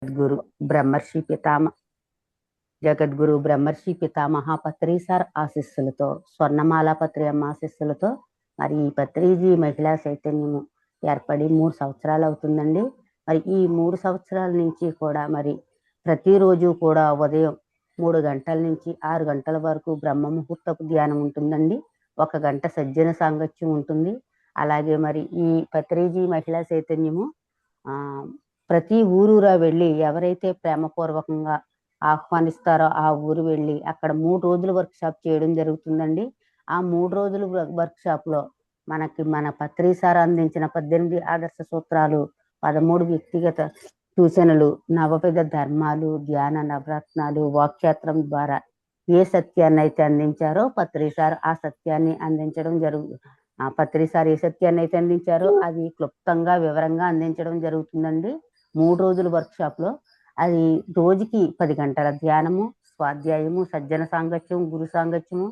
జగద్గురు బ్రహ్మర్షి పితామ జగద్గురు బ్రహ్మర్షి పితామహ పత్రి సార్ ఆశీస్సులతో స్వర్ణమాల పత్రి అమ్మ ఆశీస్సులతో మరి ఈ పత్రిజీ మహిళా చైతన్యము ఏర్పడి 3 సంవత్సరాలు అవుతుందండి. మరి ఈ 3 సంవత్సరాల నుంచి కూడా మరి ప్రతిరోజు కూడా ఉదయం 3 గంటల నుంచి 6 గంటల వరకు బ్రహ్మ ముహూర్తపు ధ్యానం ఉంటుందండి. 1 గంట సజ్జన సాంగత్యం ఉంటుంది. అలాగే మరి ఈ పత్రిజీ మహిళా చైతన్యము ప్రతి ఊరూరా వెళ్ళి ఎవరైతే ప్రేమపూర్వకంగా ఆహ్వానిస్తారో ఆ ఊరు వెళ్ళి అక్కడ 3 రోజులు వర్క్ షాప్ చేయడం జరుగుతుందండి. ఆ 3 రోజులు వర్క్ షాప్ లో మన పత్రి సార్ అందించిన 18 ఆదర్శ సూత్రాలు, 13 వ్యక్తిగత సూచనలు, నవవిధ ధర్మాలు, ధ్యాన నవరత్నాలు, వాక్యాత్రం ద్వారా ఏ సత్యాన్ని అయితే అందించారో పత్రి సార్ ఆ సత్యాన్ని అందించడం పత్రి సార్ ఏ సత్యాన్ని అయితే అందించారో అది క్లుప్తంగా వివరంగా అందించడం జరుగుతుందండి. 3 రోజుల వర్క్ షాప్ లో అది రోజుకి 10 గంటల ధ్యానము, స్వాధ్యాయము, సజ్జన సాంగత్యం, గురు సాంగత్యము,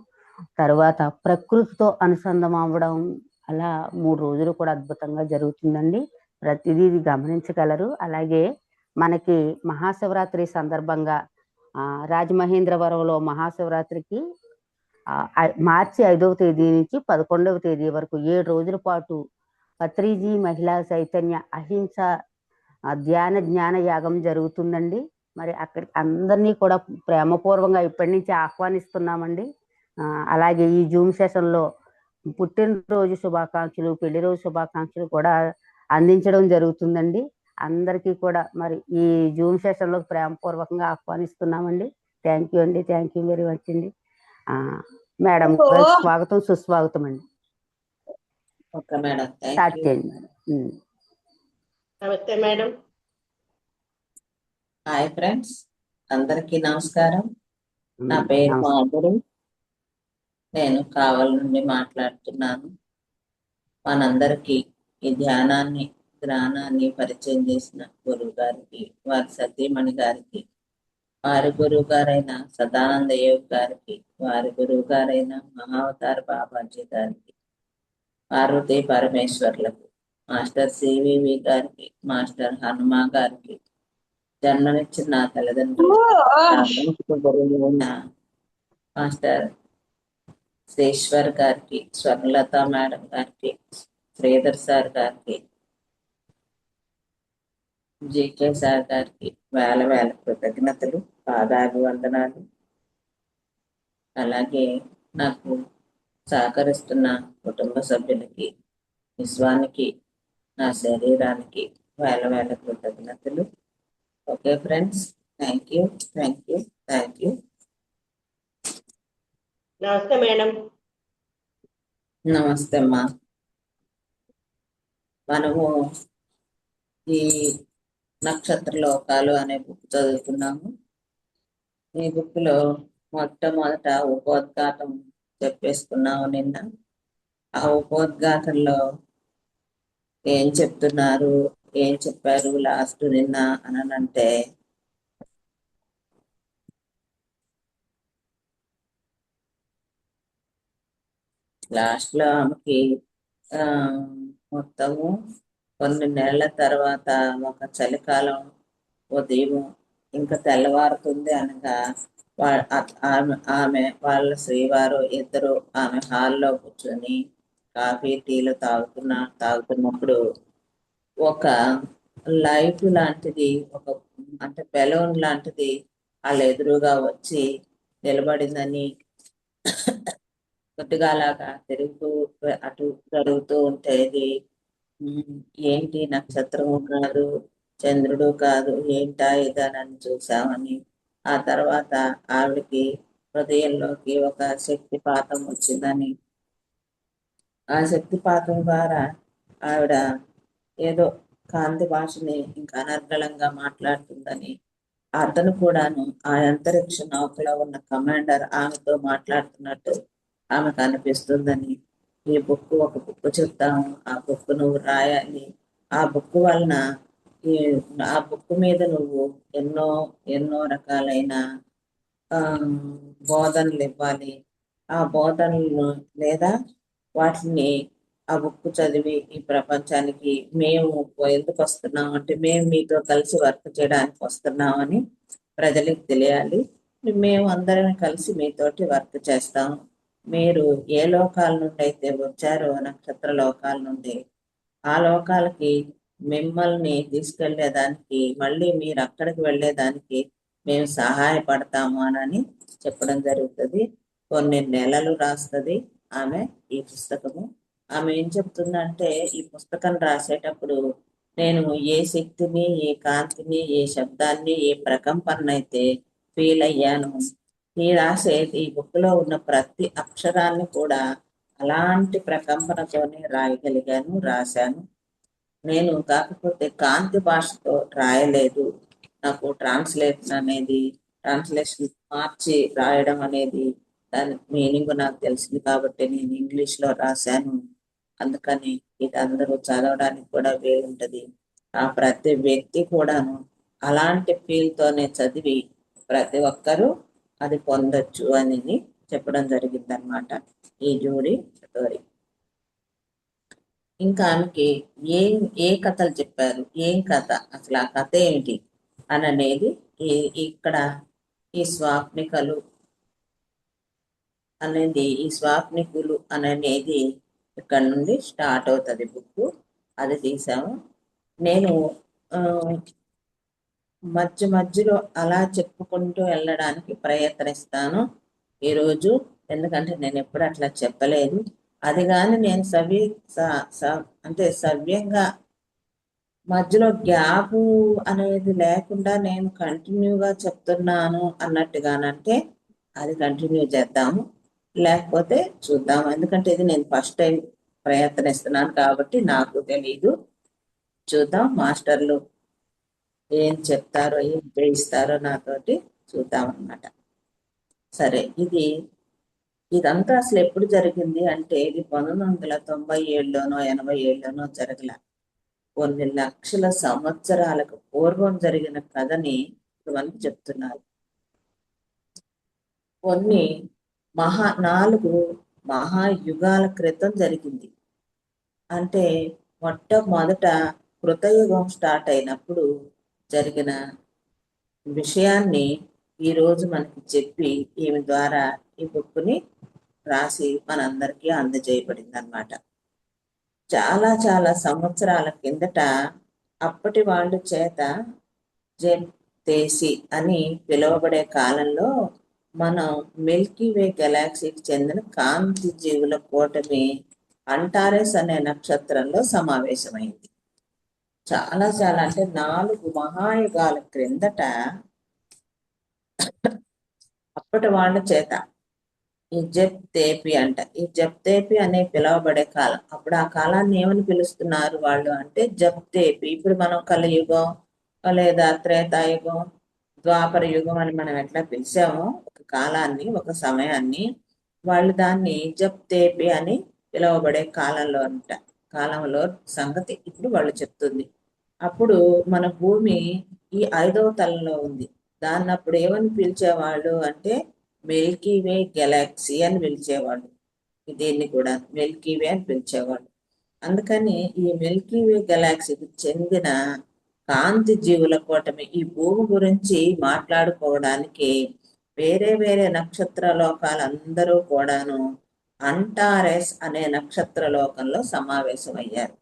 తర్వాత ప్రకృతితో అనుసంధం అవ్వడం, అలా 3 రోజులు కూడా అద్భుతంగా జరుగుతుందండి. ప్రతిదీ గమనించగలరు. అలాగే మనకి మహాశివరాత్రి సందర్భంగా రాజమహేంద్రవరంలో మహాశివరాత్రికి మార్చి 5వ తేదీ నుంచి 11వ తేదీ వరకు 7 రోజుల పాటు పత్రిజీ మహిళా చైతన్య అహింస ధ్యాన జ్ఞాన యాగం జరుగుతుందండి. మరి అక్కడికి అందరినీ కూడా ప్రేమపూర్వకంగా ఇప్పటి నుంచి ఆహ్వానిస్తున్నామండి. అలాగే ఈ జూమ్ సెషన్లో పుట్టినరోజు శుభాకాంక్షలు, పెళ్లి రోజు శుభాకాంక్షలు కూడా అందించడం జరుగుతుందండి. అందరికీ కూడా మరి ఈ జూమ్ సెషన్లో ప్రేమపూర్వకంగా ఆహ్వానిస్తున్నామండి. థ్యాంక్ యూ అండి. థ్యాంక్ యూ వెరీ మచ్ అండి. మేడం స్వాగతం, సుస్వాగతం అండి. ఓకే మేడం, స్టార్ట్ చేయండి మేడం. నమస్తే మేడం. హాయ్ ఫ్రెండ్స్, అందరికీ నమస్కారం. నా పేరు మాధురి, నేను కావలి నుండి మాట్లాడుతున్నాను. మనందరికీ ఈ ధ్యానాన్ని పరిచయం చేసిన గురువు గారికి, వారి సతీమణి గారికి, వారి గురువు గారైన సదానంద యోగి గారికి, వారి గురువు గారైన మహావతార బాబాజీ గారికి, పార్వతీ పరమేశ్వర్లకు, మాస్టర్ సివివి గారికి, మాస్టర్ హనుమా గారికి, జన్మనిచ్చిన నా తల్లిదండ్రులు మాస్టర్ శ్రీశ్వర్ గారికి, స్వర్ణలత మేడం గారికి, శ్రీధర్ సార్ గారికి, జీకే సార్ గారికి వేల వేల కృతజ్ఞతలు, పాదాభివందనాలు. అలాగే నాకు సహకరిస్తున్న కుటుంబ సభ్యులకి, విశ్వానికి, నా శరీరానికి వేల వేల కృతజ్ఞతలు. Okay friends, thank you. నమస్తే మేడం. నమస్తే అమ్మా. మనము ఈ నక్షత్ర లోకాలు అనే బుక్ చదువుతున్నాము. ఈ బుక్ లో మొట్టమొదట ఉపోద్ఘాతం చెప్పేసుకున్నాము నిన్న. ఆ ఉపోద్ఘాతంలో ఏం చెప్తున్నారు, ఏం చెప్పారు లాస్ట్ నిన్న అనంటే, లాస్ట్ లో ఆమెకి మొత్తము కొన్ని నెలల తర్వాత ఒక చలికాలం ఉదయం ఇంకా తెల్లవారుతుంది అనగా ఆమె వాళ్ళ శ్రీవారు ఇద్దరు ఆమె హాల్లో కూర్చొని కాఫీ టీలు తాగుతున్నప్పుడు ఒక లైట్ లాంటిది, అంటే బెలూన్ లాంటిది వాళ్ళ ఎదురుగా వచ్చి నిలబడిందని, కొద్దిగా అలాగా తిరుగుతూ అటు జరుగుతూ ఉంటేది. ఏంటి నక్షత్రం కాదు, చంద్రుడు కాదు, ఏంటా ఇదానని చూసామని. ఆ తర్వాత ఆవిడకి హృదయంలోకి ఒక శక్తిపాతం వచ్చిందని, ఆ శక్తిపాతం ద్వారా ఆవిడ ఏదో కాంతి భాషని ఇంకా అనర్గళంగా మాట్లాడుతుందని, అతను కూడాను ఆ అంతరిక్ష నౌకలో ఉన్న కమాండర్ ఆమెతో మాట్లాడుతున్నట్టు ఆమెకు అనిపిస్తుందని, ఈ ఒక బుక్ చెప్తాము, ఆ బుక్ నువ్వు రాయాలి, ఆ బుక్ వలన ఆ బుక్ మీద నువ్వు ఎన్నో రకాలైన బోధనలు ఇవ్వాలి. ఆ బోధనలు లేదా వాటిని ఆ బుక్ చదివి ఈ ప్రపంచానికి మేము ఎందుకు వస్తున్నాం అంటే మేము మీతో కలిసి వర్క్ చేయడానికి వస్తున్నామని ప్రజలకు తెలియాలి. మేము అందరం కలిసి మీతోటి వర్క్ చేస్తాం. మీరు ఏ లోకాల నుండి అయితే వచ్చారో నక్షత్ర లోకాల నుండి ఆ లోకాలకి మిమ్మల్ని తీసుకెళ్లేదానికి మళ్ళీ మీరు అక్కడికి వెళ్ళేదానికి మేము సహాయపడతాము అని చెప్పడం జరుగుతుంది. కొన్ని నెలలు రాస్తుంది ఆమె ఈ పుస్తకము. ఆమె ఏం చెప్తుందంటే ఈ పుస్తకం రాసేటప్పుడు నేను ఏ శక్తిని, ఏ కాంతిని, ఏ శబ్దాన్ని, ఏ ప్రకంపనైతే ఫీల్ అయ్యాను, ఈ రాసేది ఈ బుక్ లో ఉన్న ప్రతి అక్షరాన్ని కూడా అలాంటి ప్రకంపనతోనే రాయగలిగాను, రాశాను. నేను కాకపోతే కాంతి భాషతో రాయలేదు. నాకు ట్రాన్స్లేషన్ మార్చి రాయడం అనేది దాని మీనింగ్ నాకు తెలిసింది కాబట్టి నేను ఇంగ్లీష్ లో రాశాను. అందుకని ఇది అందరూ చదవడానికి కూడా వీలుంటది. ఆ ప్రతి వ్యక్తి కూడాను అలాంటి ఫీల్ తోనే చదివి ప్రతి ఒక్కరూ అది పొందొచ్చు అని చెప్పడం జరిగింది అనమాట ఈ జూడీ స్టోరీ. ఇంకా ఆమెకి ఏ కథలు చెప్పారు, ఏం కథ, అసలు ఆ కథ ఏమిటి అనేది ఇక్కడ ఈ స్వాప్నికులు అనేది ఇక్కడ నుండి స్టార్ట్ అవుతుంది బుక్. అది తీసాము. నేను మధ్య మధ్యలో అలా చెప్పుకుంటూ వెళ్ళడానికి ప్రయత్నిస్తాను ఈరోజు, ఎందుకంటే నేను ఎప్పుడు అట్లా చెప్పలేదు. అది కానీ నేను అంటే సవ్యంగా మధ్యలో గ్యాప్ అనేది లేకుండా నేను కంటిన్యూగా చెప్తున్నాను అన్నట్టుగానంటే అది కంటిన్యూ చేద్దాము, లేకపోతే చూద్దాము. ఎందుకంటే ఇది నేను ఫస్ట్ టైం ప్రయత్నిస్తున్నాను కాబట్టి నాకు తెలీదు. చూద్దాం మాస్టర్లు ఏం చెప్తారో, ఏం చేయిస్తారో నాతోటి చూద్దాం అన్నమాట. సరే, ఇదంతా అసలు ఎప్పుడు జరిగింది అంటే ఇది 1997లోనో 87లోనో జరగల. కొన్ని లక్షల సంవత్సరాలకు పూర్వం జరిగిన కథని మనకు చెప్తున్నారు. కొన్ని 4 మహాయుగాల క్రితం జరిగింది. అంటే మొట్టమొదట కృతయుగం స్టార్ట్ అయినప్పుడు జరిగిన విషయాన్ని ఈరోజు మనకి చెప్పి ఈమె ద్వారా ఈ బుక్ని రాసి మనందరికీ అందజేయబడింది అన్నమాట. చాలా చాలా సంవత్సరాల కిందట అప్పటి వాళ్ళు చేత జెప్తేసి అని పిలువబడే కాలంలో మనం మిల్కీవే గెలాక్సీకి చెందిన కాంతి జీవుల కూటమి అంటారెస్ అనే నక్షత్రంలో సమావేశమైంది. చాలా చాలా అంటే 4 మహాయుగాల క్రిందట అప్పటి వాళ్ళ చేత ఈ జెప్తేపి ఈ జెప్తేపి అనే పిలువబడే కాలం. అప్పుడు ఆ కాలాన్ని ఏమని పిలుస్తున్నారు వాళ్ళు అంటే జెప్తేపి. ఇప్పుడు మనం కలియుగం లేదా త్రేతాయుగం, ద్వాపర యుగం అని మనం ఎట్లా పిలిచామో ఒక కాలాన్ని, ఒక సమయాన్ని, వాళ్ళు దాన్ని జెప్తేపి అని పిలువబడే కాలంలో సంగతి ఇప్పుడు వాళ్ళు చెప్తుంది. అప్పుడు మన భూమి ఈ 5వ తలంలో ఉంది. దాన్ని అప్పుడు ఏమని పిలిచేవాళ్ళు అంటే మిల్కీవే గెలాక్సీ అని పిలిచేవాళ్ళు. దీన్ని కూడా మిల్కీవే అని పిలిచేవాళ్ళు. అందుకని ఈ మిల్కీవే గెలాక్సీకి చెందిన కాంతి జీవుల కూటమి ఈ భూమి గురించి మాట్లాడుకోవడానికి వేరే వేరే నక్షత్ర లోకాలందరూ కూడాను అంటారెస్ అనే నక్షత్ర లోకంలో సమావేశమయ్యారు.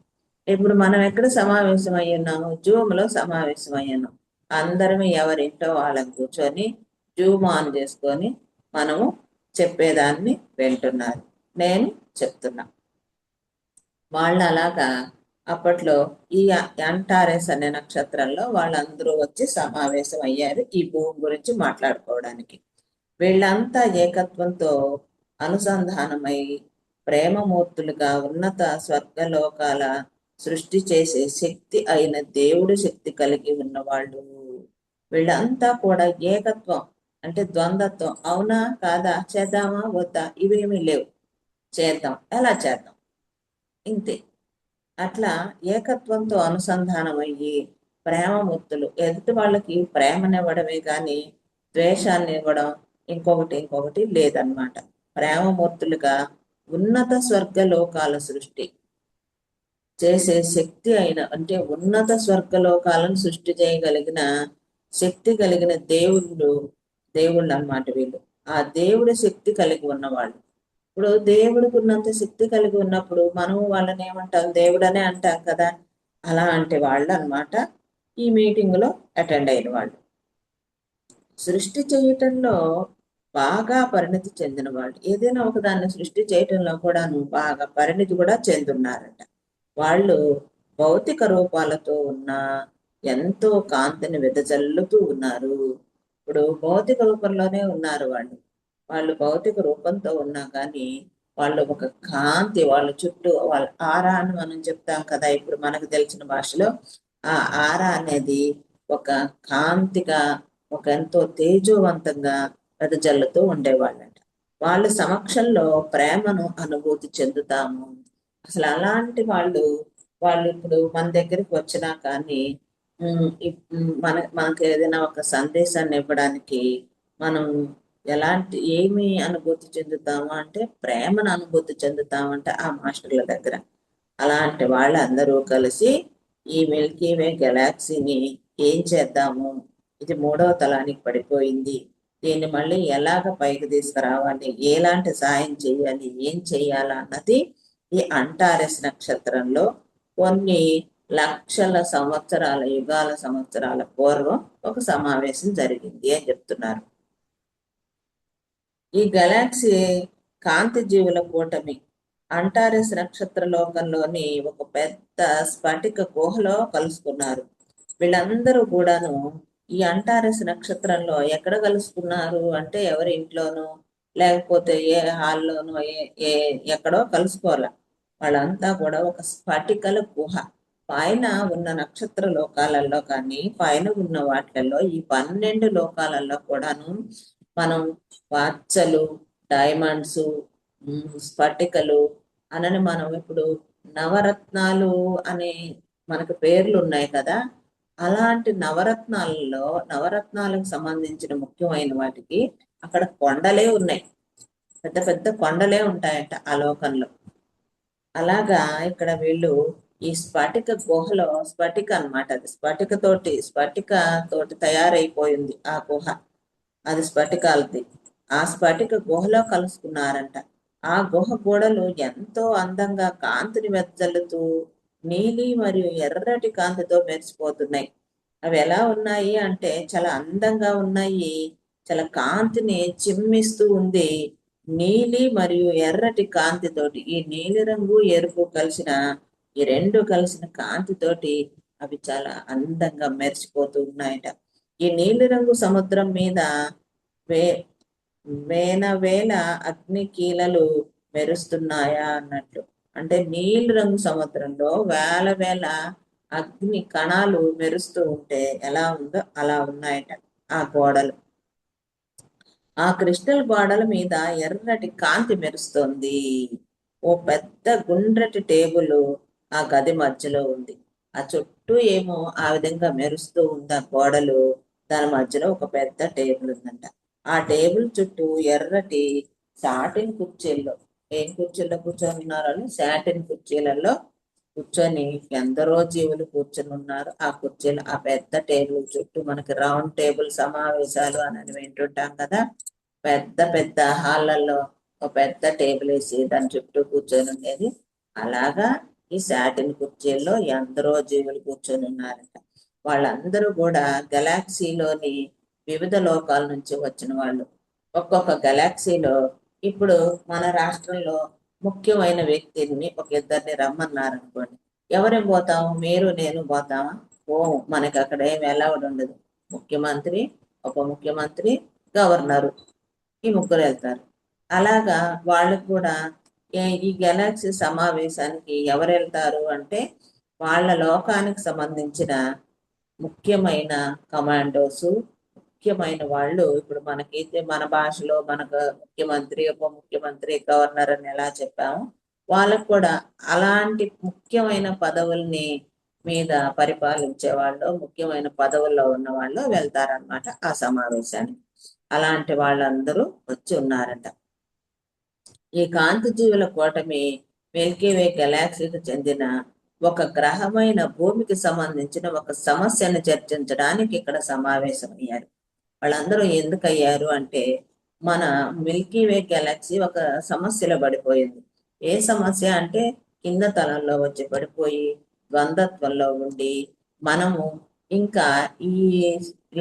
ఇప్పుడు మనం ఎక్కడ సమావేశం అయ్యున్నాము? జూమ్లో సమావేశం అయ్యాము. అందరం ఎవరింటో వాళ్ళని కూర్చొని జూమ్ ఆన్ చేసుకొని మనము చెప్పేదాన్ని వింటున్నారు, నేను చెప్తున్నా. వాళ్ళు అలాగా అప్పట్లో ఈ అంటారెస్ అనే నక్షత్రంలో వాళ్ళందరూ వచ్చి సమావేశం అయ్యారు ఈ భూమి గురించి మాట్లాడుకోవడానికి. వీళ్ళంతా ఏకత్వంతో అనుసంధానమై ప్రేమమూర్తులుగా ఉన్నత స్వర్గలోకాల సృష్టి చేసే శక్తి అయిన దేవుడి శక్తి కలిగి ఉన్నవాళ్ళు. వీళ్ళంతా కూడా ఏకత్వం అంటే ద్వంద్వత్వం, అవునా కాదా, చేద్దామా వద్దా, ఇవేమీ లేవు. చేద్దాం, ఎలా చేద్దాం, ఇంతే. అట్లా ఏకత్వంతో అనుసంధానం అయ్యి ప్రేమమూర్తులు, ఎదుటి వాళ్ళకి ప్రేమనివ్వడమే కానీ ద్వేషాన్ని ఇవ్వడం ఇంకొకటి లేదన్నమాట. ప్రేమమూర్తులుగా ఉన్నత స్వర్గలోకాల సృష్టి చేసే శక్తి అయిన అంటే ఉన్నత స్వర్గలోకాలను సృష్టి చేయగలిగిన శక్తి కలిగిన దేవుళ్ళు అన్నమాట వీళ్ళు. ఆ దేవుడి శక్తి కలిగి ఉన్నవాళ్ళు. ఇప్పుడు దేవుడికి ఉన్నంత శక్తి కలిగి ఉన్నప్పుడు మనం వాళ్ళని ఏమంటాం, దేవుడనే అంటాం కదా. అలాంటి వాళ్ళు అన్నమాట ఈ మీటింగ్ లో అటెండ్ అయిన వాళ్ళు. సృష్టి చేయటంలో బాగా పరిణతి చెందిన వాళ్ళు, ఏదైనా ఒక దాన్ని సృష్టి చేయటంలో కూడాను బాగా పరిణతి కూడా చెందున్నారట. వాళ్ళు భౌతిక రూపాలతో ఉన్న ఎంతో కాంతిని వెదజల్లుతూ ఉన్నారు. ఇప్పుడు భౌతిక రూపంలోనే ఉన్నారు వాళ్ళు. వాళ్ళు భౌతిక రూపంతో ఉన్నా కానీ వాళ్ళు ఒక కాంతి, వాళ్ళ చుట్టూ వాళ్ళ ఆరా అని మనం చెప్తాం కదా ఇప్పుడు మనకు తెలిసిన భాషలో. ఆ ఆరా అనేది ఒక కాంతిగా, ఒక ఎంతో తేజోవంతంగా వెదజల్లుతూ ఉండేవాళ్ళంట. వాళ్ళ సమక్షంలో ప్రేమను అనుభూతి చెందుతాము. అసలు అలాంటి వాళ్ళు ఇప్పుడు మన దగ్గరికి వచ్చినా కానీ మనకు ఏదైనా ఒక సందేశాన్ని ఇవ్వడానికి మనం ఏమి అనుభూతి చెందుతాము అంటే ప్రేమను అనుభూతి చెందుతామంటే ఆ మాస్టర్ల దగ్గర. అలాంటి వాళ్ళందరూ కలిసి ఈ మిల్కీ వే గెలాక్సీని ఏం చేద్దాము, ఇది 3వ తలానికి పడిపోయింది, దీన్ని మళ్ళీ ఎలాగ పైకి తీసుకురావాలి, ఎలాంటి సాయం చేయాలి, ఏం చేయాలా అన్నది ఈ అంటారెస్ నక్షత్రంలో కొన్ని లక్షల సంవత్సరాల యుగాల సంవత్సరాల పూర్వం ఒక సమావేశం జరిగింది అని చెప్తున్నారు. ఈ గెలాక్సీ కాంతి జీవుల కూటమి అంటారెస్ నక్షత్ర లోకంలోని ఒక పెద్ద స్ఫటిక గుహలో కలుసుకున్నారు. వీళ్ళందరూ కూడాను ఈ అంటారెస్ నక్షత్రంలో ఎక్కడ కలుసుకున్నారు అంటే ఎవరి ఇంట్లోనూ లేకపోతే ఏ హాల్లోనూ ఎక్కడో కలుసుకోవాలి. వాళ్ళంతా కూడా ఒక స్ఫటికల గుహ పైన ఉన్న నక్షత్ర లోకాలలో కానీ పైన ఉన్న వాటిలలో ఈ 12 లోకాలలో కూడాను మనం వాచ్చలు, డైమండ్స్, స్ఫటికలు అనని మనం ఇప్పుడు నవరత్నాలు అనే మనకు పేర్లు ఉన్నాయి కదా. అలాంటి నవరత్నాలకు సంబంధించిన ముఖ్యమైన వాటికి అక్కడ కొండలే ఉన్నాయి. పెద్ద పెద్ద కొండలే ఉంటాయంట ఆ లోకంలో. అలాగా ఇక్కడ వీళ్ళు ఈ స్ఫటిక గుహలో, స్ఫటిక అన్నమాట, అది స్ఫటిక తోటి తయారైపోయింది ఆ గుహ, అది స్ఫటికాలది. ఆ స్ఫటిక గుహలో కలుసుకున్నారంట. ఆ గుహ గోడలు ఎంతో అందంగా కాంతిని వెదజల్లుతూ నీలి మరియు ఎర్రటి కాంతితో మెరిసిపోతున్నాయి. అవి ఎలా ఉన్నాయి అంటే చాలా అందంగా ఉన్నాయి, చాలా కాంతిని చిమ్మిస్తూ ఉంది. నీలి మరియు ఎర్రటి కాంతితోటి, ఈ నీలి రంగు ఎరుపు కలిసిన ఈ రెండు కలిసిన కాంతితోటి అవి చాలా అందంగా మెరిసిపోతూ ఉన్నాయట. ఈ నీలి రంగు సముద్రం మీద వే వేల అగ్ని కీలలు మెరుస్తున్నాయా అన్నట్లు. అంటే నీలి రంగు సముద్రంలో వేల అగ్ని కణాలు మెరుస్తూ ఉంటే ఎలా ఉందో అలా ఉన్నాయట ఆ గోడలు. ఆ క్రిస్టల్ గోడల మీద ఎర్రటి కాంతి మెరుస్తోంది. ఓ పెద్ద గుండ్రటి టేబుల్ ఆ గది మధ్యలో ఉంది. ఆ చుట్టూ ఏమో ఆ విధంగా మెరుస్తూ ఉంది ఆ గోడలు. దాని మధ్యలో ఒక పెద్ద టేబుల్ ఉందంట. ఆ టేబుల్ చుట్టూ ఎర్రటి సాటిన్ కుర్చీల్లో, ఏం కుర్చీల్లో కూర్చొని ఉన్నారని, సాటిన్ కుర్చీలలో కూర్చొని ఎందరో జీవులు కూర్చొని ఉన్నారు. ఆ కుర్చీలు, ఆ పెద్ద టేబుల్ చుట్టూ మనకి రౌండ్ టేబుల్ సమావేశాలు అని వింటుంటాం కదా. పెద్ద పెద్ద హాళ్లలో ఒక పెద్ద టేబుల్ వేసి దాని చుట్టూ కూర్చొని ఉండేది. అలాగా ఈ సాటిన్ కుర్చీల్లో ఎందరో జీవులు కూర్చొని ఉన్నారంట. వాళ్ళందరూ కూడా గెలాక్సీలోని వివిధ లోకాల నుంచి వచ్చిన వాళ్ళు. ఒక్కొక్క గెలాక్సీలో ఇప్పుడు మన రాష్ట్రంలో ముఖ్యమైన వ్యక్తిని ఒక ఇద్దరిని రమ్మన్నారు అనుకోండి, ఎవరేం పోతాము, మీరు నేను పోతామా? మనకి అక్కడ ఏమి అలౌడ్ ఉండదు. ముఖ్యమంత్రి, ఉప ముఖ్యమంత్రి, గవర్నరు, ఈ ముగ్గురు వెళ్తారు. అలాగా వాళ్ళకు కూడా ఈ గెలాక్సీ సమావేశానికి ఎవరు వెళ్తారు అంటే వాళ్ళ లోకానికి సంబంధించిన ముఖ్యమైన కమాండోస్, ముఖ్యమైన వాళ్ళు. ఇప్పుడు మనకైతే మన భాషలో మనకు ముఖ్యమంత్రి, ఉప ముఖ్యమంత్రి, గవర్నర్ అని ఎలా చెప్పాము, వాళ్ళకు కూడా అలాంటి ముఖ్యమైన పదవుల్ని మీద పరిపాలించే వాళ్ళు, ముఖ్యమైన పదవుల్లో ఉన్న వాళ్ళు వెళ్తారనమాట ఆ సమావేశానికి. అలాంటి వాళ్ళందరూ వచ్చి ఉన్నారంట. ఈ కాంతి జీవుల కూటమి మిల్కీ వే గెలాక్సీకి చెందిన ఒక గ్రహమైన భూమికి సంబంధించిన ఒక సమస్యను చర్చించడానికి ఇక్కడ సమావేశమయ్యారు. వాళ్ళందరూ ఎందుకు అయ్యారు అంటే, మన మిల్కీ వే గెలాక్సీ ఒక సమస్యలో పడిపోయింది. ఏ సమస్య అంటే, కింద తలంలో వచ్చి పడిపోయి ద్వంద్వత్వంలో ఉండి మనము ఇంకా ఈ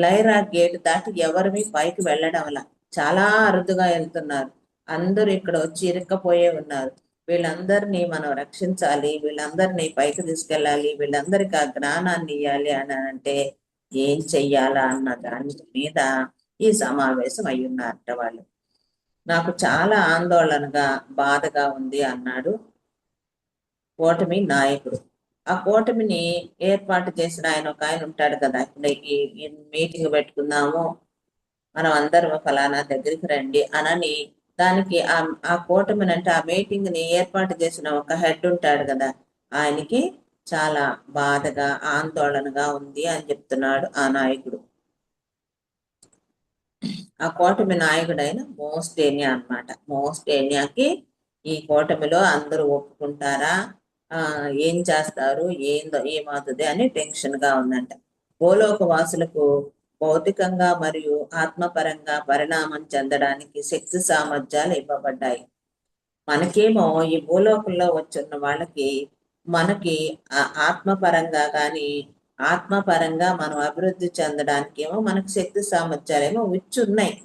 లైరా గేట్ దాటి ఎవరిని పైకి వెళ్ళడం వల్ల చాలా అరుదుగా వెళ్తున్నారు. అందరూ ఇక్కడ వచ్చి ఇరుక్కపోయే ఉన్నారు. వీళ్ళందరినీ మనం రక్షించాలి, వీళ్ళందరినీ పైకి తీసుకెళ్ళాలి, వీళ్ళందరికీ ఆ జ్ఞానాన్ని ఇవ్వాలి అని అంటే ఏం చెయ్యాలా అన్న దాని మీద ఈ సమావేశం అయి ఉన్నారట వాళ్ళు. నాకు చాలా ఆందోళనగా బాధగా ఉంది అన్నాడు కూటమి నాయకుడు. ఆ కూటమిని ఏర్పాటు చేసిన ఒక ఆయన ఉంటాడు కదా, ఇప్పుడు ఈ మీటింగ్ పెట్టుకుందాము, మనం అందరం ఫలానా దగ్గరికి రండి అనని దానికి ఆ కూటమిని అంటే ఆ మీటింగ్ ని ఏర్పాటు చేసిన ఒక హెడ్ ఉంటాడు కదా, ఆయనకి చాలా బాధగా ఆందోళనగా ఉంది అని చెప్తున్నాడు ఆ నాయకుడు. ఆ కూటమి నాయకుడైన మోస్టేనియా అన్నమాట. మోస్టేనియాకి ఈ కూటమిలో అందరూ ఒప్పుకుంటారా, ఏం చేస్తారు, ఏమవుతుంది అని టెన్షన్ గా ఉందంట. భూలోక వాసులకు భౌతికంగా మరియు ఆత్మపరంగా పరిణామం చెందడానికి శక్తి సామర్థ్యాలు ఇవ్వబడ్డాయి. మనకేమో ఈ భూలోకంలో వచ్చున్న వాళ్ళకి మనకి ఆత్మపరంగా కానీ ఆత్మపరంగా మనం అభివృద్ధి చెందడానికి ఏమో మనకి శక్తి సామర్థ్యాలేమో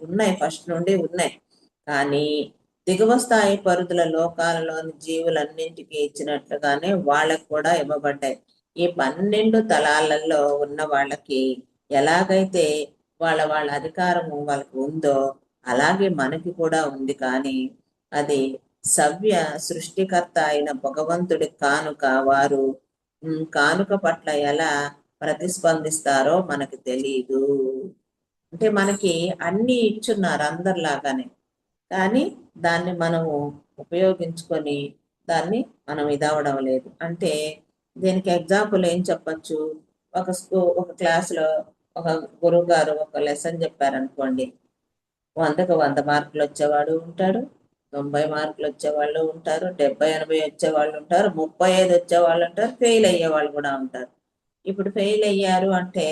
ఉన్నాయి ఫస్ట్ నుండి ఉన్నాయి. కానీ దిగువ స్థాయి పరిధుల లోకాలలోని జీవులన్నింటికి ఇచ్చినట్లుగానే వాళ్ళకు కూడా ఇవ్వబడ్డాయి. ఈ 12 తలాలలో ఉన్న వాళ్ళకి ఎలాగైతే వాళ్ళ అధికారము వాళ్ళకి ఉందో అలాగే మనకి కూడా ఉంది. కానీ అది సవ్య సృష్టికర్త అయిన భగవంతుడి కానుక. వారు కానుక పట్ల ఎలా ప్రతిస్పందిస్తారో మనకి తెలియదు. అంటే మనకి అన్ని ఇచ్చున్నారు అందరిలాగానే, కానీ దాన్ని మనము ఉపయోగించుకొని దాన్ని మనం ఇదవడం లేదు. అంటే దీనికి ఎగ్జాంపుల్ ఏం చెప్పచ్చు, ఒక క్లాసులో ఒక గురువు గారు ఒక లెసన్ చెప్పారనుకోండి, 100కు 100 మార్కులు వచ్చేవాడు ఉంటాడు, 90 మార్కులు వచ్చేవాళ్ళు ఉంటారు, 70, 80 వచ్చేవాళ్ళు ఉంటారు, 35 వచ్చేవాళ్ళు ఉంటారు, ఫెయిల్ అయ్యే వాళ్ళు కూడా ఉంటారు. ఇప్పుడు ఫెయిల్ అయ్యారు అంటే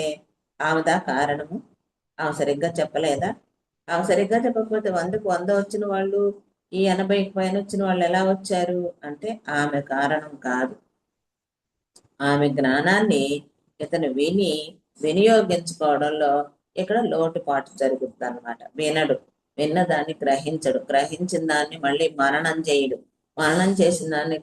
ఆమెదా కారణము? ఆమె సరిగ్గా చెప్పలేదా? ఆమె సరిగ్గా చెప్పకపోతే 100కు 100 వచ్చిన వాళ్ళు, ఈ 80కి పైన వచ్చిన వాళ్ళు ఎలా వచ్చారు అంటే ఆమె కారణం కాదు. ఆమె జ్ఞానాన్ని ఇతను వినియోగించుకోవడంలో ఇక్కడ లోటుపాటు జరుగుతుంది అనమాట. విన్న దాన్ని గ్రహించడు, గ్రహించిన దాన్ని మళ్ళీ మననం చేయడు, మననం చేసిన దాన్ని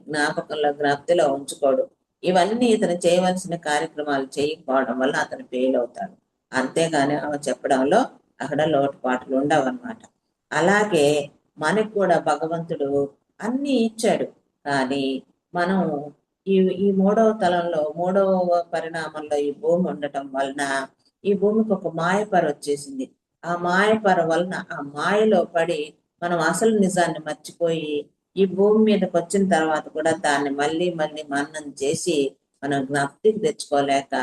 జ్ఞప్తిలో ఉంచుకోడు. ఇవన్నీ ఇతను చేయవలసిన కార్యక్రమాలు చేయకపోవడం వల్ల అతను ఫెయిల్ అవుతాడు. అంతేగాని ఆమె చెప్పడంలో అక్కడ లోటుపాట్లు ఉండవు అనమాట. అలాగే మనకు కూడా భగవంతుడు అన్ని ఇచ్చాడు, కానీ మనం ఈ మూడవ తలంలో, మూడవ పరిణామంలో ఈ భూమి ఉండటం వలన ఈ భూమికి ఒక మాయపర వచ్చేసింది. ఆ మాయపర వలన ఆ మాయలో పడి మనం అసలు నిజాన్ని మర్చిపోయి ఈ భూమి మీదకి వచ్చిన తర్వాత కూడా దాన్ని మళ్ళీ మననం చేసి మనం జ్ఞప్తికి తెచ్చుకోలేక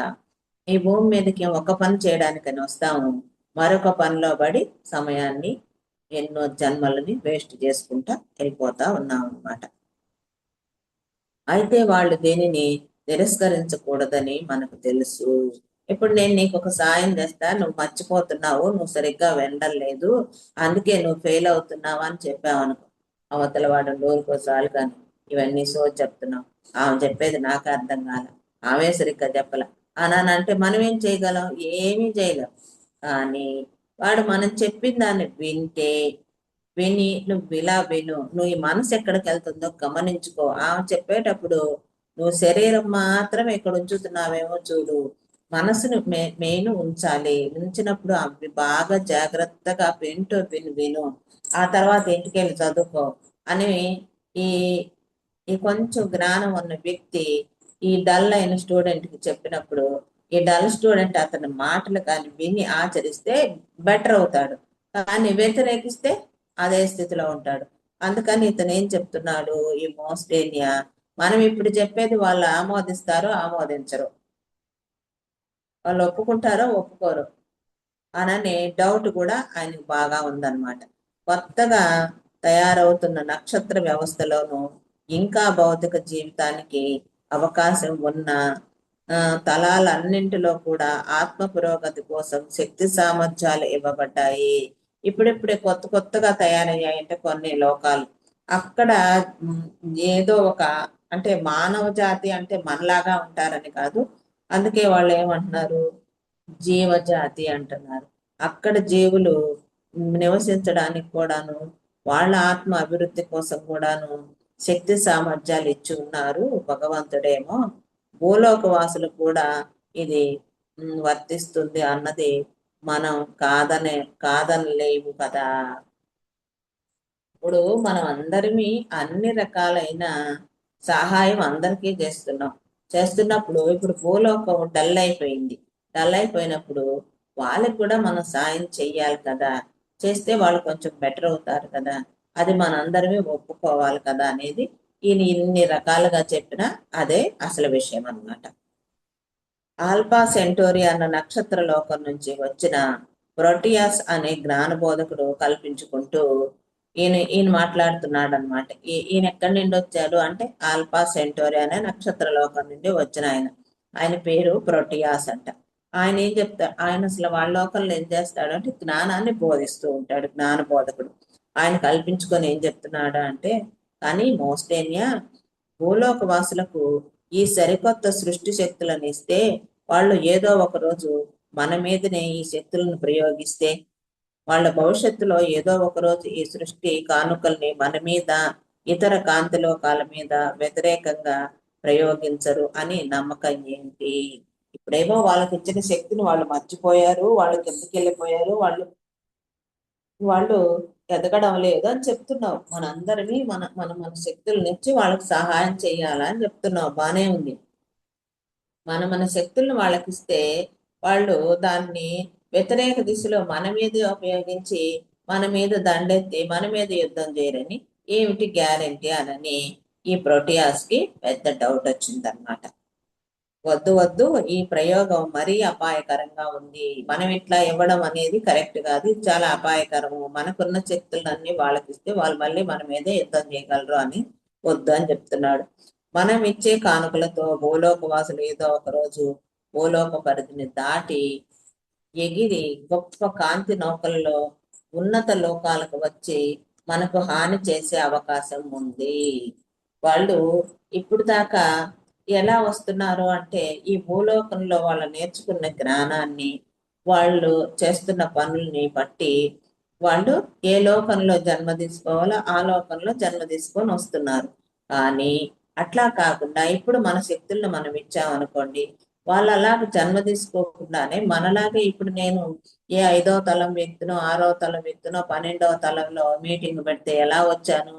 ఈ భూమి మీదకి ఒక పని చేయడానికని వస్తాము, మరొక పనిలో పడి సమయాన్ని ఎన్నో జన్మలని వేస్ట్ చేసుకుంటా వెళ్ళిపోతా ఉన్నాం అన్నమాట. అయితే వాళ్ళు దేనిని తిరస్కరించకూడదని మనకు తెలుసు. ఇప్పుడు నేను నీకు ఒక సాయం చేస్తా, నువ్వు మర్చిపోతున్నావు, నువ్వు సరిగ్గా వెళ్ళలేదు, అందుకే నువ్వు ఫెయిల్ అవుతున్నావు అని చెప్పావు అనుకో, అవతల వాడు నోరుకోసాలు కానీ ఇవన్నీ చెప్తున్నావు, ఆమె చెప్పేది నాకు అర్థం కాల, ఆమె సరిగ్గా చెప్పల అంటే మనం ఏం చేయగలం? ఏమీ చేయలేం. కానీ వాడు మనం చెప్పిన దాన్ని విని నువ్వు ఇలా విను, నువ్వు ఈ మనసు ఎక్కడికి వెళ్తుందో గమనించుకో. చెప్పేటప్పుడు నువ్వు శరీరం మాత్రం ఇక్కడ ఉంచుతున్నావేమో చూడు, మనసును మెయిన్ ఉంచాలి. ఉంచినప్పుడు అవి బాగా జాగ్రత్తగా విను, ఆ తర్వాత ఇంటికి వెళ్ళి చదువుకో అని ఈ కొంచెం జ్ఞానం ఉన్న వ్యక్తి ఈ డల్ అయిన స్టూడెంట్ కి చెప్పినప్పుడు ఈ డల్ స్టూడెంట్ అతని మాటలు కానీ విని ఆచరిస్తే బెటర్ అవుతాడు, కానీ వ్యతిరేకిస్తే అదే స్థితిలో ఉంటాడు. అందుకని ఇతను ఏం చెప్తున్నాడు, ఈ మోస్టేనియా, మనం ఇప్పుడు చెప్పేది వాళ్ళు ఆమోదిస్తారో ఆమోదించరు, వాళ్ళు ఒప్పుకుంటారో ఒప్పుకోరు అననే డౌట్ కూడా ఆయనకు బాగా ఉందన్నమాట. కొత్తగా తయారవుతున్న నక్షత్ర వ్యవస్థలోనూ ఇంకా భౌతిక జీవితానికి అవకాశం ఉన్న తలాలన్నింటిలో కూడా ఆత్మ పురోగతి కోసం శక్తి సామర్థ్యాలు ఇవ్వబడ్డాయి. ఇప్పుడిప్పుడే కొత్తగా తయారయ్యాయంటే కొన్ని లోకాలు అక్కడ ఏదో ఒక అంటే మానవ జాతి అంటే మనలాగా ఉంటారని కాదు, అందుకే వాళ్ళు ఏమంటున్నారు, జీవజాతి అంటున్నారు. అక్కడ జీవులు నివసించడానికి కూడాను వాళ్ళ ఆత్మ అభివృద్ధి కోసం కూడాను శక్తి సామర్థ్యాలు ఇచ్చి ఉన్నారు భగవంతుడేమో. భూలోక వాసులు కూడా ఇది వర్తిస్తుంది అన్నది మనం కాదనలేము కదా. ఇప్పుడు మనం అందరినీ అన్ని రకాలైన సహాయం అందరికీ చేస్తున్నప్పుడు ఇప్పుడు భూలోకం డల్ అయిపోయినప్పుడు వాళ్ళకి కూడా మనం సాయం చెయ్యాలి కదా. చేస్తే వాళ్ళు కొంచెం బెటర్ అవుతారు కదా. అది మనందరమే ఒప్పుకోవాలి కదా అనేది ఈయన ఇన్ని రకాలుగా చెప్పినా అదే అసలు విషయం అన్నమాట. ఆల్ఫా సెంటోరి అన్న నక్షత్ర లోకం నుంచి వచ్చిన ప్రొటియాస్ అనే జ్ఞానబోధకుడు కల్పించుకుంటూ ఈయన మాట్లాడుతున్నాడు అనమాట. ఈయన ఎక్కడి నుండి వచ్చాడు అంటే ఆల్ఫా సెంటోరి అనే నక్షత్ర లోకం నుండి వచ్చిన ఆయన పేరు ప్రొటియాస్ అంట. ఆయన ఏం చెప్తాడు, ఆయన అసలు వాళ్ళ లోకంలో ఏం చేస్తాడు అంటే జ్ఞానాన్ని బోధిస్తూ ఉంటాడు జ్ఞానబోధకుడు. ఆయన కల్పించుకొని ఏం చెప్తున్నాడు అంటే, కానీ మోస్టేనియా భూలోక వాసులకు ఈ సరికొత్త సృష్టి శక్తులను ఇస్తే వాళ్ళు ఏదో ఒక రోజు మన మీదనే ఈ శక్తులను ప్రయోగిస్తే వాళ్ళ భవిష్యత్తులో ఏదో ఒక రోజు ఈ సృష్టి కానుకల్ని మన మీద ఇతర కాంతి లోకాల మీద వ్యతిరేకంగా ప్రయోగించరు అని నమ్మకం ఏంటి? ఇప్పుడేమో వాళ్ళకి ఇచ్చిన శక్తిని వాళ్ళు మర్చిపోయారు, వాళ్ళు కిందకి వెళ్ళిపోయారు, వాళ్ళు ఎదగడం లేదు అని చెప్తున్నావు. మనందరినీ మన మన మన శక్తులనిచ్చి వాళ్ళకి సహాయం చేయాలని చెప్తున్నావు, బానే ఉంది. మన శక్తులను వాళ్ళకి ఇస్తే వాళ్ళు దాన్ని వ్యతిరేక దిశలో మన మీద ఉపయోగించి మన మీద దండెత్తి మన మీద యుద్ధం చేయరని ఏమిటి గ్యారెంటీ అనని ఈ ప్రోటియాస్ కి పెద్ద డౌట్ వచ్చిందనమాట. వద్దు ఈ ప్రయోగం మరీ అపాయకరంగా ఉంది, మనం ఇట్లా ఇవ్వడం అనేది కరెక్ట్ కాదు, ఇది చాలా అపాయకరము, మనకున్న శక్తులన్నీ వాళ్ళకి ఇస్తే వాళ్ళు మళ్ళీ మన మీదే యుద్ధం చేయగలరు అని వద్దు అని చెప్తున్నాడు. మనం ఇచ్చే కానుకలతో భూలోక వాసులు ఏదో ఒక రోజు భూలోక పరిధిని దాటి ఎగిరి గొప్ప కాంతి నౌకల్లో ఉన్నత లోకాలకు వచ్చి మనకు హాని చేసే అవకాశం ఉంది. వాళ్ళు ఇప్పుడు దాకా ఎలా వస్తున్నారు అంటే ఈ భూలోకంలో వాళ్ళు నేర్చుకున్న జ్ఞానాన్ని వాళ్ళు చేస్తున్న పనుల్ని బట్టి వాళ్ళు ఏ లోకంలో జన్మ తీసుకోవాలో ఆ లోకంలో జన్మ తీసుకొని వస్తున్నారు. కానీ అట్లా కాకుండా ఇప్పుడు మన శక్తులను మనం ఇచ్చామనుకోండి, వాళ్ళు అలాగ జన్మ తీసుకోకుండానే మనలాగే ఇప్పుడు నేను ఏ 5వ తలం వ్యక్తినో 6వ తలం వ్యక్తినో 12వ తలంలో మీటింగ్ పెడితే ఎలా వచ్చాను,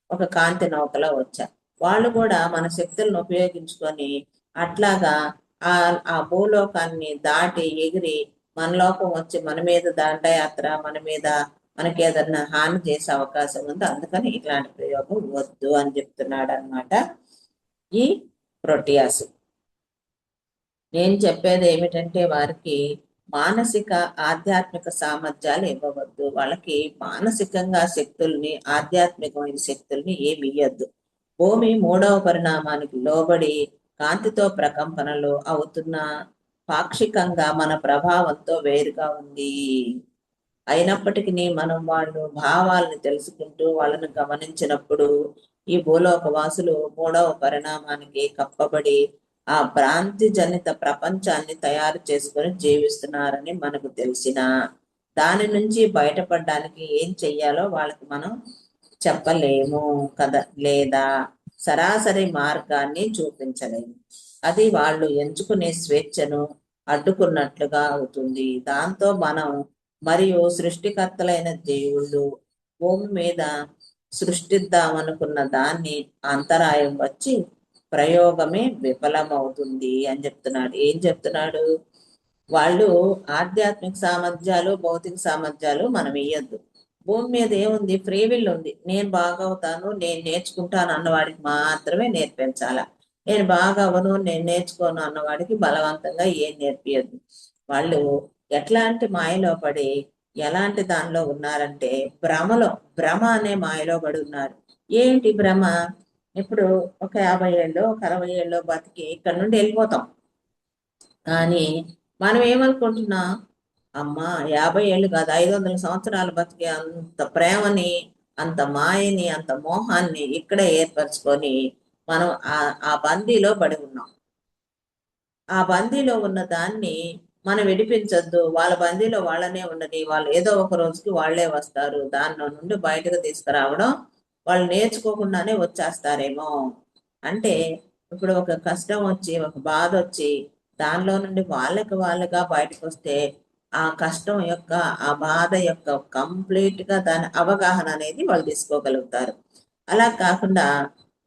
ఒక కాంతి నౌకలో వచ్చా. వాళ్ళు కూడా మన శక్తులను ఉపయోగించుకొని అట్లాగా ఆ భూలోకాన్ని దాటి ఎగిరి మన లోకం వచ్చి మన మీద దండయాత్ర మనకి ఏదన్నా హాని చేసే అవకాశం ఉంది. అందుకని ఇట్లాంటి ప్రయోగం వద్దు అని చెప్తున్నాడు అనమాట ఈ ప్రోటియాస్. నేను చెప్పేది ఏమిటంటే వారికి మానసిక ఆధ్యాత్మిక సామర్థ్యాలు ఇవ్వవద్దు, వాళ్ళకి మానసికంగా శక్తుల్ని ఆధ్యాత్మికమైన శక్తుల్ని ఏమి ఇయ్యద్దు. భూమి 3వ పరిణామానికి లోబడి కాంతితో ప్రకంపనలు అవుతున్న పాక్షికంగా మన ప్రభావంతో వేరుగా ఉంది. అయినప్పటికీ మనం వాళ్ళు భావాలను తెలుసుకుంటూ వాళ్ళను గమనించినప్పుడు ఈ భూలోక వాసులు 3వ పరిణామానికి కప్పబడి ఆ భ్రాంతి జనిత ప్రపంచాన్ని తయారు చేసుకొని జీవిస్తున్నారని మనకు తెలిసిన దాని నుంచి బయటపడడానికి ఏం చెయ్యాలో వాళ్ళకి మనం చెప్పలేము కదా, లేదా సరాసరి మార్గాన్ని చూపించలేము. అది వాళ్ళు ఎంచుకునే స్వేచ్ఛను అడ్డుకున్నట్లుగా అవుతుంది. దాంతో మనం మరియు సృష్టికర్తలైన దేవుళ్ళు భూమి మీద సృష్టిద్దామనుకున్న దాన్ని అంతరాయం వచ్చి ప్రయోగమే విఫలమవుతుంది అని చెప్తున్నాడు. ఏం చెప్తున్నాడు, వాళ్ళు ఆధ్యాత్మిక సామర్థ్యాలు భౌతిక సామర్థ్యాలు మనం ఇయ్యద్దు. భూమి మీద ఏముంది, ఫ్రీ విల్ ఉంది. నేను బాగవుతాను, నేను నేర్చుకుంటాను అన్నవాడికి మాత్రమే నేర్పించాల. నేను బాగా అవను, నేను నేర్చుకోను అన్నవాడికి బలవంతంగా ఏం నేర్పియద్దు. వాళ్ళు ఎట్లాంటి మాయలో పడి ఎలాంటి దానిలో ఉన్నారంటే భ్రమ అనే మాయలో పడి ఉన్నారు. ఏంటి భ్రమ? ఇప్పుడు ఒక 50 ఏళ్ళు ఒక 60 ఏళ్ళు బతికి ఇక్కడ నుండి వెళ్ళిపోతాం. కానీ మనం ఏమనుకుంటున్నాం, అమ్మా 50 ఏళ్ళు కాదు 500 సంవత్సరాలు బతికే అంత ప్రేమని, అంత మాయని, అంత మోహాన్ని ఇక్కడే ఏర్పరచుకొని మనం ఆ బందీలో పడి ఉన్నాం. ఆ బందీలో ఉన్న దాన్ని మనం విడిపించొద్దు, వాళ్ళ బందీలో వాళ్ళనే ఉండని, వాళ్ళు ఏదో ఒక రోజుకి వాళ్ళే వస్తారు, దానిలో నుండి బయటకు తీసుకురావడం వాళ్ళు నేర్చుకోకుండానే వచ్చేస్తారేమో. అంటే ఇప్పుడు ఒక కష్టం వచ్చి ఒక బాధ వచ్చి దానిలో నుండి వాళ్ళుగా బయటకు వస్తే ఆ కష్టం యొక్క ఆ బాధ యొక్క కంప్లీట్ గా దాని అవగాహన అనేది వాళ్ళు తీసుకోగలుగుతారు. అలా కాకుండా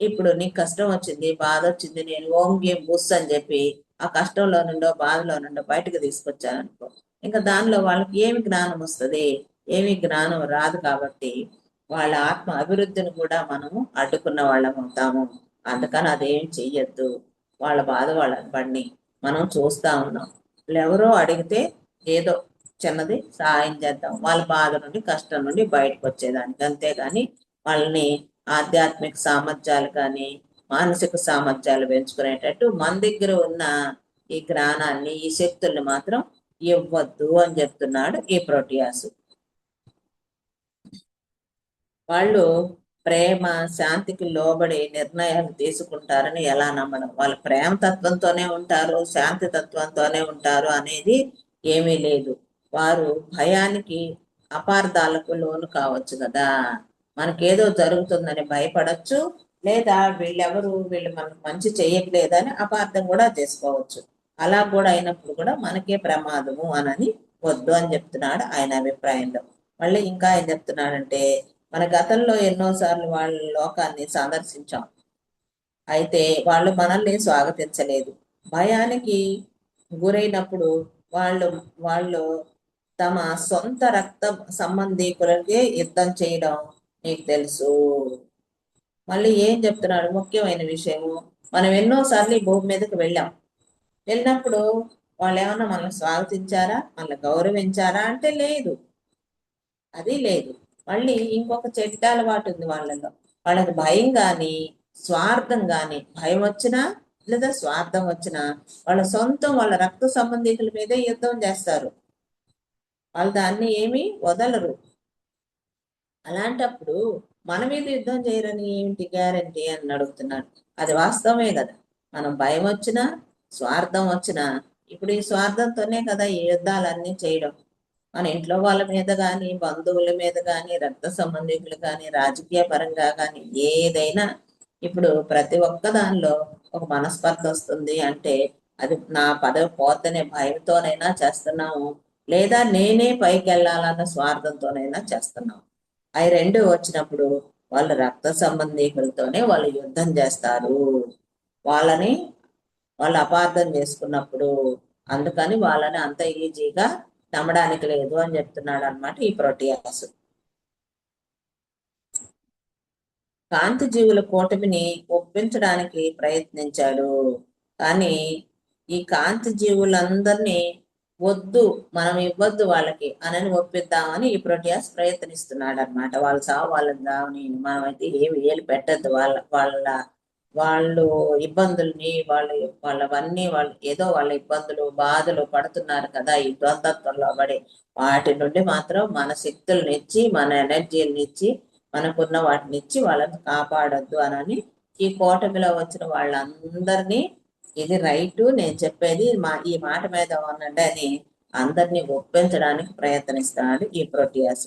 ఇప్పుడు నీకు కష్టం వచ్చింది, బాధ వచ్చింది, నేను ఓంగి బుస్ అని చెప్పి ఆ కష్టంలో నుండో బాధలో నుండో బయటకు తీసుకొచ్చాను అనుకో, ఇంకా దానిలో వాళ్ళకి ఏమి జ్ఞానం వస్తుంది? ఏమి జ్ఞానం రాదు. కాబట్టి వాళ్ళ ఆత్మ అభివృద్ధిని కూడా మనము అడ్డుకున్న వాళ్ళం అవుతాము. అందుకని అదేం చెయ్యొద్దు. వాళ్ళ బాధ వాళ్ళని పడిని మనం చూస్తా ఉన్నాం. ఎవరో అడిగితే ఏదో చిన్నది సహాయం చేద్దాం, వాళ్ళ బాధ నుండి కష్టం నుండి బయటకు వచ్చేదానికి. అంతేగాని వాళ్ళని ఆధ్యాత్మిక సామర్థ్యాలు కానీ మానసిక సామర్థ్యాలు పెంచుకునేటట్టు మన దగ్గర ఉన్న ఈ జ్ఞానాన్ని ఈ శక్తుల్ని మాత్రం ఇవ్వద్దు అని చెప్తున్నాడు ఈ ప్రోటియాసు. వాళ్ళు ప్రేమ శాంతికి లోబడి నిర్ణయాలు తీసుకుంటారని ఎలా నమ్మడం? వాళ్ళు ప్రేమ తత్వంతోనే ఉంటారు, శాంతి తత్వంతోనే ఉంటారు అనేది ఏమీ లేదు. వారు భయానికి అపార్థాలకు లోను కావచ్చు కదా. మనకేదో జరుగుతుందని భయపడచ్చు, లేదా వీళ్ళు మనకు మంచి చేయట్లేదని అపార్థం కూడా చేసుకోవచ్చు. అలా కూడా అయినప్పుడు కూడా మనకే ప్రమాదము అనని వద్దు అని చెప్తున్నాడు ఆయన అభిప్రాయంలో. మళ్ళీ ఇంకా ఏం చెప్తున్నాడంటే, మన గతంలో ఎన్నోసార్లు వాళ్ళ లోకాన్ని సందర్శించాం, అయితే వాళ్ళు మనల్ని స్వాగతించలేదు. భయానికి గురైనప్పుడు వాళ్ళు వాళ్ళు తమ సొంత రక్త సంబంధీకులకే యుద్ధం చేయడం నీకు తెలుసు. మళ్ళీ ఏం చెప్తున్నాడు ముఖ్యమైన విషయము, మనం ఎన్నోసార్లు ఈ భూమి మీదకి వెళ్ళినప్పుడు వాళ్ళు ఏమన్నా మనల్ని స్వాగతించారా, మనల్ని గౌరవించారా అంటే లేదు, అది లేదు. మళ్ళీ ఇంకొక చెడ్డ అలవాటు ఉంది వాళ్ళలో. వాళ్ళకి భయం కానీ స్వార్థం కానీ, భయం వచ్చినా లేదా స్వార్థం వచ్చినా వాళ్ళ సొంతం వాళ్ళ రక్త సంబంధికుల మీదే యుద్ధం చేస్తారు. వాళ్ళు దాన్ని ఏమీ వదలరు. అలాంటప్పుడు మన మీద యుద్ధం చేయరని ఏమిటి గ్యారంటీ అని అడుగుతున్నాడు. అది వాస్తవమే కదా. మనం భయం వచ్చినా స్వార్థం వచ్చినా, ఇప్పుడు ఈ స్వార్థంతోనే కదా ఈ యుద్ధాలన్నీ చేయడం. మన ఇంట్లో వాళ్ళ మీద కానీ, బంధువుల మీద కానీ, రక్త సంబంధికులు కానీ, రాజకీయ పరంగా కానీ ఏదైనా ఇప్పుడు ప్రతి ఒక్క దానిలో ఒక మనస్పర్ధ వస్తుంది అంటే అది నా పదవి పోతనే భయంతోనైనా చేస్తున్నాము, లేదా నేనే పైకి వెళ్ళాలన్న స్వార్థంతోనైనా చేస్తున్నాము. అవి రెండు వచ్చినప్పుడు వాళ్ళ రక్త సంబంధికులతోనే వాళ్ళు యుద్ధం చేస్తారు. వాళ్ళని వాళ్ళు అపార్థం చేసుకున్నప్పుడు, అందుకని వాళ్ళని అంత ఈజీగా నమ్మడానికి లేదు అని చెప్తున్నాడు అనమాట ఈ ప్రోటియాసు. కాంతి జీవుల కూటమిని ఒప్పించడానికి ప్రయత్నించాడు, కానీ ఈ కాంతి జీవులందరినీ వద్దు, మనం ఇవ్వద్దు వాళ్ళకి అని ఒప్పిద్దామని ఈ ప్రోటియాస్ ప్రయత్నిస్తున్నాడు అనమాట. వాళ్ళు సావు వాళ్ళని దావని మనమైతే ఏమి ఏలు పెట్టద్దు. వాళ్ళు ఇబ్బందుల్ని వాళ్ళవన్నీ వాళ్ళు ఏదో వాళ్ళ ఇబ్బందులు బాధలు పడుతున్నారు కదా ఈ ద్వంద్వత్వంలో పడి, వాటి నుండి మాత్రం మన శక్తుల్ని ఇచ్చి మన ఎనర్జీని ఇచ్చి మనకున్న వాటిని ఇచ్చి వాళ్ళని కాపాడొద్దు అని ఈ కూటమిలో వచ్చిన వాళ్ళందరినీ ఇది రైటు నేను చెప్పేది ఈ మాట మీద ఉన్నండి అని అందరినీ ఒప్పించడానికి ప్రయత్నిస్తున్నాడు ఈ ప్రోటియాస్.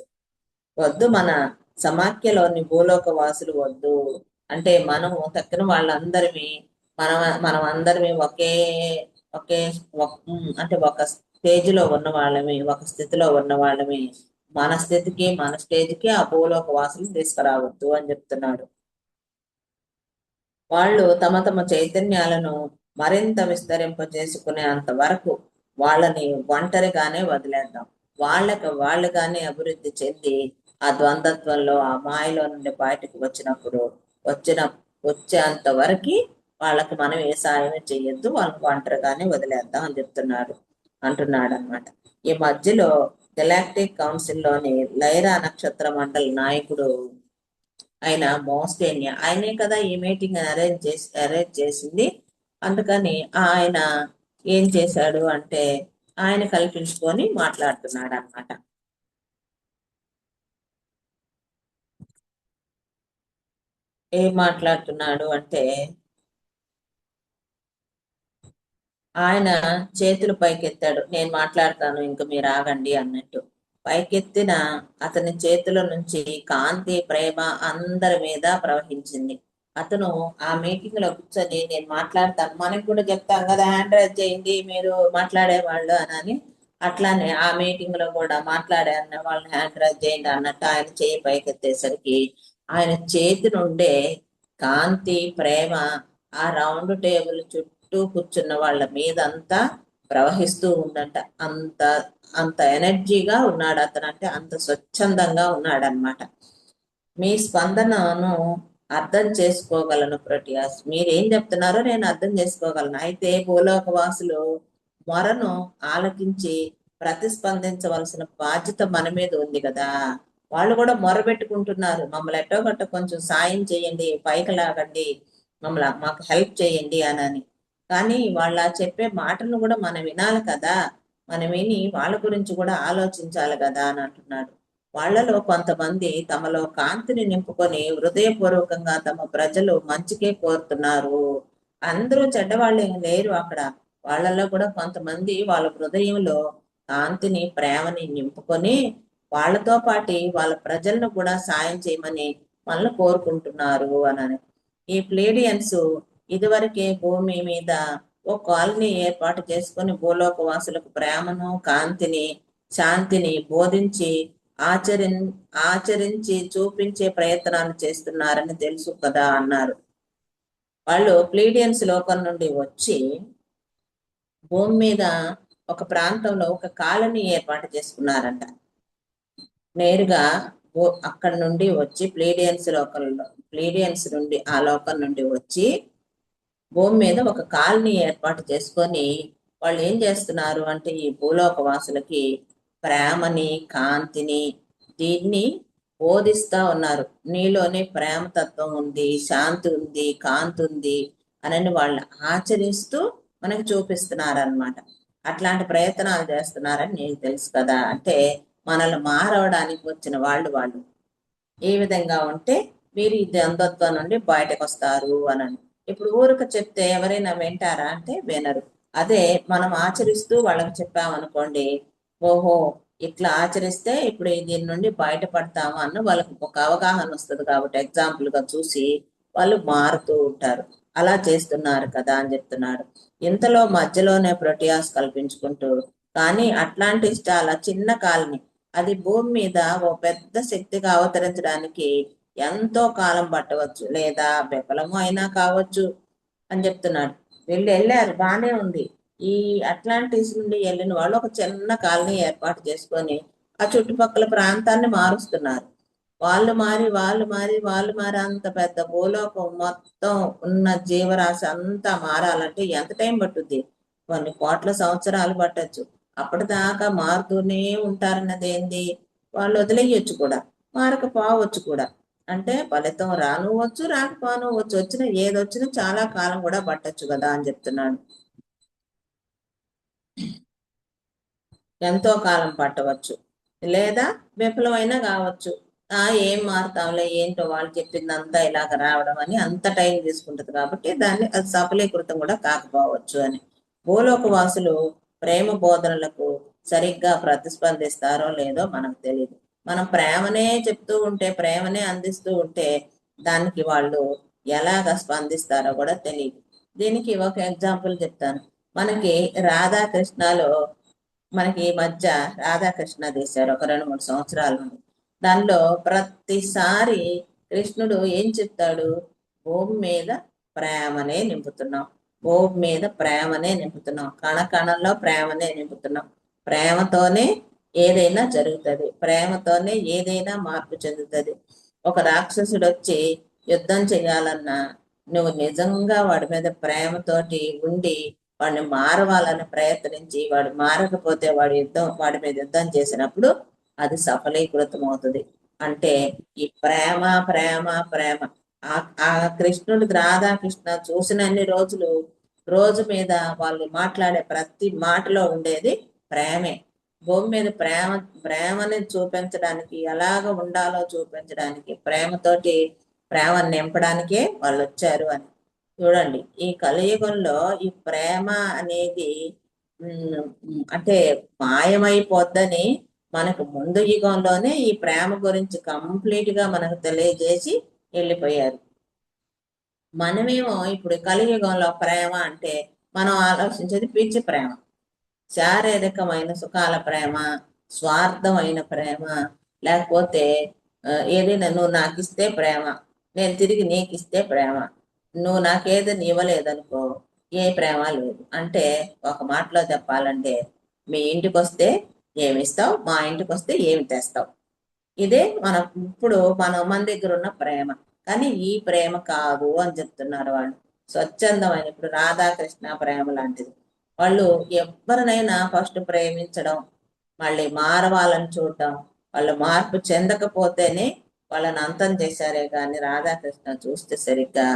వద్దు, మన సమాఖ్యలోని భూలోక వాసులు వద్దు అంటే మనము తక్కిన వాళ్ళందరినీ మనం అందరినీ ఒకే అంటే ఒక స్టేజ్లో ఉన్న వాళ్ళమి, ఒక స్థితిలో ఉన్న వాళ్ళమి. మన స్థితికి మన స్టేజ్కి ఆ భూలోక వాసులు తీసుకురావద్దు అని చెప్తున్నాడు. వాళ్ళు తమ తమ చైతన్యాలను మరింత విస్తరింపజేసుకునే అంత వరకు వాళ్ళని ఒంటరిగానే వదిలేద్దాం. వాళ్ళుగానే అభివృద్ధి చెంది ఆ ద్వంద్వత్వంలో ఆ మాయలో నుండి బయటకు వచ్చేంత వరకు వాళ్ళకి మనం ఏ సాయం చెయ్యొద్దు, వాళ్ళకి ఒంటరిగానే వదిలేద్దాం అని అంటున్నాడు అనమాట. ఈ మధ్యలో గెలాక్టిక్ కౌన్సిల్లోని లైరా నక్షత్ర మండలి నాయకుడు ఆయన మోస్టేనియా, ఆయనే కదా ఈ మీటింగ్ అరేంజ్ చేసింది. అందుకని ఆయన ఏం చేశాడు అంటే ఆయన కల్పించుకొని మాట్లాడుతున్నాడు అన్నమాట. ఏం మాట్లాడుతున్నాడు అంటే ఆయన చేతులు పైకెత్తాడు, నేను మాట్లాడతాను ఇంకా మీరు ఆగండి అన్నట్టు. పైకెత్తిన అతని చేతుల నుంచి కాంతి, ప్రేమ అందరి మీద ప్రవహించింది. అతను ఆ మీటింగ్ లో కూర్చొని నేను మాట్లాడతాను, మనకి కూడా చెప్తాం కదా హ్యాండ్ రైజ్ చేయండి మీరు మాట్లాడేవాళ్ళు అని. అట్లానే ఆ మీటింగ్ లో కూడా మాట్లాడే అన్న వాళ్ళని హ్యాండ్ రైజ్ చేయండి అన్నట్టు ఆయన చేయి పైకెత్తేసరికి ఆయన చేతి నుండే కాంతి, ప్రేమ ఆ రౌండ్ టేబుల్ చుట్టూ కూర్చున్న వాళ్ళ మీద అంతా ప్రవహిస్తూ ఉందంట. అంత అంత ఎనర్జీగా ఉన్నాడు అతను, అంటే అంత స్వచ్ఛందంగా ఉన్నాడు అనమాట. మీ స్పందనను అర్థం చేసుకోగలను ప్రోటియాస్, మీరేం చెప్తున్నారో నేను అర్థం చేసుకోగలను. అయితే భూలోకవాసులు మొరను ఆలకించి ప్రతిస్పందించవలసిన బాధ్యత మన మీద ఉంది కదా. వాళ్ళు కూడా మొర పెట్టుకుంటున్నారు, మమ్మల్ని ఎట్టో గట్ట కొంచెం సాయం చేయండి, పైకి లాగండి, మమ్మల్ని మాకు హెల్ప్ చేయండి అని. కానీ వాళ్ళ చెప్పే మాటలను కూడా మనం వినాలి కదా, మనం విని వాళ్ళ గురించి కూడా ఆలోచించాలి కదా అని అంటున్నాడు. వాళ్ళలో కొంతమంది తమలో కాంతిని నింపుకొని హృదయపూర్వకంగా తమ ప్రజలు మంచికే కోరుతున్నారు. అందరూ చెడ్డవాళ్ళు లేరు అక్కడ. వాళ్ళలో కూడా కొంతమంది వాళ్ళ హృదయంలో కాంతిని, ప్రేమని నింపుకొని వాళ్ళతో పాటు వాళ్ళ ప్రజలను కూడా సాయం చేయమని మనల్ని కోరుకుంటున్నారు అని. ఈ ప్లేడియన్స్ ఇదివరకే భూమి మీద ఓ కాలనీ ఏర్పాటు చేసుకొని భూలోక వాసులకు ప్రేమను, కాంతిని, శాంతిని బోధించి ఆచరి ఆచరించి చూపించే ప్రయత్నాలు చేస్తున్నారని తెలుసు కదా అన్నారు. వాళ్ళు ప్లీడియన్స్ లోకం నుండి వచ్చి భూమి మీద ఒక ప్రాంతంలో ఒక కాలనీ ఏర్పాటు చేసుకున్నారంట. నేరుగా అక్కడ నుండి వచ్చి ప్లీడియన్స్ నుండి ఆ లోకం నుండి వచ్చి భూమి మీద ఒక కాలనీ ఏర్పాటు చేసుకొని వాళ్ళు ఏం చేస్తున్నారు అంటే ఈ భూలోక వాసులకి ప్రేమని, కాంతిని, దీన్ని బోధిస్తా ఉన్నారు. నీలోనే ప్రేమతత్వం ఉంది, శాంతి ఉంది, కాంతి ఉంది అని వాళ్ళు ఆచరిస్తూ మనకు చూపిస్తున్నారు అనమాట. అట్లాంటి ప్రయత్నాలు చేస్తున్నారని నీకు తెలుసు కదా. అంటే మనల్ని మారవడానికి వచ్చిన వాళ్ళు ఏ విధంగా ఉంటే మీరు ఈ ద్వంద్వత్వం నుండి బయటకు వస్తారు అని. ఇప్పుడు ఊరికి చెప్తే ఎవరైనా వింటారా అంటే వినరు. అదే మనం ఆచరిస్తూ వాళ్ళకి చెప్పామనుకోండి, ఓహో ఇట్లా ఆచరిస్తే ఇప్పుడు దీని నుండి బయటపడతాము అన్న వాళ్ళకి ఒక అవగాహన వస్తుంది. కాబట్టి ఎగ్జాంపుల్ గా చూసి వాళ్ళు మారుతూ ఉంటారు. అలా చేస్తున్నారు కదా అని చెప్తున్నాడు. ఇంతలో మధ్యలోనే ప్రోటియాస్ కల్పించుకుంటూ, కానీ అట్లాంటిస్ చాలా చిన్న కాలనీ, అది భూమి మీద ఓ పెద్ద శక్తిగా అవతరించడానికి ఎంతో కాలం పట్టవచ్చు, లేదా విఫలము అయినా కావచ్చు అని చెప్తున్నాడు. వీళ్ళు వెళ్ళారు, బానే ఉంది. ఈ అట్లాంటిస్ నుండి వెళ్ళిన వాళ్ళు ఒక చిన్న కాలనీ ఏర్పాటు చేసుకొని ఆ చుట్టుపక్కల ప్రాంతాన్ని మారుస్తున్నారు. వాళ్ళు మారి అంత పెద్ద భూలోకం మొత్తం ఉన్న జీవరాశి అంతా మారాలంటే ఎంత టైం పట్టుద్ది? కొన్ని కోట్ల సంవత్సరాలు పట్టచ్చు. అప్పటిదాకా మారుతూనే ఉంటారన్నది ఏంది? వాళ్ళు వదిలేయచ్చు కూడా, మారకపోవచ్చు కూడా. అంటే ఫలితం రానువచ్చు, రాకపోనవచ్చు, ఏదొచ్చినా చాలా కాలం కూడా పట్టచ్చు కదా అని చెప్తున్నాడు. ఎంతో కాలం పట్టవచ్చు, లేదా విఫలమైనా కావచ్చు. ఏం మారుతాంలే, ఏంటో వాళ్ళు చెప్పిందంతా ఇలాగ రావడం అని అంత టైం తీసుకుంటది. కాబట్టి అది సఫలీకృతం కూడా కాకపోవచ్చు అని. భూలోక వాసులు ప్రేమ బోధనలకు సరిగ్గా ప్రతిస్పందిస్తారో లేదో మనకు తెలియదు. మనం ప్రేమనే చెప్తూ ఉంటే, ప్రేమనే అందిస్తూ ఉంటే దానికి వాళ్ళు ఎలాగ స్పందిస్తారో కూడా తెలియదు. దీనికి ఒక ఎగ్జాంపుల్ చెప్తాను. మనకి రాధాకృష్ణలో మనకి ఈ మధ్య రాధాకృష్ణ తీశారు ఒక 2-3 సంవత్సరాల నుండి. దానిలో ప్రతిసారి కృష్ణుడు ఏం చెప్తాడు? భూమి మీద ప్రేమనే నింపుతున్నాం, భూమి మీద ప్రేమనే నింపుతున్నాం, కణకణంలో ప్రేమనే నింపుతున్నాం. ప్రేమతోనే ఏదైనా జరుగుతుంది, ప్రేమతోనే ఏదైనా మార్పు చెందుతుంది. ఒక రాక్షసుడు వచ్చి యుద్ధం చేయాలన్నా నువ్వు నిజంగా వాడి మీద ప్రేమతోటి ఉండి వాడిని మారవాలని ప్రయత్నించి వాడు మారకపోతే వాడి మీద యుద్ధం చేసినప్పుడు అది సఫలీకృతం అవుతుంది. అంటే ఈ ప్రేమ ప్రేమ ప్రేమ ఆ కృష్ణుడు రాధాకృష్ణ చూసినన్ని రోజులు రోజు మీద వాళ్ళు మాట్లాడే ప్రతి మాటలో ఉండేది ప్రేమే. భూమి మీద ప్రేమని చూపించడానికి, ఎలాగ ఉండాలో చూపించడానికి, ప్రేమతోటి ప్రేమను నింపడానికే వాళ్ళు వచ్చారు అని. చూడండి, ఈ కలియుగంలో ఈ ప్రేమ అనేది అంటే మాయమైపోద్దని మనకు ముందు యుగంలోనే ఈ ప్రేమ గురించి కంప్లీట్ గా మనకు తెలియజేసి వెళ్ళిపోయారు. మనమేమో ఇప్పుడు కలియుగంలో ప్రేమ అంటే మనం ఆలోచించేది పిచ్చి ప్రేమ, శారీరకమైన సుఖాల ప్రేమ, స్వార్థమైన ప్రేమ, లేకపోతే ఏదైనా నువ్వు నాకు ఇస్తే ప్రేమ, నేను తిరిగి నీకు ఇస్తే ప్రేమ, నువ్వు నాకేదని ఇవ్వలేదనుకో ఏ ప్రేమ లేదు. అంటే ఒక మాటలో చెప్పాలంటే మీ ఇంటికి వస్తే ఏమి ఇస్తావు, మా ఇంటికి వస్తే ఏమి తెస్తావు. ఇదే ఇప్పుడు మన దగ్గర ఉన్న ప్రేమ. కానీ ఈ ప్రేమ కాదు అని చెప్తున్నారు వాళ్ళు. స్వచ్ఛందమైన ఇప్పుడు రాధాకృష్ణ ప్రేమ లాంటిది. వాళ్ళు ఎవరినైనా ఫస్ట్ ప్రేమించడం, మళ్ళీ మారవాలని చూడటం, వాళ్ళు మార్పు చెందకపోతేనే వాళ్ళని అంతం చేశారే కానీ రాధాకృష్ణ చూస్తే సరిగ్గా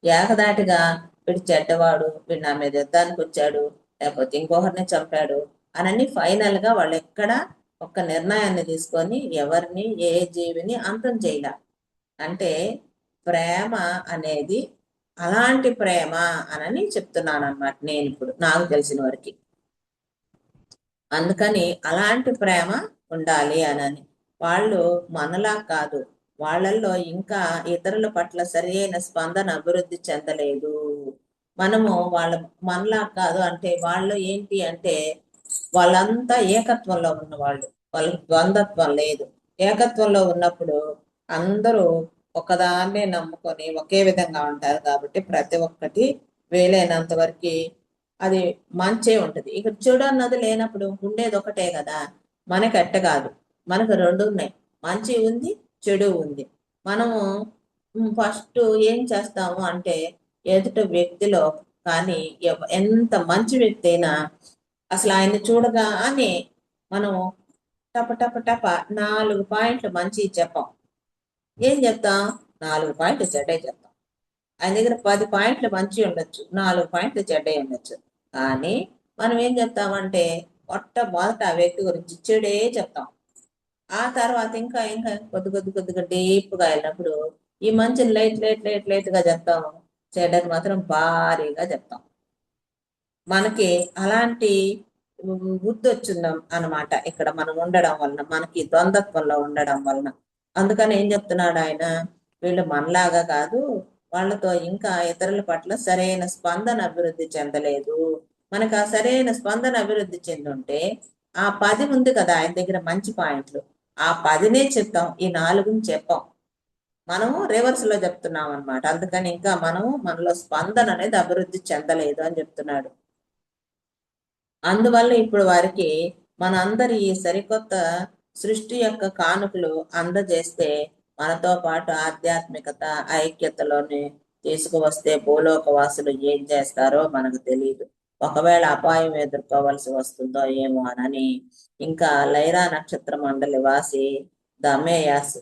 ఏకదాటిగా వీడు చెడ్డవాడు, వీడు నా మీద యుద్ధానికి వచ్చాడు, లేకపోతే ఇంకొకరిని చంపాడు అని ఫైనల్ గా వాళ్ళు ఎక్కడ ఒక నిర్ణయాన్ని తీసుకొని ఎవరిని ఏ జీవిని అంతం చేయాల. అంటే ప్రేమ అనేది అలాంటి ప్రేమ అని చెప్తున్నాను అన్నమాట నేను ఇప్పుడు నాకు తెలిసిన వరకు. అందుకని అలాంటి ప్రేమ ఉండాలి అని. వాళ్ళు మనలా కాదు, వాళ్ళల్లో ఇంకా ఇతరుల పట్ల సరైన స్పందన అభివృద్ధి చెందలేదు. మనము మనలా కాదు అంటే వాళ్ళు ఏంటి అంటే వాళ్ళంతా ఏకత్వంలో ఉన్నవాళ్ళు, వాళ్ళకి ద్వంద్వత్వం లేదు. ఏకత్వంలో ఉన్నప్పుడు అందరూ ఒకదాన్నే నమ్ముకొని ఒకే విధంగా ఉంటారు కాబట్టి ప్రతి ఒక్కటి వీలైనంత వరకు అది మంచే ఉంటది. ఇక చెడు అన్నది లేనప్పుడు ఉండేది ఒకటే కదా. మనకి అట్ట కాదు, మనకు రెండు ఉన్నాయి, మంచి ఉంది చెడు ఉంది. మనము ఫస్ట్ ఏం చేస్తాము అంటే ఎదుట వ్యక్తిలో కానీ ఎంత మంచి వ్యక్తి అయినా అసలు ఆయన్ని చూడగానే మనం టప టప టప 4 పాయింట్లు మంచి చెప్పాం, ఏం చెప్తాం 4 పాయింట్లు చెడ్డే చెప్తాం. ఆయన దగ్గర 10 పాయింట్లు మంచి ఉండొచ్చు, 4 పాయింట్లు చెడ్డే ఉండొచ్చు. కానీ మనం ఏం చెప్తామంటే మొట్టమొదట ఆ వ్యక్తి గురించి చెడే చెప్తాం. ఆ తర్వాత ఇంకా ఇంకా కొద్దిగా డీప్గా వెళ్ళినప్పుడు ఈ మంచిని లైట్ గా చెప్తాం, చెడ్డని మాత్రం భారీగా చెప్తాం. మనకి అలాంటి బుద్ధి వచ్చిందాం అనమాట ఇక్కడ మనం ఉండడం వలన, మనకి ద్వంద్వత్వంలో ఉండడం వలన. అందుకని ఏం చెప్తున్నాడు ఆయన, వీళ్ళు మనలాగా కాదు, వాళ్ళతో ఇంకా ఇతరుల పట్ల సరైన స్పందన అభివృద్ధి చెందలేదు. మనకు ఆ సరైన స్పందన అభివృద్ధి చెందుంటే ఆ 10 ఉంది కదా ఆయన దగ్గర మంచి పాయింట్లు, ఆ 10నే చెప్తాం, ఈ 4ని చెప్పాం. మనము రివర్స్ లో చెప్తున్నాం అనమాట. అందుకని ఇంకా మనలో స్పందన అనేది అభివృద్ధి చెందలేదు అని చెప్తున్నాడు. అందువల్ల ఇప్పుడు వారికి మనందరి ఈ సరికొత్త సృష్టి యొక్క కానుకలు అందజేస్తే మనతో పాటు ఆధ్యాత్మికత ఐక్యతలోని తీసుకువస్తే భూలోకవాసులు ఏం చేస్తారో మనకు తెలియదు. ఒకవేళ అపాయం ఎదుర్కోవాల్సి వస్తుందో ఏమో అని. ఇంకా లైరా నక్షత్ర మండలి వాసి దమేయాస్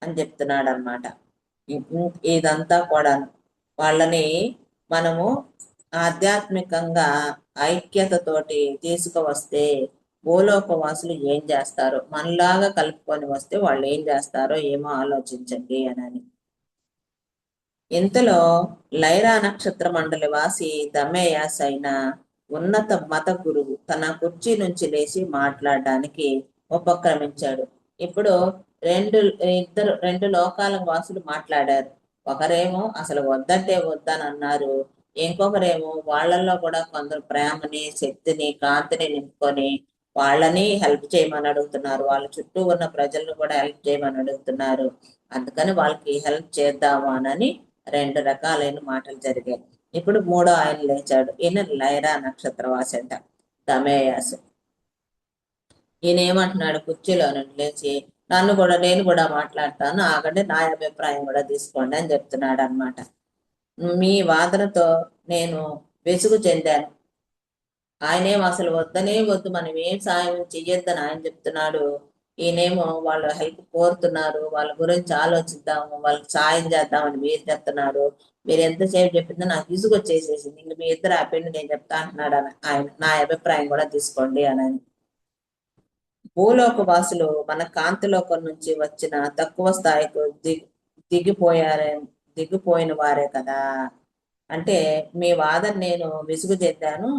అని చెప్తున్నాడు అనమాట. ఇదంతా కూడా వాళ్ళని మనము ఆధ్యాత్మికంగా ఐక్యతతోటి తీసుకువస్తే భూలోకవాసులు ఏం చేస్తారో, మనలాగా కలుపుకొని వస్తే వాళ్ళు ఏం చేస్తారో ఏమో ఆలోచించండి అని. ఇంతలో లైరా నక్షత్ర మండలి వాసి దమేయాస్ అయిన ఉన్నత మత గురువు తన కుర్చీ నుంచి లేచి మాట్లాడడానికి ఉపక్రమించాడు. ఇప్పుడు రెండు లోకాల వాసులు మాట్లాడారు. ఒకరేమో అసలు వద్దంటే వద్దని అన్నారు, ఇంకొకరేమో వాళ్ళల్లో కూడా కొందరు ప్రేమని శక్తిని కాంతిని నింపుకొని వాళ్ళని హెల్ప్ చేయమని అడుగుతున్నారు, వాళ్ళ చుట్టూ ఉన్న ప్రజలను కూడా హెల్ప్ చేయమని అడుగుతున్నారు. అందుకని వాళ్ళకి హెల్ప్ చేద్దాము అని 2 రకాలైన మాటలు జరిగాయి. ఇప్పుడు 3వ ఆయన లేచాడు. ఈయన లైరా నక్షత్రవాసి అంట, దమేయాస్. ఈయన ఏమంటున్నాడు, కుర్చీలో నుండి లేచి నేను కూడా మాట్లాడతాను, ఆగండి, నా అభిప్రాయం కూడా తీసుకోండి అని చెప్తున్నాడు అనమాట. మీ వాదనతో నేను వెసుగు చెందాను. ఆయనేం అసలు వద్దనే వద్దు, మనం ఏం సాయం చెయ్యొద్దని ఆయన చెప్తున్నాడు. ఈయనేమో వాళ్ళు హెల్ప్ కోరుతున్నారు, వాళ్ళ గురించి ఆలోచిద్దాము, వాళ్ళకి సాయం చేద్దామని మీరు చెప్తున్నారు. మీరు ఎంతసేపు చెప్పిందో నాకు విసుగొచ్చేసేసింది, ఇంక మీ ఇద్దరు ఆపండి నేను చెప్తా అంటున్నాడు ఆయన. నా అభిప్రాయం కూడా తీసుకోండి అని. భూలోక వాసులు మన కాంతిలోకం నుంచి వచ్చిన తక్కువ స్థాయికి దిగిపోయిన వారే కదా. అంటే మీ వాదన నేను విసుగు చెందాను.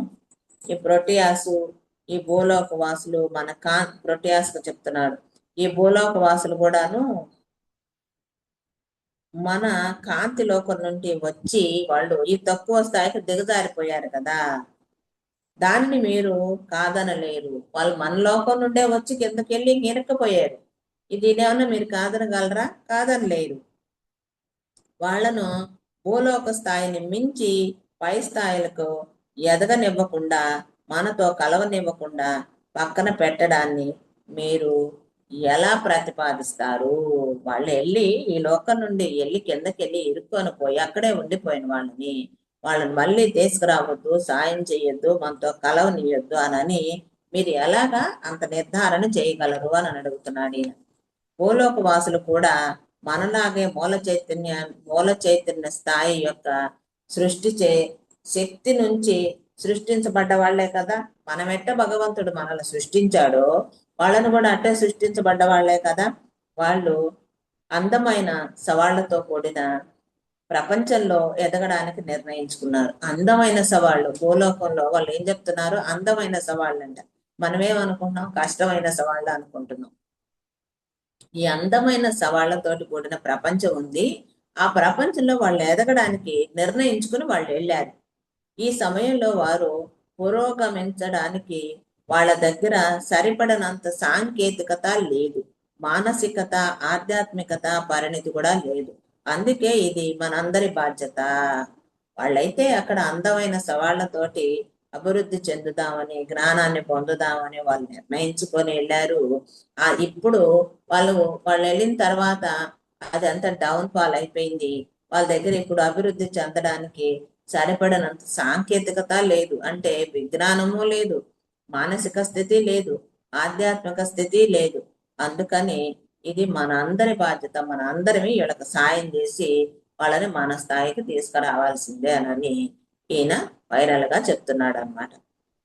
ఈ ప్రోటియాసు, ఈ భూలోక వాసులు మన ప్రోటియాస్ చెప్తున్నాడు, ఈ భూలోక వాసులు కూడాను మన కాంతి లోకం నుండి వచ్చి వాళ్ళు ఈ తక్కువ స్థాయికి దిగజారిపోయారు కదా. దాన్ని మీరు కాదనలేరు. వాళ్ళు మన లోకం నుండే వచ్చి కిందకెళ్ళి ఇరక్కపోయారు. ఇది ఏమన్నా మీరు కాదనగలరా? కాదనలేరు. వాళ్లను భూలోక స్థాయిని మించి పై స్థాయిలకు ఎదగనివ్వకుండా, మనతో కలవనివ్వకుండా పక్కన పెట్టడాన్ని మీరు ఎలా ప్రతిపాదిస్తారు? వాళ్ళు వెళ్ళి ఈ లోకం నుండి వెళ్ళి కిందకెళ్ళి ఇరుక్కొని పోయి అక్కడే ఉండిపోయిన వాళ్ళని మళ్ళీ తీసుకురావద్దు, సాయం చేయొద్దు, మనతో కలవనియొద్దు అని మీరు ఎలాగా అంత నిర్ధారణ చేయగలరు అని అడుగుతున్నాడు ఈయన. భూలోక వాసులు కూడా మనలాగే మూల చైతన్య స్థాయి యొక్క శక్తి నుంచి సృష్టించబడ్డ వాళ్లే కదా. మనమెట్ట భగవంతుడు మనల్ని సృష్టించాడో వాళ్ళను కూడా అట్టే సృష్టించబడ్డ వాళ్లే కదా. వాళ్ళు అందమైన సవాళ్లతో కూడిన ప్రపంచంలో ఎదగడానికి నిర్ణయించుకున్నారు. అందమైన సవాళ్ళు భూలోకంలో వాళ్ళు ఏం చెప్తున్నారు? అందమైన సవాళ్ళు అంట. మనమేమనుకుంటున్నాం? కష్టమైన సవాళ్ళు అనుకుంటున్నాం. ఈ అందమైన సవాళ్లతోటి కూడిన ప్రపంచం ఉంది. ఆ ప్రపంచంలో వాళ్ళు ఎదగడానికి నిర్ణయించుకుని వాళ్ళు వెళ్ళారు. ఈ సమయంలో వారు పురోగమించడానికి వాళ్ళ దగ్గర సరిపడనంత సాంకేతికత లేదు, మానసికత, ఆధ్యాత్మికత పరిణితి కూడా లేదు. అందుకే ఇది మనందరి బాధ్యత. వాళ్ళైతే అక్కడ అందమైన సవాళ్లతోటి అభివృద్ధి చెందుదామని, జ్ఞానాన్ని పొందుదామని వాళ్ళు నిర్ణయించుకొని వెళ్ళారు. ఇప్పుడు వాళ్ళు వెళ్ళిన తర్వాత అది అంతా డౌన్ ఫాల్ అయిపోయింది. వాళ్ళ దగ్గర ఇప్పుడు అభివృద్ధి చెందడానికి సరిపడినంత సాంకేతికత లేదు, అంటే విజ్ఞానము లేదు, మానసిక స్థితి లేదు, ఆధ్యాత్మిక స్థితి లేదు. అందుకని ఇది మన అందరి బాధ్యత. మన అందరివి వీళ్ళకి సాయం చేసి వాళ్ళని మన స్థాయికి తీసుకురావాల్సిందే అని ఈయన వైరల్ గా చెప్తున్నాడు అనమాట.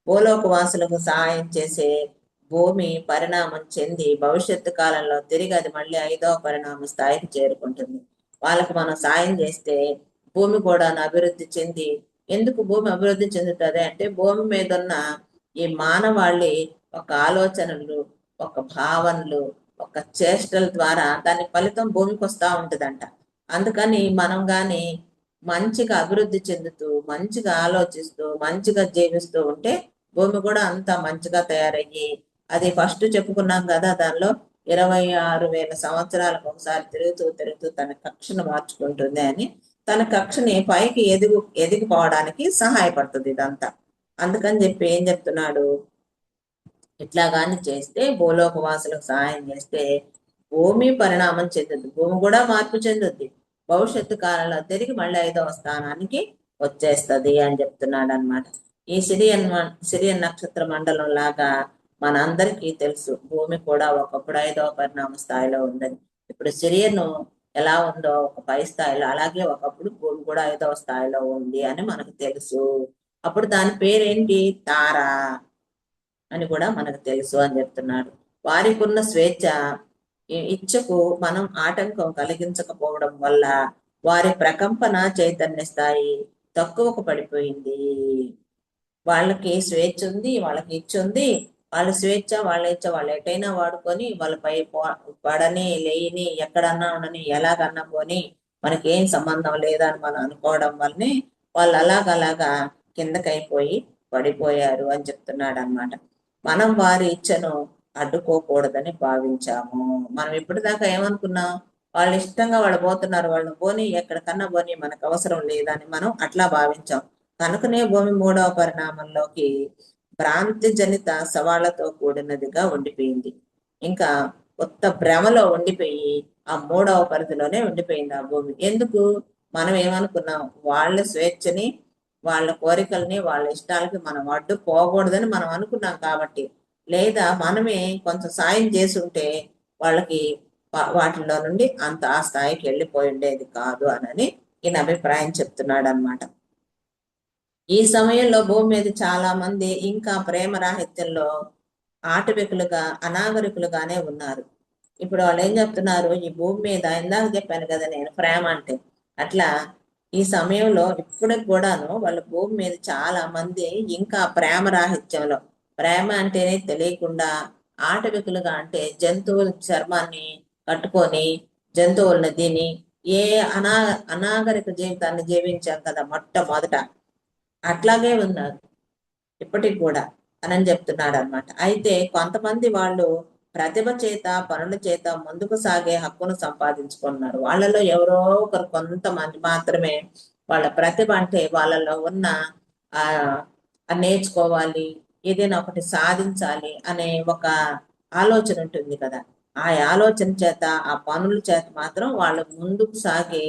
భూలోక వాసులకు సహాయం చేసే భూమి పరిణామం చెంది భవిష్యత్తు కాలంలో తిరిగి అది మళ్ళీ 5వ పరిణామ స్థాయికి చేరుకుంటుంది. వాళ్ళకి మనం సాయం చేస్తే భూమి కూడా అభివృద్ధి చెంది, ఎందుకు భూమి అభివృద్ధి చెందుతుంది అంటే భూమి మీద ఉన్న ఈ మానవాళి ఒక ఆలోచనలు, ఒక భావనలు, ఒక చేష్టల ద్వారా దాని ఫలితం భూమికి వస్తూ ఉంటుందంట. అందుకని మనం కానీ మంచిగా అభివృద్ధి చెందుతూ, మంచిగా ఆలోచిస్తూ, మంచిగా జీవిస్తూ ఉంటే భూమి కూడా అంత మంచిగా తయారయ్యి, అది ఫస్ట్ చెప్పుకున్నాం కదా, దానిలో 26,000 సంవత్సరాలకు ఒకసారి తిరుగుతూ తన కక్షను మార్చుకుంటుంది అని, తన కక్షని పైకి ఎదిగిపోవడానికి సహాయపడుతుంది ఇదంతా. అందుకని చెప్పి ఏం చెప్తున్నాడు? ఇట్లా కానీ చేస్తే, భూలోక వాసులకు సహాయం చేస్తే భూమి పరిణామం చెందుద్ది, భూమి కూడా మార్పు చెందుద్ది, భవిష్యత్తు కాలంలో తిరిగి మళ్ళీ 5వ స్థానానికి వచ్చేస్తుంది అని చెప్తున్నాడు అనమాట. ఈ సిరియన్ నక్షత్ర మండలం లాగా మనందరికీ తెలుసు భూమి కూడా ఒకప్పుడు 5వ పరిణామ స్థాయిలో ఉందని. ఇప్పుడు సిరియన్ ఎలా ఉందో ఒక పై స్థాయిలో, అలాగే ఒకప్పుడు భూమి కూడా 5వ స్థాయిలో ఉంది అని మనకు తెలుసు. అప్పుడు దాని పేరేంటి? తారా అని కూడా మనకు తెలుసు అని చెప్తున్నాడు. వారికి ఉన్న స్వేచ్ఛ ఇచ్చకు మనం ఆటంకం కలిగించకపోవడం వల్ల వారి ప్రకంపన చైతన్య స్థాయి తక్కువకు పడిపోయింది. వాళ్ళకి స్వేచ్ఛ ఉంది, వాళ్ళకి ఇచ్చ ఉంది, వాళ్ళ స్వేచ్ఛ వాళ్ళ ఇచ్చ వాళ్ళు ఎటైనా వాడుకొని వాళ్ళపై పడని లేని ఎక్కడన్నా ఉండని ఎలాగన్నా పోని మనకేం సంబంధం లేదని మనం అనుకోవడం వల్లనే వాళ్ళు అలాగలాగా కిందకైపోయి పడిపోయారు అని చెప్తున్నాడు అనమాట. మనం వారి ఇచ్చను అడ్డుకోకూడదని భావించాము. మనం ఇప్పటిదాకా ఏమనుకున్నాం? వాళ్ళు ఇష్టంగా వాళ్ళు పోతున్నారు, వాళ్ళని పోని ఎక్కడికన్నా పోని మనకు అవసరం లేదని మనం అట్లా భావించాం. కనుకనే భూమి 3వ పరిణామంలోకి భ్రాంతి జనిత సవాళ్లతో కూడినదిగా ఉండిపోయింది. ఇంకా కొత్త భ్రమలో ఉండిపోయి ఆ 3వ పరిధిలోనే ఉండిపోయింది ఆ భూమి. ఎందుకు? మనం ఏమనుకున్నాం? వాళ్ళ స్వేచ్ఛని, వాళ్ళ కోరికల్ని, వాళ్ళ ఇష్టాలకి మనం అడ్డు పోకూడదని మనం అనుకున్నాం. కాబట్టి లేదా మనమే కొంచెం సాయం చేసి ఉంటే వాళ్ళకి వాటిలో నుండి అంత ఆ స్థాయికి వెళ్ళిపోయి ఉండేది కాదు అని ఈయన అభిప్రాయం చెప్తున్నాడు అనమాట. ఈ సమయంలో భూమి మీద చాలా మంది ఇంకా ప్రేమ రాహిత్యంలో ఆటవికులుగా అనాగరికులుగానే ఉన్నారు. ఇప్పుడు వాళ్ళు ఏం చెప్తున్నారు, ఈ భూమి మీద ఇందాక చెప్పాను కదా నేను ప్రేమ అంటే, అట్లా ఈ సమయంలో ఇప్పటికి కూడాను వాళ్ళ భూమి మీద చాలా మంది ఇంకా ప్రేమ రాహిత్యంలో, ప్రేమ అంటేనే తెలియకుండా ఆటవికులుగా అంటే జంతువుల చర్మాన్ని కట్టుకొని జంతువులను తిని ఏ అనాగరిక జీవితాన్ని జీవించాం కదా మొట్టమొదట, అట్లాగే ఉన్నారు ఇప్పటికి కూడా అని చెప్తున్నాడు అనమాట. అయితే కొంతమంది వాళ్ళు ప్రతిభ చేత పనుల చేత ముందుకు సాగే హక్కును సంపాదించుకున్నారు. వాళ్ళలో ఎవరో ఒకరు కొంతమంది మాత్రమే వాళ్ళ ప్రతిభ అంటే వాళ్ళలో ఉన్న ఆ నేర్చుకోవాలి, ఏదైనా ఒకటి సాధించాలి అనే ఒక ఆలోచన ఉంటుంది కదా, ఆ ఆలోచన చేత ఆ పనుల చేత మాత్రం వాళ్ళు ముందుకు సాగి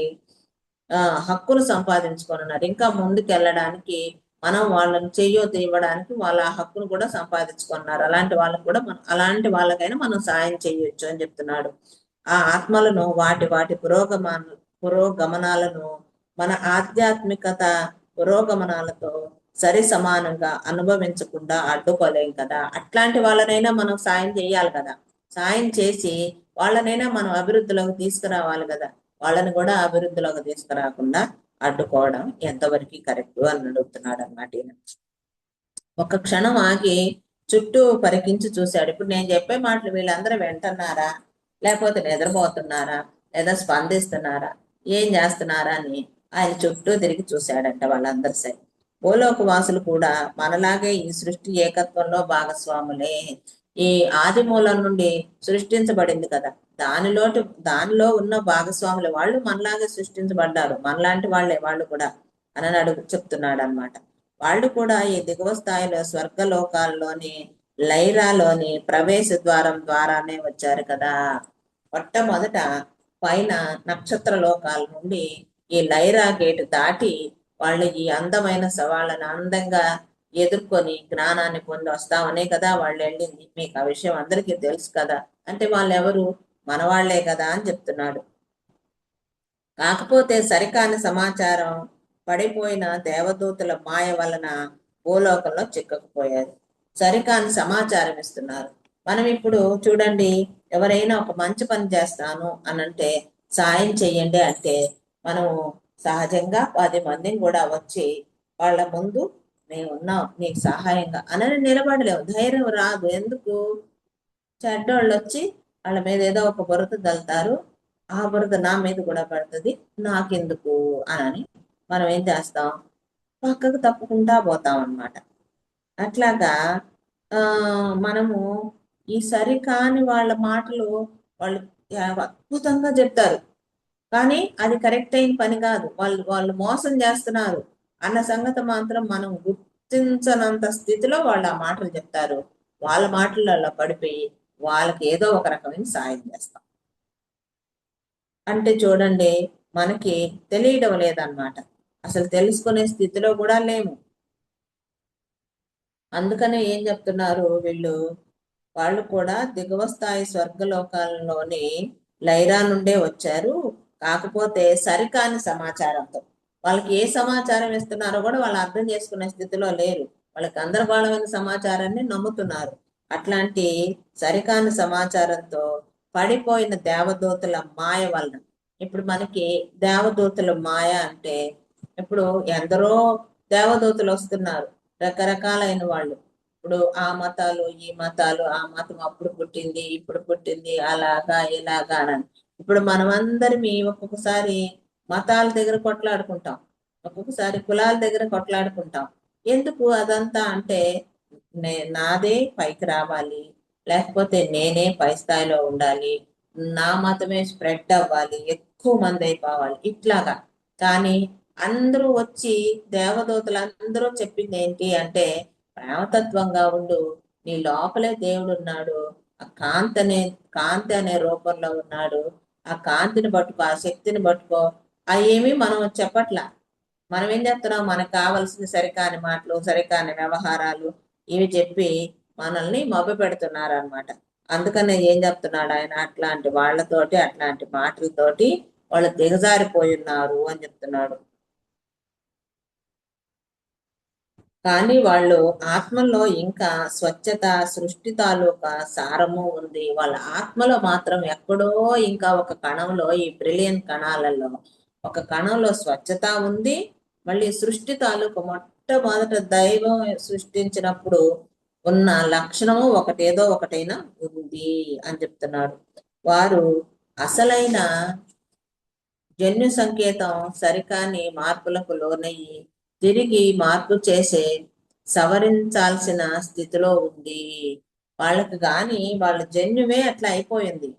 హక్కును సంపాదించుకున్నారు. ఇంకా ముందుకు వెళ్ళడానికి మనం వాళ్ళని చెయ్యొద్దు ఇవ్వడానికి వాళ్ళ ఆ హక్కును కూడా సంపాదించుకున్నారు. అలాంటి వాళ్ళకు కూడా మనం అలాంటి వాళ్ళకైనా మనం సాయం చేయొచ్చు అని చెప్తున్నాడు. ఆ ఆత్మలను వాటి వాటి పురోగమనాలను మన ఆధ్యాత్మికత పురోగమనాలతో సరి సమానంగా అనుభవించకుండా అడ్డుకోలేం కదా. అట్లాంటి వాళ్ళనైనా మనం సాయం చేయాలి కదా. సాయం చేసి వాళ్ళనైనా మనం అభివృద్ధిలోకి తీసుకురావాలి కదా. వాళ్ళని కూడా అభివృద్ధిలోకి తీసుకురాకుండా అడ్డుకోవడం ఎంతవరకు కరెక్ట్ అని అడుగుతున్నాడు అన్నమాట ఈయన. ఒక క్షణం ఆగి చుట్టూ పరికించి చూశాడు. ఇప్పుడు నేను చెప్పే మాటలు వీళ్ళందరూ వింటున్నారా, లేకపోతే నిద్రపోతున్నారా, లేదా స్పందిస్తున్నారా, ఏం చేస్తున్నారా అని ఆయన చుట్టూ తిరిగి చూశాడంట వాళ్ళందరి సై. భూలోక వాసులు కూడా మనలాగే ఈ సృష్టి ఏకత్వంలో భాగస్వాములే. ఈ ఆది మూలం నుండి సృష్టించబడింది కదా, దానిలో ఉన్న భాగస్వాములు వాళ్ళు మనలాగే సృష్టించబడ్డారు, మనలాంటి వాళ్ళే వాళ్ళు కూడా అని చెప్తున్నాడు అనమాట. వాళ్ళు కూడా ఈ దిగువ స్థాయిలో స్వర్గలోకాల్లోని లైరాలోని ప్రవేశ ద్వారం ద్వారానే వచ్చారు కదా. మొట్టమొదట పైన నక్షత్ర లోకాల నుండి ఈ లైరా గేటు దాటి వాళ్ళు ఈ అందమైన సవాళ్ళను అందంగా ఎదుర్కొని జ్ఞానాన్ని పొంది వస్తామనే కదా వాళ్ళు వెళ్ళింది. మీకు ఆ విషయం అందరికీ తెలుసు కదా. అంటే వాళ్ళు ఎవరు, మనవాళ్లే కదా అని చెప్తున్నాడు. కాకపోతే సరికాని సమాచారం పడిపోయిన దేవదూతల మాయ వలన భూలోకంలో చిక్కకపోయారు. సరికాని సమాచారం ఇస్తున్నారు. మనం ఇప్పుడు చూడండి, ఎవరైనా ఒక మంచి పని చేస్తాను అనంటే సాయం చెయ్యండి అంటే మనము సహజంగా 10 మందిని కూడా వచ్చి వాళ్ళ ముందు మేము ఉన్నాం నీకు సహాయంగా అని నిలబడలేము. ధైర్యం రాదు. ఎందుకు? చెడ్డోళ్ళు వచ్చి వాళ్ళ మీద ఏదో ఒక బురద దల్తారు, ఆ బురద నా మీద కూడా పడుతుంది, నాకెందుకు అని మనం ఏం చేస్తాం, పక్కకు తప్పుకుంటా పోతాం అన్నమాట. అట్లాగా మనము ఈ సరికాని వాళ్ళ మాటలు వాళ్ళు అద్భుతంగా చెప్తారు, కానీ అది కరెక్ట్ అయిన పని కాదు, వాళ్ళు మోసం చేస్తున్నారు అన్న సంగతి మాత్రం మనం గుర్తించనంత స్థితిలో వాళ్ళు ఆ మాటలు చెప్తారు. వాళ్ళ మాటలలో పడిపోయి వాళ్ళకి ఏదో ఒక రకమైన సాయం చేస్తాం. అంటే చూడండి, మనకి తెలియడం లేదన్నమాట, అసలు తెలుసుకునే స్థితిలో కూడా లేము. అందుకనే ఏం చెప్తున్నారు వీళ్ళు, వాళ్ళు కూడా దిగువ స్థాయి స్వర్గలోకాలలోని లైరా నుండే వచ్చారు, కాకపోతే సరికాని సమాచారంతో. వాళ్ళకి ఏ సమాచారం ఇస్తున్నారో కూడా వాళ్ళు అర్థం చేసుకునే స్థితిలో లేరు. వాళ్ళకి గందరగోళమైన సమాచారాన్ని నమ్ముతున్నారు. అట్లాంటి సరికాని సమాచారంతో పడిపోయిన దేవదూతల మాయ వలన. ఇప్పుడు మనకి దేవదూతల మాయ అంటే, ఇప్పుడు ఎందరో దేవదూతలు వస్తున్నారు, రకరకాలైన వాళ్ళు. ఇప్పుడు ఆ మతాలు ఈ మతాలు, ఆ మతం అప్పుడు పుట్టింది ఇప్పుడు పుట్టింది అలాగా ఇలాగా అని. ఇప్పుడు మనమందరిమి ఒక్కొక్కసారి మతాల దగ్గర కొట్లాడుకుంటాం, ఒక్కొక్కసారి కులాల దగ్గర కొట్లాడుకుంటాం. ఎందుకు అదంతా అంటే, నాదే పైకి రావాలి, లేకపోతే నేనే పై స్థాయిలో ఉండాలి, నా మతమే స్ప్రెడ్ అవ్వాలి, ఎక్కువ మంది అయిపోవాలి, ఇట్లాగా. కానీ అందరూ వచ్చి దేవదూతలు అందరూ చెప్పింది ఏంటి అంటే, ప్రేమతత్వంగా ఉండు, నీ లోపలే దేవుడు ఉన్నాడు, ఆ కాంతి అనే రూపంలో ఉన్నాడు, ఆ కాంతిని పట్టుకో, ఆ శక్తిని పట్టుకో. అవేమి మనం చెప్పట్లా. మనం ఏం చెప్తున్నాం, మనకు కావాల్సిన సరికాని మాటలు, సరికాని వ్యవహారాలు ఇవి చెప్పి మనల్ని మభ్య పెడుతున్నారు అనమాట. అందుకనే ఏం చెప్తున్నాడు ఆయన, అట్లాంటి వాళ్ళతోటి అట్లాంటి మాటలతోటి వాళ్ళు దిగజారిపోయి ఉన్నారు అని చెప్తున్నాడు. కానీ వాళ్ళు ఆత్మలో ఇంకా స్వచ్ఛత, సృష్టి తాలూకా సారము ఉంది. వాళ్ళ ఆత్మలో మాత్రం ఎక్కడో ఇంకా ఒక కణంలో, ఈ బ్రిలియన్ కణాలలో ఒక కణంలో స్వచ్ఛత ఉంది. మళ్ళీ సృష్టి తాలూకు మొట్టమొదట దైవం సృష్టించినప్పుడు ఉన్న లక్షణము ఒకటేదో ఒకటైనా ఉంది అని చెప్తున్నాడు. వారు అసలైన జన్యు సంకేతం సరికాని మార్పులకు లోనయ్యి తిరిగి మార్పు చేసే సవరించాల్సిన స్థితిలో ఉంది. వాళ్ళకి గాని వాళ్ళ జన్యువే అట్లా అయిపోయింది.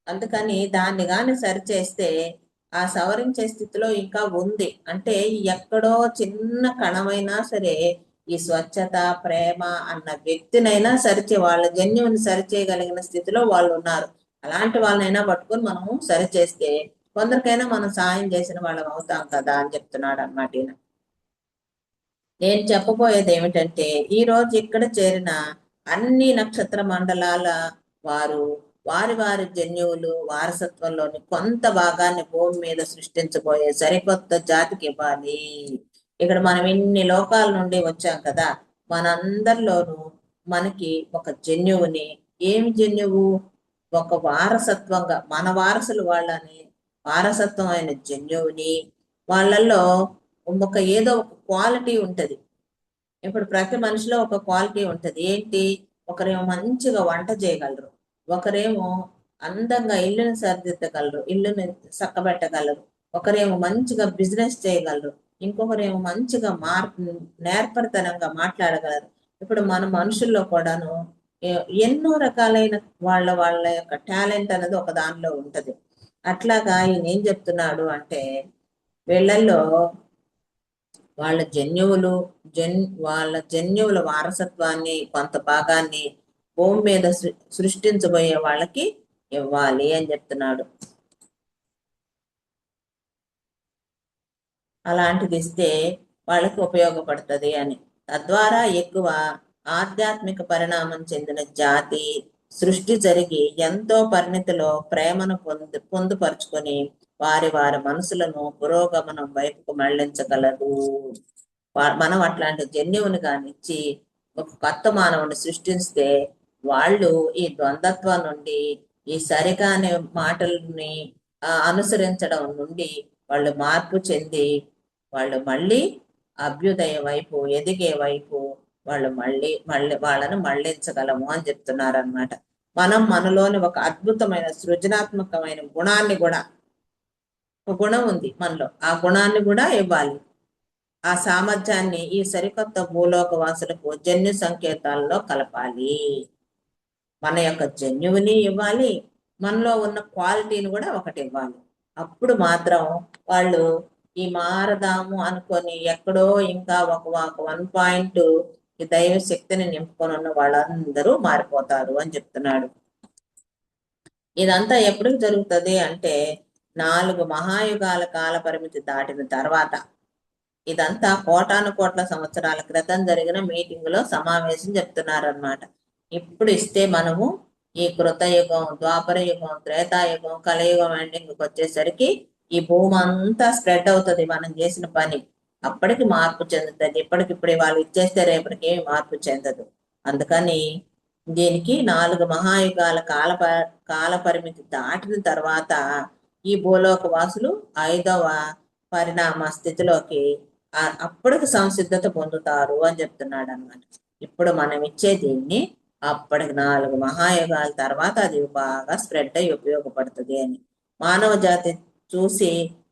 అందుకని దాన్ని గాని సరిచేస్తే ఆ సవరించే స్థితిలో ఇంకా ఉంది. అంటే ఎక్కడో చిన్న కణమైనా సరే ఈ స్వచ్ఛత, ప్రేమ అన్న వ్యక్తినైనా వాళ్ళ జన్యువుని సరిచేయగలిగిన స్థితిలో వాళ్ళు ఉన్నారు. అలాంటి వాళ్ళనైనా పట్టుకొని మనము సరిచేస్తే కొందరికైనా మనం సాయం చేసిన వాళ్ళం అవుతాం కదా అని చెప్తున్నాడు అన్నమాట ఈయన. నేను చెప్పబోయేది ఏమిటంటే, ఈ రోజు ఇక్కడ చేరిన అన్ని నక్షత్ర మండలాల వారు వారి వారి జన్యువులు వారసత్వంలోని కొంత భాగాన్ని భూమి మీద సృష్టించబోయే సరికొత్త జాతికి ఇవ్వాలి. ఇక్కడ మనం ఇన్ని లోకాల నుండి వచ్చాం కదా, మనందరిలోనూ మనకి ఒక జన్యువుని, ఏమి జన్యువు, ఒక వారసత్వంగా మన వారసులు వాళ్ళని వారసత్వం అయిన జన్యువుని, వాళ్ళల్లో ఏదో ఒక క్వాలిటీ ఉంటది. ఇప్పుడు ప్రతి మనిషిలో ఒక క్వాలిటీ ఉంటది. ఏంటి? ఒకరేమో మంచిగా వంట చేయగలరు, ఒకరేమో అందంగా ఇల్లుని సరిదిద్దగలరు, ఇల్లుని చక్కబెట్టగలరు, ఒకరేమో మంచిగా బిజినెస్ చేయగలరు, ఇంకొకరేమో మంచిగా నేర్పరితనంగా మాట్లాడగలరు. ఇప్పుడు మన మనుషుల్లో కూడాను ఎన్నో రకాలైన వాళ్ళ యొక్క టాలెంట్ అనేది ఒక దానిలో ఉంటది. అట్లాగా ఈయన ఏం చెప్తున్నాడు అంటే, వీళ్ళల్లో వాళ్ళ జన్యువుల వారసత్వాన్ని కొంత భాగాన్ని భూమి మీద సృష్టించబోయే వాళ్ళకి ఇవ్వాలి అని చెప్తున్నాడు. అలాంటిది ఇస్తే వాళ్ళకి ఉపయోగపడుతుంది అని. తద్వారా ఎక్కువ ఆధ్యాత్మిక పరిణామం చెందిన జాతి సృష్టి జరిగి ఎంతో పరిణితిలో ప్రేమను పొందుపరుచుకొని వారి వారి మనసులను పురోగమనం వైపుకు మళ్లించగలరు. మనం అట్లాంటి జన్యువుని కానిచ్చి ఒక కొత్త మానవుని సృష్టిస్తే వాళ్ళు ఈ ద్వంద్వత్వం నుండి, ఈ సరికాని మాటలని అనుసరించడం నుండి వాళ్ళు మార్పు చెంది వాళ్ళు మళ్ళీ అభ్యుదయ వైపు, ఎదిగే వైపు వాళ్ళు వాళ్ళను మళ్లించగలము అని చెప్తున్నారు అనమాట. మనం మనలోని ఒక అద్భుతమైన సృజనాత్మకమైన గుణాన్ని కూడా, ఒక గుణం ఉంది మనలో, ఆ గుణాన్ని కూడా ఇవ్వాలి. ఆ సామర్థ్యాన్ని ఈ సరికొత్త భూలోక వాసులకు జన్యు సంకేతాల్లో కలపాలి. మన యొక్క జన్యువుని ఇవ్వాలి, మనలో ఉన్న క్వాలిటీని కూడా ఒకటి ఇవ్వాలి. అప్పుడు మాత్రం వాళ్ళు ఈ మారదాము అనుకొని ఎక్కడో ఇంకా ఒక 1 ఈ దైవ శక్తిని నింపుకొని ఉన్న వాళ్ళందరూ మారిపోతారు అని చెప్తున్నాడు. ఇదంతా ఎప్పుడు జరుగుతుంది అంటే 4 మహాయుగాల కాల పరిమితి దాటిన తర్వాత. ఇదంతా కోటాను సంవత్సరాల క్రితం జరిగిన మీటింగ్ లో సమావేశం చెప్తున్నారన్నమాట. ఇప్పుడు ఇస్తే మనము ఈ కృతయుగం, ద్వాపర యుగం, త్రేతాయుగం, కలియుగం ఎండింగ్కి వచ్చేసరికి ఈ భూమి అంతా స్ప్రెడ్ అవుతుంది మనం చేసిన పని. అప్పటికి మార్పు చెందుతుంది. ఇప్పటికిప్పుడు వాళ్ళు ఇచ్చేస్తే రేపటికి ఏమి మార్పు చెందదు. అందుకని దీనికి 4 మహాయుగాల కాల పరిమితి దాటిన తర్వాత ఈ భూలోక వాసులు 5వ పరిణామ స్థితిలోకి అప్పటికి సంసిద్ధత పొందుతారు అని చెప్తున్నాడు అన్నమాట. ఇప్పుడు మనం ఇచ్చే దీన్ని అప్పటికి 4 మహాయుగాల తర్వాత అది బాగా స్ప్రెడ్ అయ్యి ఉపయోగపడుతుంది అని. మానవ జాతి చూసి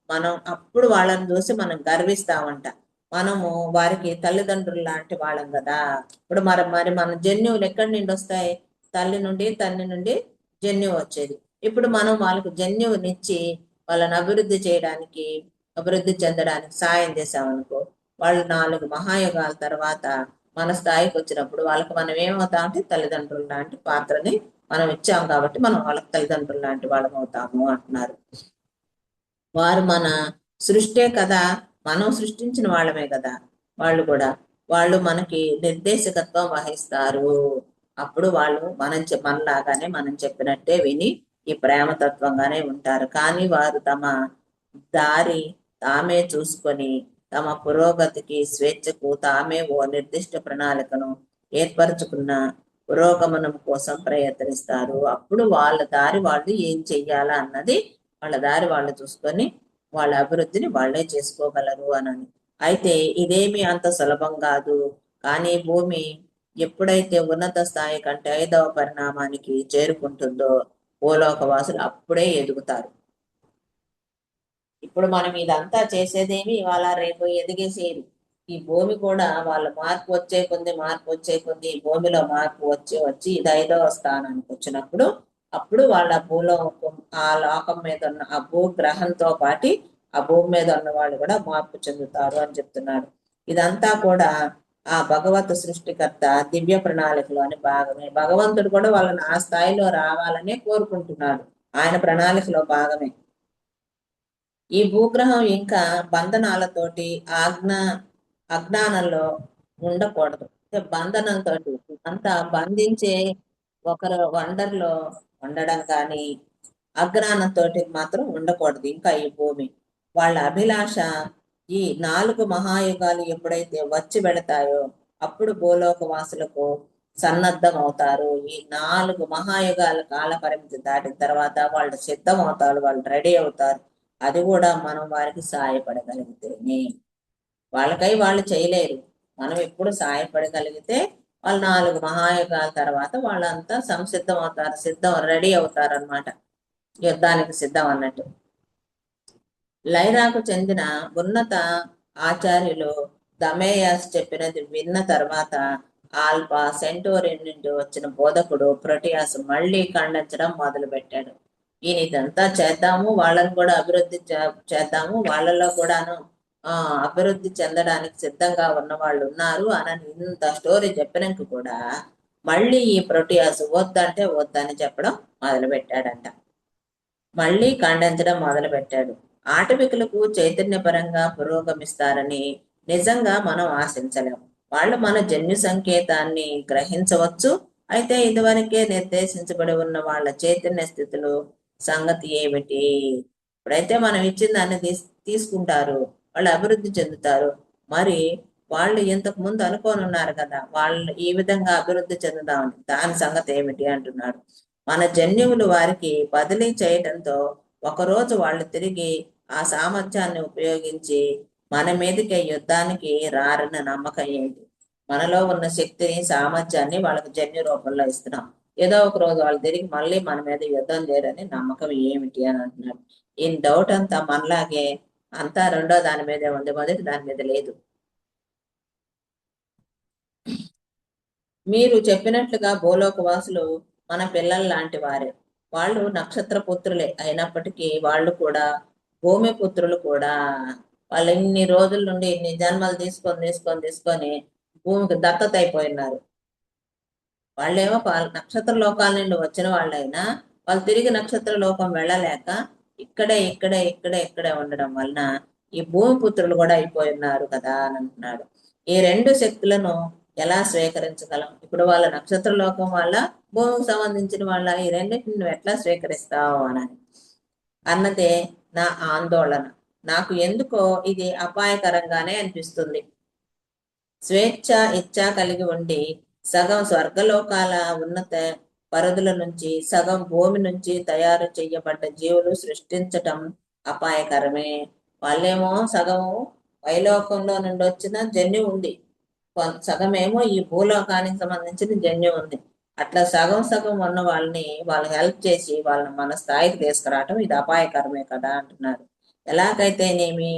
మనం అప్పుడు వాళ్ళని చూసి మనం గర్విస్తామంట. మనము వారికి తల్లిదండ్రులు లాంటి వాళ్ళం కదా. ఇప్పుడు మరి మన జన్యువులు ఎక్కడి నుండి వస్తాయి? తల్లి నుండి, తండ్రి నుండి జన్యువు వచ్చేది. ఇప్పుడు మనం వాళ్ళకు జన్యువునిచ్చి వాళ్ళని అభివృద్ధి చెందడానికి సాయం చేసామనుకో, వాళ్ళు 4 మహాయుగాల తర్వాత మన స్థాయికి వచ్చినప్పుడు వాళ్ళకి మనం ఏమవుతాం అంటే తల్లిదండ్రులు లాంటి పాత్రని మనం ఇచ్చాం కాబట్టి మనం వాళ్ళకి తల్లిదండ్రులు లాంటి వాళ్ళం అవుతాము అంటున్నారు. వారు మన సృష్టే కదా, మనం సృష్టించిన వాళ్ళమే కదా. వాళ్ళు మనకి నిర్దేశకత్వం వహిస్తారు. అప్పుడు వాళ్ళు మనలాగానే మనం చెప్పినట్టే విని ఈ ప్రేమతత్వంగానే ఉంటారు. కానీ వారు తమ దారి తామే చూసుకొని తమ పురోగతికి స్వేచ్ఛకు తామే ఓ నిర్దిష్ట ప్రణాళికను ఏర్పరచుకున్న పురోగమనం కోసం ప్రయత్నిస్తారు. అప్పుడు వాళ్ళ దారి వాళ్ళు ఏం చెయ్యాలా అన్నది వాళ్ళ దారి వాళ్ళు చూసుకొని వాళ్ళ అభివృద్ధిని వాళ్ళే చేసుకోగలరు అని. అయితే ఇదేమి అంత సులభం కాదు. కానీ భూమి ఎప్పుడైతే ఉన్నత స్థాయి కంటే 5వ పరిణామానికి చేరుకుంటుందో భూలోకవాసులు అప్పుడే ఎదుగుతారు. ఇప్పుడు మనం ఇదంతా చేసేదేమి ఇవాళ రేపు ఎదిగేసేది. ఈ భూమి కూడా వాళ్ళ మార్పు వచ్చే కొద్ది ఈ భూమిలో మార్పు వచ్చి ఇది 5వ స్థానానికి వచ్చినప్పుడు అప్పుడు వాళ్ళ భూలోకం ఆ లోకం మీద ఉన్న ఆ భూగ్రహంతో పాటి ఆ భూమి మీద ఉన్న వాళ్ళు కూడా మార్పు చెందుతారు అని చెప్తున్నాడు. ఇదంతా కూడా ఆ భగవత్ సృష్టికర్త దివ్య ప్రణాళికలోని భాగమే. భగవంతుడు కూడా వాళ్ళని ఆ స్థాయిలో రావాలనే కోరుకుంటున్నాడు. ఆయన ప్రణాళికలో భాగమే. ఈ భూగ్రహం ఇంకా బంధనాలతోటి అజ్ఞానంలో ఉండకూడదు. బంధనంతో అంతా బంధించే ఒకరు వండర్లో ఉండడం కానీ అజ్ఞానంతో మాత్రం ఉండకూడదు. ఇంకా ఈ భూమి వాళ్ళ అభిలాష ఈ 4 మహాయుగాలు ఎప్పుడైతే వచ్చి వెళతాయో అప్పుడు భూలోక వాసులకు సన్నద్ధం అవుతారు. ఈ 4 మహాయుగాల కాల పరిమితి దాటిన తర్వాత వాళ్ళు సిద్ధం అవుతారు, వాళ్ళు రెడీ అవుతారు. అది కూడా మనం వారికి సహాయపడగలిగితేనే. వాళ్ళకై వాళ్ళు చేయలేరు. మనం ఎప్పుడు సహాయపడగలిగితే వాళ్ళు 4 మహాయుగాల తర్వాత వాళ్ళంతా సంసిద్ధం అవుతారు, రెడీ అవుతారు అనమాట. యుద్ధానికి సిద్ధం అన్నట్టు. లైరాకు చెందిన ఉన్నత ఆచార్యులు దమేయాస్ చెప్పినది విన్న తర్వాత ఆల్ఫా సెంటోరి నుండి వచ్చిన బోధకుడు ప్రోటియాస్ మళ్ళీ ఖండించడం మొదలు పెట్టాడు. ఈయన ఇదంతా చేద్దాము, వాళ్ళని కూడా అభివృద్ధి చేద్దాము, వాళ్ళలో కూడాను అభివృద్ధి చెందడానికి సిద్ధంగా ఉన్న వాళ్ళు ఉన్నారు అని ఇంత స్టోరీ చెప్పినాక కూడా మళ్ళీ ఈ ప్రోటియాస్ వద్దంటే వద్దని చెప్పడం మొదలు పెట్టాడంట. మళ్ళీ ఖండించడం మొదలు పెట్టాడు. ఆటవికులకు చైతన్యపరంగా పురోగమిస్తారని నిజంగా మనం ఆశించలేము. వాళ్ళు మన జన్యు సంకేతాన్ని గ్రహించవచ్చు. అయితే ఇదివరకే నిర్దేశించబడి ఉన్న వాళ్ళ చైతన్య స్థితులు సంగతి ఏమిటి? ఇప్పుడైతే మనం ఇచ్చిన దాన్ని తీసుకుంటారు, వాళ్ళు అభివృద్ధి చెందుతారు. మరి వాళ్ళు ఇంతకు ముందు అనుకోని ఉన్నారు కదా, వాళ్ళు ఈ విధంగా అభివృద్ధి చెందుదామని, దాని సంగతి ఏమిటి అంటున్నాడు. మన జన్యువులు వారికి బదిలీ చేయడంతో ఒకరోజు వాళ్ళు తిరిగి ఆ సామర్థ్యాన్ని ఉపయోగించి మన మీదకి యుద్ధానికి రారన్న నమ్మకం ఏంటి? మనలో ఉన్న శక్తిని సామర్థ్యాన్ని వాళ్ళకి జన్యు రూపంలో ఇస్తున్నాం. ఏదో ఒక రోజు వాళ్ళు తిరిగి మళ్ళీ మన మీద యుద్ధం చేయరని నమ్మకం ఏమిటి అని అంటున్నాడు. ఈ డౌట్ అంతా మనలాగే అంతా రెండో దాని మీదే ఉంది, మొదటి దాని మీద లేదు. మీరు చెప్పినట్లుగా భూలోకవాసులు మన పిల్లల లాంటి వారే. వాళ్ళు నక్షత్ర పుత్రులే అయినప్పటికీ వాళ్ళు కూడా భూమి పుత్రులు కూడా. వాళ్ళు ఇన్ని రోజుల నుండి ఇన్ని జన్మలు తీసుకొని భూమికి దత్తత అయిపోయినారు. వాళ్ళేమో నక్షత్ర లోకాల నుండి వచ్చిన వాళ్ళైనా వాళ్ళు తిరిగి నక్షత్ర లోకం వెళ్ళలేక ఇక్కడే ఉండడం వలన ఈ భూమి పుత్రులు కూడా అయిపోయి ఉన్నారు కదా అని అంటున్నాడు. ఈ 2 శక్తులను ఎలా స్వీకరించగలం? ఇప్పుడు వాళ్ళ నక్షత్ర లోకం వాళ్ళ భూమికి సంబంధించిన వాళ్ళ ఈ రెండింటిని నువ్వు ఎట్లా స్వీకరిస్తావు అని అన్నదే నా ఆందోళన. నాకు ఎందుకో ఇది అపాయకరంగానే అనిపిస్తుంది. స్వేచ్ఛ ఇచ్చ కలిగి ఉండి సగం స్వర్గలోకాల ఉన్నత పరిధుల నుంచి సగం భూమి నుంచి తయారు చేయబడ్డ జీవులు సృష్టించటం అపాయకరమే. వాళ్ళేమో సగం వైలోకంలో నుండి వచ్చిన జన్యు ఉంది, సగమేమో ఈ భూలోకానికి సంబంధించిన జన్యు ఉంది. అట్లా సగం ఉన్న వాళ్ళకి హెల్ప్ చేసి వాళ్ళని మన స్థాయికి తీసుకురావటం ఇది అపాయకరమే కదా అంటున్నారు. ఎలాగైతేనేమి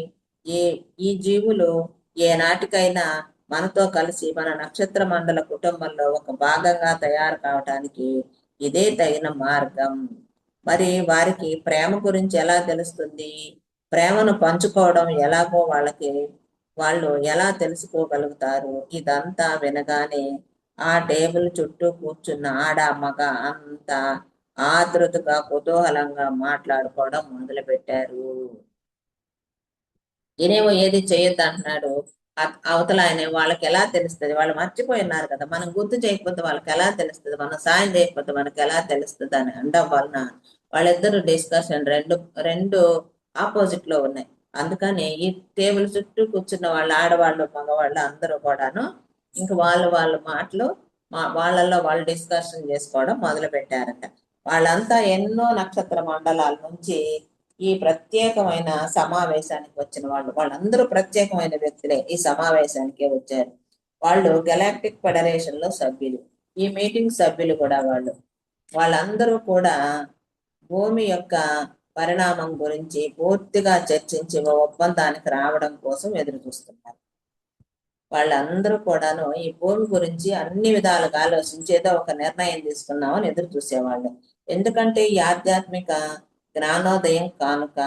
ఈ జీవులు ఏ నాటికైనా మనతో కలిసి మన నక్షత్ర మండల కుటుంబంలో ఒక భాగంగా తయారు కావటానికి ఇదే తగిన మార్గం. మరి వారికి ప్రేమ గురించి ఎలా తెలుస్తుంది? ప్రేమను పంచుకోవడం ఎలాగో వాళ్ళు ఎలా తెలుసుకోగలుగుతారు? ఇదంతా వినగానే ఆ టేబుల్ చుట్టూ కూర్చున్న ఆడ మగ అంతా ఆతృతగా కుతూహలంగా మాట్లాడుకోవడం మొదలు పెట్టారు. ఈయనేమో ఏది చేయొద్దు అంటున్నాడు, అవతల ఆయన వాళ్ళకి ఎలా తెలుస్తుంది? వాళ్ళు మర్చిపోయి ఉన్నారు కదా, మనం గుర్తు చేయకపోతే వాళ్ళకి ఎలా తెలుస్తుంది? మనం సాయం చేయకపోతే మనకి ఎలా తెలుస్తుంది అని అనడం వలన వాళ్ళిద్దరు డిస్కషన్ రెండు రెండు ఆపోజిట్ లో ఉన్నాయి. అందుకని ఈ టేబుల్ చుట్టూ కూర్చున్న వాళ్ళు, ఆడవాళ్ళు మగవాళ్ళు అందరూ కూడాను ఇంక వాళ్ళ మాటలు వాళ్ళల్లో వాళ్ళు డిస్కషన్ చేసుకోవడం మొదలు పెట్టారట. వాళ్ళంతా ఎన్నో నక్షత్ర మండలాల నుంచి ఈ ప్రత్యేకమైన సమావేశానికి వచ్చిన వాళ్ళందరూ ప్రత్యేకమైన వ్యక్తులే ఈ సమావేశానికే వచ్చారు. వాళ్ళు గెలాక్టిక్ ఫెడరేషన్ లో సభ్యులు, ఈ మీటింగ్ సభ్యులు కూడా వాళ్ళందరూ కూడా భూమి యొక్క పరిణామం గురించి పూర్తిగా చర్చించి ఒప్పందానికి రావడం కోసం ఎదురు చూస్తున్నారు. వాళ్ళందరూ కూడాను ఈ భూమి గురించి అన్ని విధాలుగా ఆలోచించి ఏదో ఒక నిర్ణయం తీసుకున్నామని ఎదురు చూసేవాళ్ళు. ఎందుకంటే ఈ ఆధ్యాత్మిక జ్ఞానోదయం కానుక,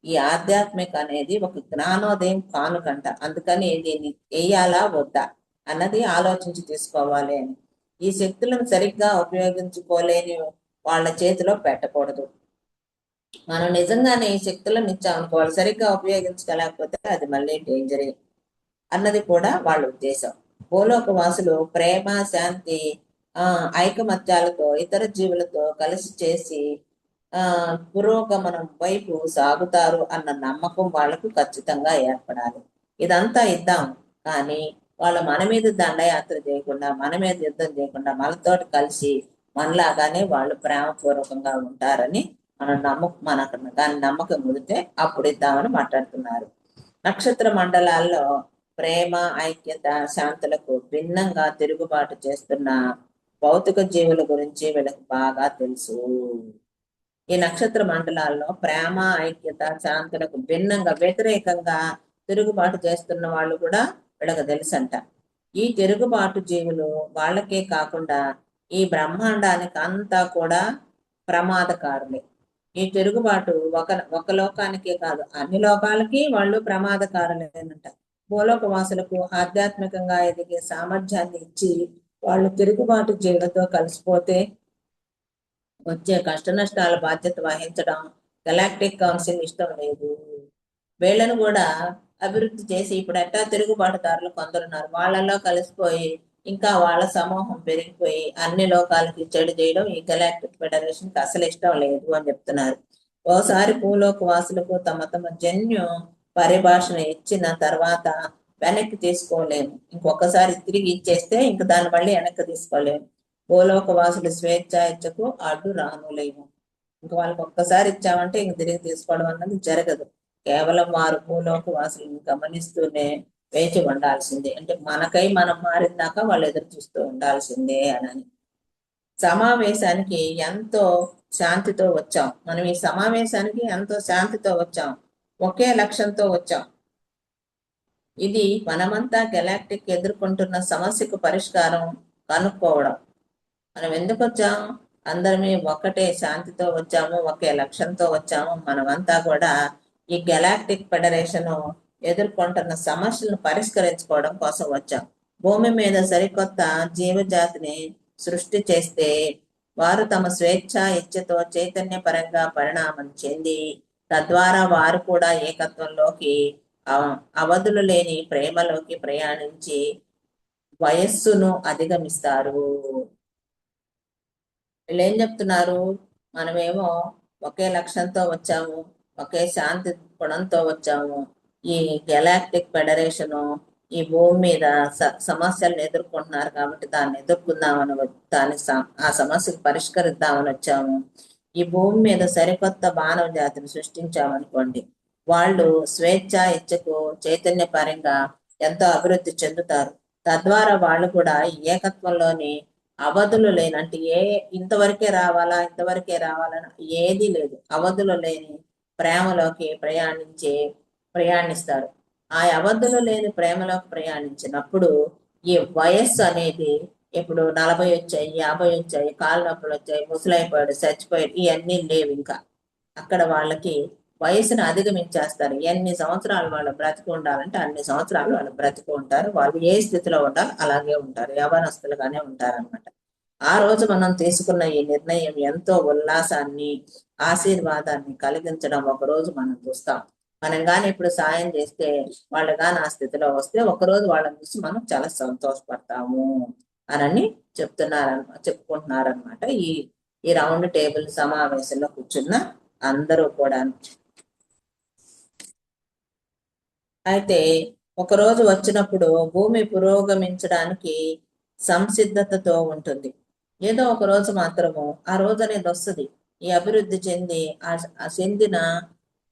ఈ ఆధ్యాత్మిక అనేది ఒక జ్ఞానోదయం కానుకంట. అందుకని దీన్ని వేయాలా వద్దా అన్నది ఆలోచించి తీసుకోవాలి అని. ఈ శక్తులను సరిగ్గా ఉపయోగించుకోలేని వాళ్ళ చేతిలో పెట్టకూడదు. మనం నిజంగానే ఈ శక్తులను ఇచ్చామనుకో, వాళ్ళు సరిగ్గా ఉపయోగించుకోలేకపోతే అది మళ్ళీ డేంజరే అన్నది కూడా వాళ్ళ ఉద్దేశం. భూలోక వాసులు ప్రేమ, శాంతి, ఐకమత్యాలతో ఇతర జీవులతో కలిసి చేసి పురోగమనం వైపు సాగుతారు అన్న నమ్మకం వాళ్ళకు ఖచ్చితంగా ఏర్పడాలి. ఇదంతా ఇద్దాం, కానీ వాళ్ళు మన మీద దండయాత్ర చేయకుండా, మన మీద యుద్ధం చేయకుండా మనతోటి కలిసి మనలాగానే వాళ్ళు ప్రేమపూర్వకంగా ఉంటారని మనకు దాని నమ్మకం కుదిరితే అప్పుడు ఇద్దామని మాట్లాడుతున్నారు. నక్షత్ర మండలాల్లో ప్రేమ, ఐక్యత, శాంతులకు భిన్నంగా తిరుగుబాటు చేస్తున్న భౌతిక జీవుల గురించి వీళ్ళకి బాగా తెలుసు. ఈ నక్షత్ర మండలాల్లో ప్రేమ, ఐక్యత, శాంతులకు భిన్నంగా వ్యతిరేకంగా తిరుగుబాటు చేస్తున్న వాళ్ళు కూడా వీళ్ళకి తెలుసంట. ఈ తిరుగుబాటు జీవులు వాళ్ళకే కాకుండా ఈ బ్రహ్మాండానికి అంతా కూడా ప్రమాదకారులే. ఈ తిరుగుబాటు ఒక లోకానికే కాదు, అన్ని లోకాలకి వాళ్ళు ప్రమాదకారులేనంట. భూలోక వాసులకు ఆధ్యాత్మికంగా ఎదిగే సామర్థ్యాన్ని ఇచ్చి వాళ్ళు తిరుగుబాటు జీవులతో కలిసిపోతే వచ్చే కష్ట నష్టాల బాధ్యత వహించడం గెలాక్టిక్ కౌన్సిల్ ఇష్టం లేదు. వీళ్ళను కూడా అభివృద్ధి చేసి ఇప్పుడు ఎట్టా తిరుగుబాటుదారులు కొందరున్నారు, వాళ్ళలో కలిసిపోయి ఇంకా వాళ్ళ సమూహం పెరిగిపోయి అన్ని లోకాలకి చెడు చేయడం ఈ గెలాక్టిక్ ఫెడరేషన్ కి అసలు ఇష్టం లేదు అని చెప్తున్నారు. ఓసారి భూలోక వాసులకు తమ జన్యు పరిభాషను ఇచ్చిన తర్వాత వెనక్కి తీసుకోలేము. ఇంకొకసారి తిరిగి ఇచ్చేస్తే ఇంక దాన్ని మళ్ళీ వెనక్కి తీసుకోలేము. భూలోక వాసులు స్వేచ్ఛ ఇచ్చకు అడ్డు రానులేము. ఇంక వాళ్ళకి ఒక్కసారి ఇచ్చామంటే ఇంక తిరిగి తీసుకోవడం అన్నది జరగదు. కేవలం వారు భూలోక వాసులను గమనిస్తూనే వేచి ఉండాల్సిందే. అంటే మనకై మనం మారిందాక వాళ్ళు ఎదురు చూస్తూ ఉండాల్సిందే అని. సమావేశానికి ఎంతో శాంతితో వచ్చాం. మనం ఈ సమావేశానికి ఎంతో శాంతితో వచ్చాం, ఒకే లక్ష్యంతో వచ్చాం. ఇది మనమంతా గెలాక్టిక్ ఎదుర్కొంటున్న సమస్యకు పరిష్కారం కనుక్కోవడం. మనం ఎందుకు వచ్చాము? అందరమే ఒకటే శాంతితో వచ్చాము, ఒకే లక్ష్యంతో వచ్చాము. మనమంతా కూడా ఈ గెలాక్టిక్ ఫెడరేషన్ ఎదుర్కొంటున్న సమస్యలను పరిష్కరించుకోవడం కోసం వచ్చాం. భూమి మీద సరికొత్త జీవజాతిని సృష్టి చేస్తే వారు తమ స్వేచ్ఛ ఇచ్చతో చైతన్యపరంగా పరిణామం చెంది తద్వారా వారు కూడా ఏకత్వంలోకి, అవధులు లేని ప్రేమలోకి ప్రయాణించి వయస్సును అధిగమిస్తారు. వీళ్ళు ఏం చెప్తున్నారు? మనమేమో ఒకే లక్ష్యంతో వచ్చాము, ఒకే శాంతి గుణంతో వచ్చాము. ఈ గెలాక్టిక్ ఫెడరేషను ఈ భూమి మీద సమస్యలను ఎదుర్కొంటున్నారు కాబట్టి దాన్ని ఎదుర్కొందామని, ఆ సమస్యకు పరిష్కరిద్దామని వచ్చాము. ఈ భూమి మీద సరికొత్త మానవ జాతిని సృష్టించామనుకోండి, వాళ్ళు స్వేచ్ఛ ఇచ్చకు చైతన్యపరంగా ఎంతో అభివృద్ధి చెందుతారు. తద్వారా వాళ్ళు కూడా ఏకత్వంలోని అవధులు లేని, అంటే ఇంతవరకే రావాలని ఏదీ లేదు, అవధులు లేని ప్రేమలోకి ప్రయాణిస్తారు. ఆ అవధులు లేని ప్రేమలోకి ప్రయాణించినప్పుడు ఈ వయస్సు అనేది ఇప్పుడు 40 వచ్చాయి, 50 వచ్చాయి, కాళ్ళ నొప్పులు వచ్చాయి, ముసలైపోయాడు, చచ్చిపోయాడు, ఇవన్నీ లేవు. ఇంకా అక్కడ వాళ్ళకి వయసును అధిగమించేస్తారు. ఎన్ని సంవత్సరాలు వాళ్ళు బ్రతికి ఉండాలంటే అన్ని సంవత్సరాలు వాళ్ళు బ్రతికి ఉంటారు. వాళ్ళు ఏ స్థితిలో ఉండాలి అలాగే ఉంటారు, యవనస్తులుగానే ఉంటారన్నమాట. ఆ రోజు మనం తీసుకున్న ఈ నిర్ణయం ఎంతో ఉల్లాసాన్ని, ఆశీర్వాదాన్ని కలిగించడం ఒక రోజు మనం చూస్తాం. మనం కానీ ఇప్పుడు సాయం చేస్తే వాళ్ళు కానీ ఆ స్థితిలో వస్తే ఒకరోజు వాళ్ళని చూసి మనం చాలా సంతోషపడతాము అని చెప్పుకుంటున్నారనమాట ఈ ఈ రౌండ్ టేబుల్ సమావేశంలో కూర్చున్న అందరూ కూడా. అయితే ఒకరోజు వచ్చినప్పుడు భూమి పురోగమించడానికి సంసిద్ధతతో ఉంటుంది. ఏదో ఒక రోజు మాత్రము ఆ రోజు అనేది వస్తుంది, ఈ అభివృద్ధి చెంది ఆ చెందిన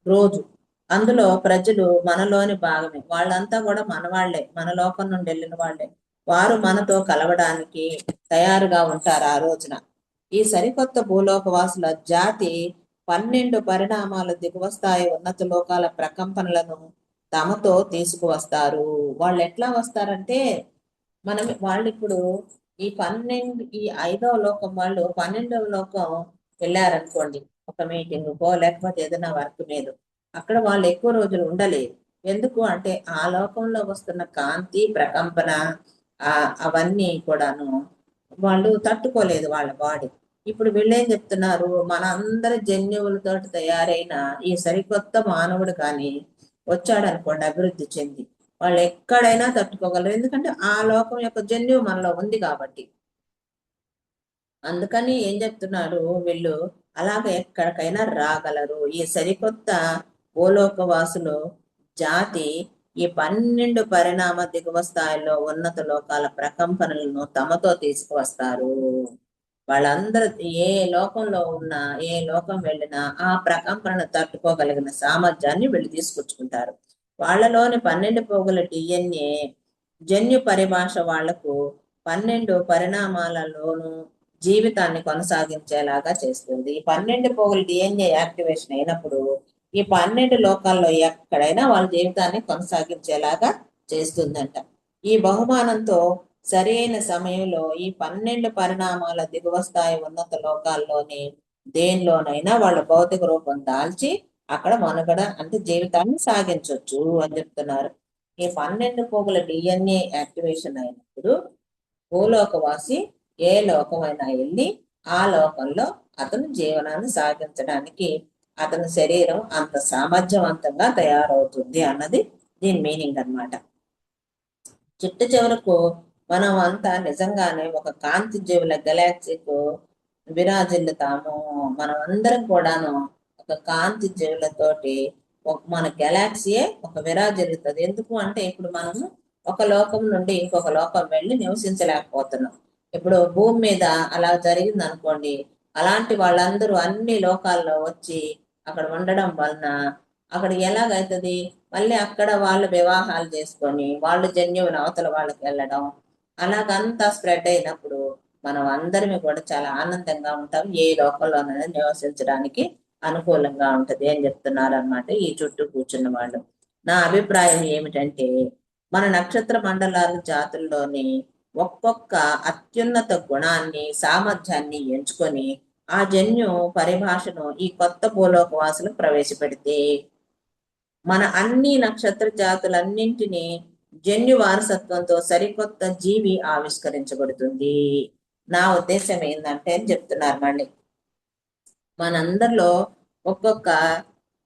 రోజు. అందులో ప్రజలు మనలోని భాగమే, వాళ్ళంతా కూడా మన వాళ్ళే, మన లోకం నుండి వెళ్ళిన వాళ్ళే. వారు మనతో కలవడానికి తయారుగా ఉంటారు ఆ రోజున. ఈ సరికొత్త భూలోకవాసుల జాతి 12 పరిణామాల దిగువ స్థాయి ఉన్నత లోకాల ప్రకంపనలను తమతో తీసుకువస్తారు. వాళ్ళు ఎట్లా వస్తారంటే వాళ్ళు ఇప్పుడు ఈ 5వ లోకం వాళ్ళు 12వ లోకం వెళ్ళారనుకోండి ఒక మీటింగ్కో లేకపోతే ఏదైనా వర్క్ మీద, అక్కడ వాళ్ళు ఎక్కువ రోజులు ఉండలేరు. ఎందుకు అంటే ఆ లోకంలో వస్తున్న కాంతి ప్రకంపన అవన్నీ కూడాను వాళ్ళు తట్టుకోలేదు వాళ్ళ బాడీ. ఇప్పుడు వీళ్ళేం చెప్తున్నారు, మన అందరి జన్యువులతో తయారైన ఈ సరికొత్త మానవుడు కానీ వచ్చాడు అనుకోండి అభివృద్ధి చెంది, వాళ్ళు ఎక్కడైనా తట్టుకోగలరు. ఎందుకంటే ఆ లోకం యొక్క జన్యువు మనలో ఉంది కాబట్టి. అందుకని ఏం చెప్తున్నారు వీళ్ళు, అలాగే ఎక్కడికైనా రాగలరు. ఈ సరికొత్త భూలోకవాసులు జాతి ఈ 12 పరిణామ దిగువ స్థాయిలో ఉన్నత లోకాల ప్రకంపనలను తమతో తీసుకువస్తారు. వాళ్ళందరూ ఏ లోకంలో ఉన్నా, ఏ లోకం వెళ్ళినా ఆ ప్రకంపనను తట్టుకోగలిగిన సామర్థ్యాన్ని వీళ్ళు తీసుకొచ్చుకుంటారు. వాళ్ళలోని 12 పోగుల DNA జన్యు పరిభాష వాళ్లకు 12 పరిణామాలలోనూ జీవితాన్ని కొనసాగించేలాగా చేస్తుంది. ఈ 12 పోగుల DNA యాక్టివేషన్ అయినప్పుడు ఈ 12 లోకాల్లో ఎక్కడైనా వాళ్ళ జీవితాన్ని కొనసాగించేలాగా చేస్తుందంట. ఈ బహుమానంతో సరైన సమయంలో ఈ 12 పరిణామాల దిగువ స్థాయి ఉన్నత లోకాల్లోని దేనిలోనైనా వాళ్ళ భౌతిక రూపం దాల్చి అక్కడ మనుగడ అంటే జీవితాన్ని సాగించవచ్చు అని చెప్తున్నారు. ఈ 12 పోగుల DNA యాక్టివేషన్ అయినప్పుడు భూలోకవాసి ఏ లోకమైనా వెళ్ళి ఆ లోకంలో అతను జీవనాన్ని సాగించడానికి అతని శరీరం అంత సామర్థ్యవంతంగా తయారవుతుంది అన్నది దీని మీనింగ్ అన్నమాట. చిట్ట చివరకు మనం అంతా నిజంగానే ఒక కాంతి జీవుల గెలాక్సీకు విరాజిల్లుతాము. మనం అందరం కూడాను ఒక కాంతి జీవులతోటి మన గెలాక్సీయే ఒక విరాజిల్లుతుంది. ఎందుకు అంటే ఇప్పుడు మనము ఒక లోకం నుండి ఇంకొక లోకం వెళ్ళి నివసించలేకపోతున్నాం. ఇప్పుడు భూమి మీద అలా జరిగింది అనుకోండి, అలాంటి వాళ్ళందరూ అన్ని లోకాల్లో వచ్చి అక్కడ ఉండడం వలన అక్కడ ఎలాగైతుంది, మళ్ళీ అక్కడ వాళ్ళు వివాహాలు చేసుకొని వాళ్ళు జన్యువుని అవతల వాళ్ళకి వెళ్ళడం, అలాగంతా స్ప్రెడ్ అయినప్పుడు మనం అందరినీ కూడా చాలా ఆనందంగా ఉంటాం. ఏ లోకంలోనైనా నివసించడానికి అనుకూలంగా ఉంటది అని చెప్తున్నారు అన్నమాట ఈ చుట్టూ కూర్చున్న వాళ్ళు. నా అభిప్రాయం ఏమిటంటే మన నక్షత్ర మండలాల జాతుల్లోని ఒక్కొక్క అత్యున్నత గుణాన్ని సామర్థ్యాన్ని ఎంచుకొని ఆ జన్యు పరిభాషను ఈ కొత్త భూలోకవాసులు ప్రవేశపెడితే మన అన్ని నక్షత్ర జాతులన్నింటినీ జన్యు వారసత్వంతో సరికొత్త జీవి ఆవిష్కరించబడుతుంది. నా ఉద్దేశం ఏంటంటే అని చెప్తున్నారు మళ్ళీ, మనందరిలో ఒక్కొక్క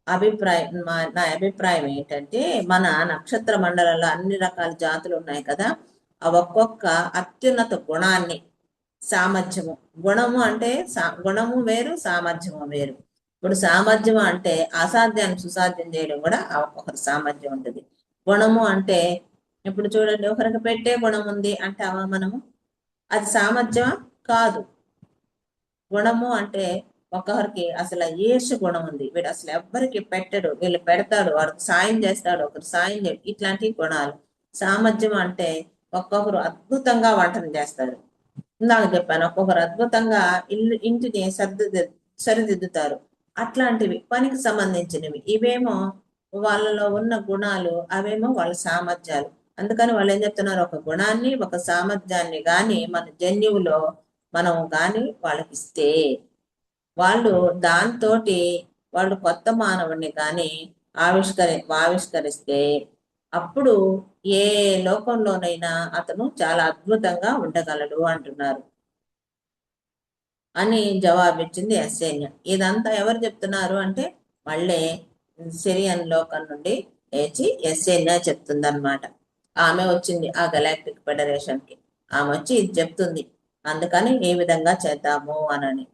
అభిప్రాయం, నా అభిప్రాయం ఏంటంటే మన నక్షత్ర మండలంలో అన్ని రకాల జాతులు ఉన్నాయి కదా, ఆ ఒక్కొక్క అత్యున్నత గుణాన్ని సామర్థ్యము, గుణము అంటే గుణము వేరు సామర్థ్యము వేరు. ఇప్పుడు సామర్థ్యం అంటే అసాధ్యాన్ని సుసాధ్యం చేయడం కూడా ఒక్కొక్కరి సామర్థ్యం ఉంటుంది. గుణము అంటే ఇప్పుడు చూడండి, ఒకరికి పెట్టే గుణం ఉంది అంటావా మనము, అది సామర్థ్యమా కాదు. గుణము అంటే ఒకరికి అసలు ఈర్ష్య గుణం ఉంది, వీడు అసలు ఎవ్వరికి పెట్టడు, వీళ్ళు పెడతాడు, వాడికి సాయం చేస్తాడు, ఒకరు సాయం చేయడు, ఇట్లాంటి గుణాలు. సామర్థ్యం అంటే ఒక్కొక్కరు అద్భుతంగా వంటలు చేస్తారు, ఇందాక చెప్పాను, ఒక్కొక్కరు అద్భుతంగా ఇంటిని సరిదిద్దుతారు, అట్లాంటివి పనికి సంబంధించినవి. ఇవేమో వాళ్ళలో ఉన్న గుణాలు, అవేమో వాళ్ళ సామర్థ్యాలు. అందుకని వాళ్ళు ఏం చెప్తున్నారు, ఒక గుణాన్ని ఒక సామర్థ్యాన్ని గాని మన జన్యువులో మనం గాని వాళ్ళకి ఇస్తే వాళ్ళు దాంతో వాళ్ళు కొత్త మానవుడిని కానీ ఆవిష్కరిస్తే అప్పుడు ఏ లోకంలోనైనా అతను చాలా అద్భుతంగా ఉండగలడు అంటున్నారు అని జవాబిచ్చింది యశన్య. ఇదంతా ఎవరు చెప్తున్నారు అంటే మళ్ళీ సిరియన్ లోకం నుండి లేచి ఎస్ఏనా చెప్తుంది అనమాట. ఆమె వచ్చింది ఆ గెలాక్టిక్ ఫెడరేషన్ కి. ఆమె వచ్చి ఇది చెప్తుంది, అందుకని ఏ విధంగా చేద్దాము అనని.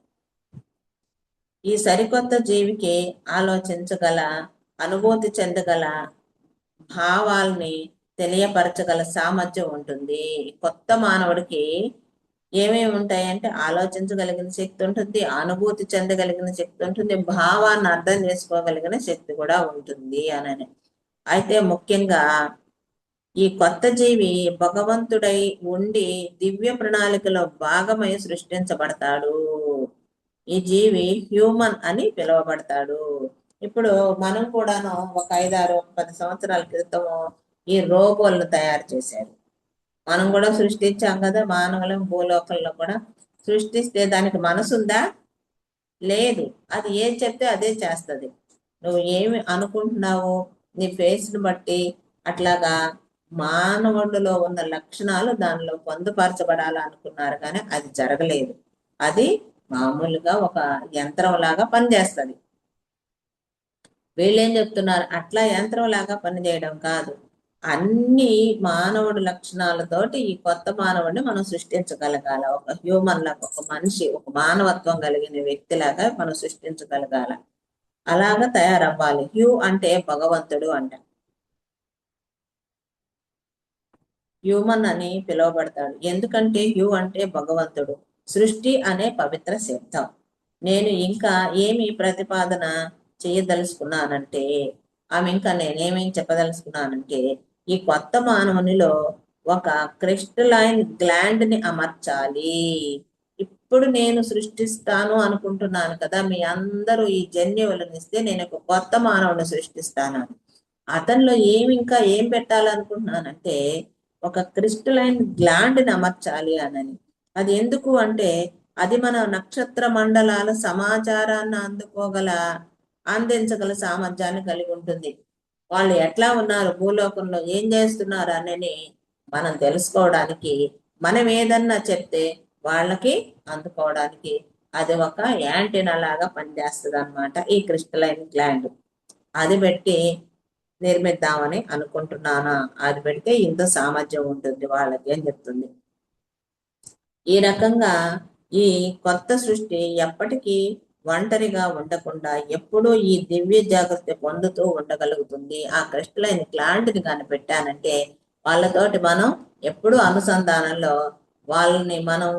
ఈ సరికొత్త జీవికి ఆలోచించగల, అనుభూతి చెందగల, భావాల్ని తెలియపరచగల సామర్థ్యం ఉంటుంది. కొత్త మానవుడికి ఏమేమి ఉంటాయంటే ఆలోచించగలిగిన శక్తి ఉంటుంది, అనుభూతి చెందగలిగిన శక్తి ఉంటుంది, భావాన్ని అర్థం చేసుకోగలిగిన శక్తి కూడా ఉంటుంది అనని. అయితే ముఖ్యంగా ఈ కొత్త జీవి భగవంతుడై ఉండి దివ్య ప్రణాళికలో భాగమై సృష్టించబడతాడు. ఈ జీవి హ్యూమన్ అని పిలువబడతాడు. ఇప్పుడు మనం కూడాను ఒక 5, 6, 10 సంవత్సరాల క్రితము ఈ రోబోలను తయారు చేశారు. మనం కూడా సృష్టించాం కదా, మానవులం భూలోకంలో కూడా. సృష్టిస్తే దానికి మనసుందా? లేదు. అది ఏం చెప్తే అదే చేస్తుంది. నువ్వు ఏమి అనుకుంటున్నావు నీ ఫేస్ని బట్టి అట్లాగా మానవుడిలో ఉన్న లక్షణాలు దానిలో పొందుపరచబడాలనుకున్నారు, కానీ అది జరగలేదు. అది మామూలుగా ఒక యంత్రం లాగా పనిచేస్తుంది. వీళ్ళేం చెప్తున్నారు, అట్లా యంత్రం లాగా పనిచేయడం కాదు, అన్ని మానవుడి లక్షణాలతోటి ఈ కొత్త మానవుడిని మనం సృష్టించగలగాల. ఒక హ్యూమన్ లాగా, ఒక మనిషి, ఒక మానవత్వం కలిగిన వ్యక్తిలాగా మనం సృష్టించగలగాల. అలాగా తయారవ్వాలి. హ్యూ అంటే భగవంతుడు అంట. హ్యూమన్ అని పిలువబడతాడు. ఎందుకంటే హ్యూ అంటే భగవంతుడు. సృష్టి అనే పవిత్ర శబ్దం. నేను ఇంకా ఏమి ప్రతిపాదన చేయదలుచుకున్నానంటే, నేనేమేం చెప్పదలుచుకున్నానంటే, ఈ కొత్త మానవునిలో ఒక క్రిస్టలైన్ గ్లాండ్ ని అమర్చాలి. ఇప్పుడు నేను సృష్టిస్తాను అనుకుంటున్నాను కదా, మీ అందరూ ఈ జన్యువులను ఇస్తే నేను ఒక కొత్త మానవుని సృష్టిస్తాను. అతనిలో ఇంకా ఏం పెట్టాలనుకుంటున్నానంటే, ఒక క్రిస్టలైన్ గ్లాండ్ ని అమర్చాలి అనని. అది ఎందుకు అంటే, అది మన నక్షత్ర మండలాల సమాచారాన్ని అందించగల సామర్థ్యాన్ని కలిగి ఉంటుంది. వాళ్ళు ఎట్లా ఉన్నారు, భూలోకంలో ఏం చేస్తున్నారు అని మనం తెలుసుకోవడానికి, మనం ఏదన్నా చెప్తే వాళ్ళకి అందుకోవడానికి అది ఒక యాంటీనా లాగా పనిచేస్తుంది అనమాట ఈ క్రిస్టలైన్ గ్లాండ్. అది పెట్టి నిర్మిద్దామని అనుకుంటున్నానా, అది పెడితే ఇంత సామర్థ్యం ఉంటుంది వాళ్ళకి అని చెప్తుంది. ఈ రకంగా ఈ కొత్త సృష్టి ఎప్పటికీ ఒంటరిగా ఉండకుండా ఎప్పుడూ ఈ దివ్య జాగ్రత్త పొందుతూ ఉండగలుగుతుంది. ఆ క్రిస్టలైన్ గ్లాండ్ని కానీ పెట్టానంటే వాళ్ళతోటి మనం ఎప్పుడూ అనుసంధానంలో, వాళ్ళని మనం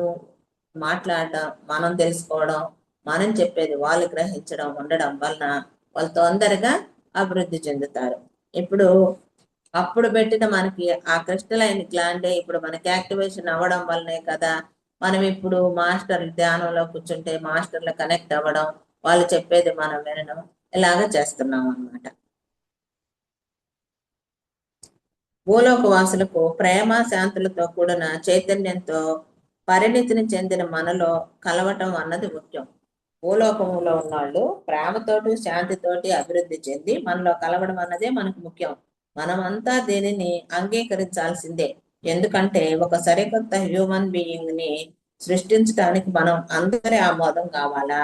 మాట్లాడడం, మనం తెలుసుకోవడం, మనం చెప్పేది వాళ్ళు గ్రహించడం ఉండడం వలన వాళ్ళు తొందరగా అభివృద్ధి చెందుతారు. ఇప్పుడు అప్పుడు పెట్టిన మనకి ఆ క్రిస్టలైన్ గ్లాండే ఇప్పుడు మనకి యాక్టివేషన్ అవ్వడం వల్లనే కదా మనం ఇప్పుడు మాస్టర్లు ధ్యానంలో కూర్చుంటే మాస్టర్లు కనెక్ట్ అవ్వడం, వాళ్ళు చెప్పేది మనం వినడం, ఇలాగా చేస్తున్నాం అన్నమాట. భూలోక వాసులకు ప్రేమ శాంతులతో కూడిన చైతన్యంతో పరిణితిని చెందిన మనలో కలవటం అన్నది ముఖ్యం. భూలోకంలో ఉన్నవాళ్ళు ప్రేమతోటి శాంతితోటి అభివృద్ధి చెంది మనలో కలవడం అన్నదే మనకు ముఖ్యం. మనమంతా దీనిని అంగీకరించాల్సిందే. ఎందుకంటే ఒక సరికొత్త హ్యూమన్ బీయింగ్ ని సృష్టించడానికి మనం అందరి ఆమోదం కావాలా.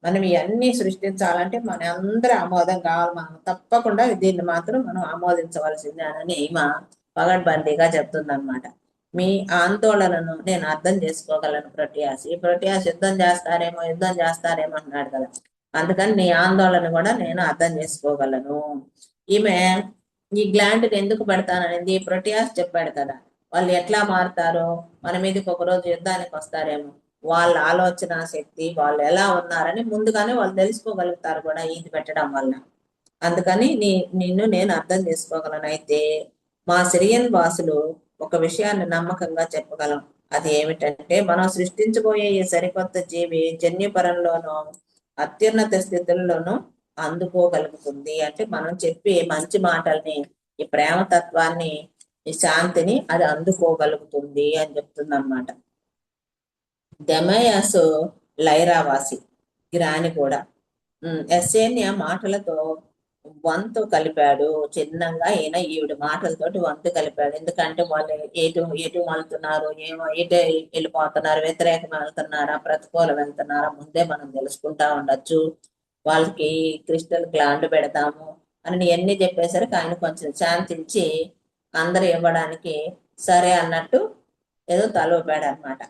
మనం ఇవన్నీ సృష్టించాలంటే మన అందరి ఆమోదం కావాలి. మనం తప్పకుండా దీన్ని మాత్రం మనం ఆమోదించవలసిందే అని మా పగడ్బందీగా చెప్తుందన్నమాట. మీ ఆందోళనను నేను అర్థం చేసుకోగలను ప్రోటియాస్. ఈ ప్రోటియాస్ యుద్ధం చేస్తారేమో అన్నాడు కదా, అందుకని నీ ఆందోళన కూడా నేను అర్థం చేసుకోగలను. ఈమె ఈ గ్లాండ్ ఎందుకు పెడతాననేది ప్రోటియాస్ చెప్పాడు కదా, వాళ్ళు ఎట్లా మారుతారో, మన మీదకి ఒకరోజు యుద్ధానికి వస్తారేమో, వాళ్ళ ఆలోచన శక్తి, వాళ్ళు ఎలా ఉన్నారని ముందుగానే వాళ్ళు తెలుసుకోగలుగుతారు కూడా ఇది పెట్టడం వల్ల. అందుకని నిన్ను నేను అర్థం చేసుకోగలను. అయితే మా సిరియన్ వాసులు ఒక విషయాన్ని నమ్మకంగా చెప్పగలం. అది ఏమిటంటే, మనం సృష్టించబోయే ఈ సరికొత్త జీవి జన్యుపరంలోనూ అత్యున్నత స్థితుల్లోనూ అందుకోగలుగుతుంది. అంటే మనం చెప్పి మంచి మాటల్ని, ఈ ప్రేమ తత్వాన్ని, ఈ శాంతిని అది అందుకోగలుగుతుంది అని చెప్తుంది అనమాట. దెమయాసు లైరావాసి గ్రాని కూడా ఎస్ఏని మాటలతో వంతు కలిపాడు. చిన్నంగా ఈవిడ మాటలతోటి వంతు కలిపాడు. ఎందుకంటే వాళ్ళు ఎటు వెళ్తున్నారు, ఎటు వెళ్ళిపోతున్నారు, వ్యతిరేకం వెళ్తున్నారా, ప్రతికూలం వెళ్తున్నారా ముందే మనం తెలుసుకుంటా ఉండొచ్చు. వాళ్ళకి క్రిస్టల్ గ్లాండ్ పెడతాము, అని ఎన్ని చెప్పేసరికి ఆయన కొంచెం శాంతించి అందరు ఇవ్వడానికి సరే అన్నట్టు ఏదో తలూపాడు అనమాట.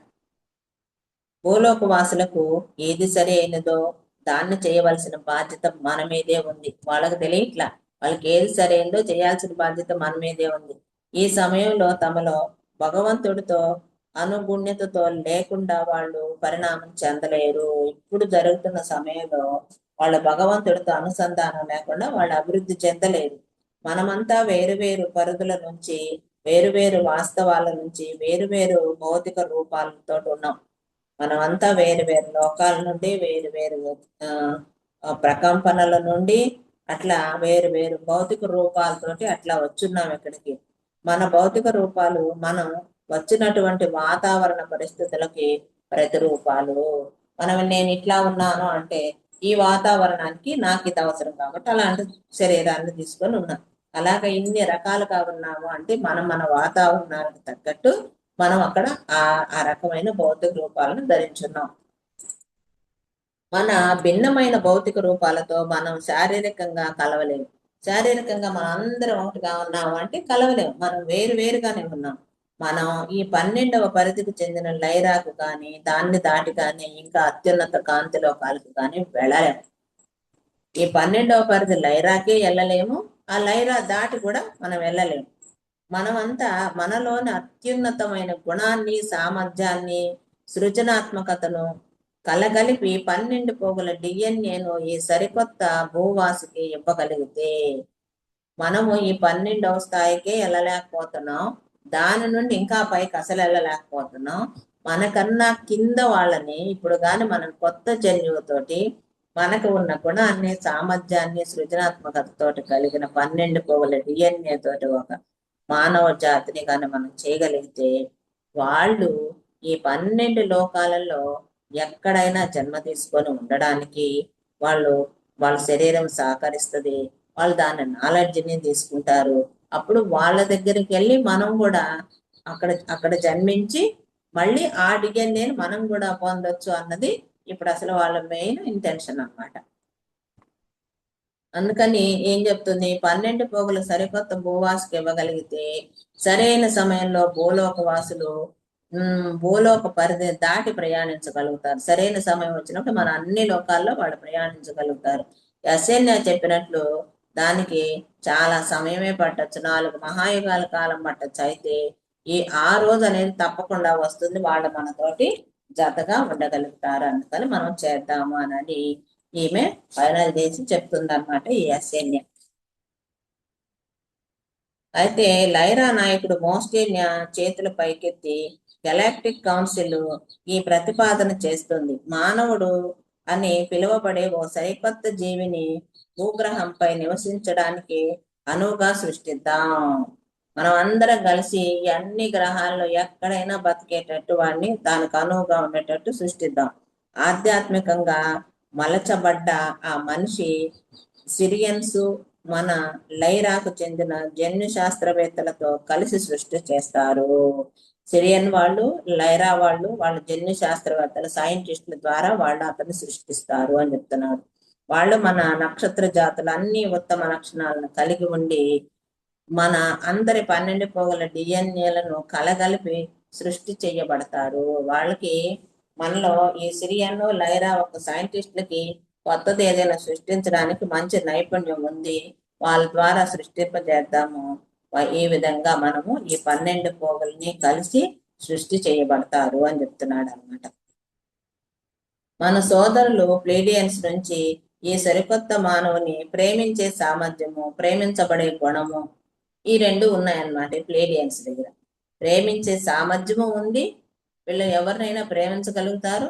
భూలోక వాసులకు ఏది సరి అయినదో దాన్ని చేయవలసిన బాధ్యత మన మీదే ఉంది. వాళ్ళకి తెలియట్లా, వాళ్ళకి ఏది సరైందో చేయాల్సిన బాధ్యత మన మీదే ఉంది. ఈ సమయంలో తమలో భగవంతుడితో అనుగుణ్యతతో లేకుండా వాళ్ళు పరిణామం చెందలేరు. ఇప్పుడు జరుగుతున్న సమయంలో వాళ్ళ భగవంతుడితో అనుసంధానం లేకుండా వాళ్ళు అభివృద్ధి చెందలేరు. మనమంతా వేరు వేరు పరిధుల నుంచి, వేరు వేరు వాస్తవాల నుంచి, వేరు వేరు భౌతిక రూపాలతో ఉన్నాం. మనమంతా వేరు వేరు లోకాల నుండి, వేరు వేరు ప్రకంపనల నుండి, అట్లా వేరు వేరు భౌతిక రూపాలతోటి అట్లా వచ్చున్నాం ఇక్కడికి. మన భౌతిక రూపాలు మనం వచ్చినటువంటి వాతావరణ పరిస్థితులకి ప్రతిరూపాలు. నేను ఇట్లా ఉన్నాను అంటే ఈ వాతావరణానికి నాకు ఇది అవసరం కాబట్టి అలాంటి శరీరాన్ని తీసుకొని ఉన్నాం. అలాగే ఇన్ని రకాలుగా ఉన్నాము అంటే మనం మన వాతావరణానికి తగ్గట్టు మనం అక్కడ ఆ రకమైన భౌతిక రూపాలను ధరించున్నాం. మన భిన్నమైన భౌతిక రూపాలతో మనం శారీరకంగా కలవలేము. శారీరకంగా మనం అందరం ఒకటిగా ఉన్నాము అంటే కలవలేము, మనం వేరు వేరుగానే ఉన్నాం. మనం ఈ 12వ పరిధికి చెందిన లైరాకు కానీ, దాన్ని దాటి కానీ ఇంకా అత్యున్నత కాంతి లోకాలకు కానీ వెళ్ళలేము. ఈ 12వ పరిధి లైరాకే వెళ్ళలేము, ఆ లైరా దాటి కూడా మనం వెళ్ళలేము. మనమంతా మనలోని అత్యున్నతమైన గుణాన్ని, సామర్థ్యాన్ని, సృజనాత్మకతను కలగలిపి 12 పోగుల డిఎన్ఏను ఈ సరికొత్త భూవాసికి ఇవ్వగలిగితే మనము ఈ 12వ స్థాయికే వెళ్ళలేకపోతున్నాం. దాని నుండి ఇంకా పైకి అసలు వెళ్ళలేకపోతున్నాం. మనకన్నా కింద వాళ్ళని ఇప్పుడు కానీ మనం కొత్త జన్యువుతోటి మనకు ఉన్న గుణాన్ని, సామర్థ్యాన్ని, సృజనాత్మకతతోటి కలిగిన 12 పోగుల డిఎన్ఏ తోటి ఒక మానవ జాతిని కానీ మనం చేయగలిగితే వాళ్ళు ఈ 12 లోకాలలో ఎక్కడైనా జన్మ తీసుకొని ఉండడానికి వాళ్ళ శరీరం సహకరిస్తుంది. వాళ్ళు దాని నాలెడ్జ్ని తీసుకుంటారు. అప్పుడు వాళ్ళ దగ్గరికి వెళ్ళి మనం కూడా అక్కడ జన్మించి మళ్ళీ ఆ డిఎన్ఏని మనం కూడా పొందొచ్చు అన్నది ఇప్పుడు అసలు వాళ్ళ మెయిన్ ఇంటెన్షన్ అన్నమాట. అందుకని ఏం చెప్తుంది, 12 పోగులు సరికొత్త భూవాసుకి ఇవ్వగలిగితే సరైన సమయంలో భూలోక వాసులు భూలోక పరిధి దాటి ప్రయాణించగలుగుతారు. సరైన సమయం వచ్చినప్పుడు మన అన్ని లోకాల్లో వాళ్ళు ప్రయాణించగలుగుతారు. యశన్య చెప్పినట్లు దానికి చాలా సమయమే పట్టచ్చు, 4 మహాయుగాల కాలం పట్టచ్చు. అయితే ఆ రోజు అనేది తప్పకుండా వస్తుంది, వాళ్ళు మనతోటి జతగా ఉండగలుగుతారు. అందుకని మనం చేద్దాము అని ఈమె ఫైనల్ చేసి చెప్తుంది అనమాట ఈ యశన్య. అయితే లైరా నాయకుడు మోస్టేన్య చేతుల పైకెత్తి గెలాక్టిక్ కౌన్సిల్ ఈ ప్రతిపాదన చేస్తుంది. మానవుడు అని పిలువబడే ఓ సరికొత్త జీవిని భూగ్రహంపై నివసించడానికి అనువుగా సృష్టిద్దాం. మనం అందరం కలిసి ఈ అన్ని గ్రహాల్లో ఎక్కడైనా బతికేటట్టు వాడిని దానికి అనువుగా ఉండేటట్టు సృష్టిద్దాం. ఆధ్యాత్మికంగా మలచబడ్డ ఆ మనిషి సిరియన్స్ మన లైరాకు చెందిన జన్యు శాస్త్రవేత్తలతో కలిసి సృష్టి చేస్తారు. సిరియన్ వాళ్ళు, లైరా వాళ్ళ జన్యు శాస్త్రవేత్తల సైంటిస్టుల ద్వారా వాళ్ళు అతన్ని సృష్టిస్తారు అని చెప్తున్నారు. వాళ్ళు మన నక్షత్ర జాతులు అన్ని ఉత్తమ లక్షణాలను కలిగి ఉండి మన అందరి 12 పోగుల డిఎన్ఏలను కలగలిపి సృష్టి చేయబడతారు. వాళ్ళకి మనలో ఈ సిరియన్, లైరా ఒక సైంటిస్టులకి కొత్తది ఏదైనా సృష్టించడానికి మంచి నైపుణ్యం ఉంది, వాళ్ళ ద్వారా సృష్టింపజేద్దాము. ఈ విధంగా మనము ఈ 12 పోగుల్ని కలిసి సృష్టి చేయబడతారు అని చెప్తున్నాడు అనమాట. మన సోదరులు ప్లేడియన్స్ నుంచి ఈ సరికొత్త మానవుని ప్రేమించే సామర్థ్యము, ప్రేమించబడే గుణము ఈ 2 ఉన్నాయన్నమాట. ప్లేడియన్స్ దగ్గర ప్రేమించే సామర్థ్యము ఉంది, వీళ్ళు ఎవరినైనా ప్రేమించగలుగుతారు,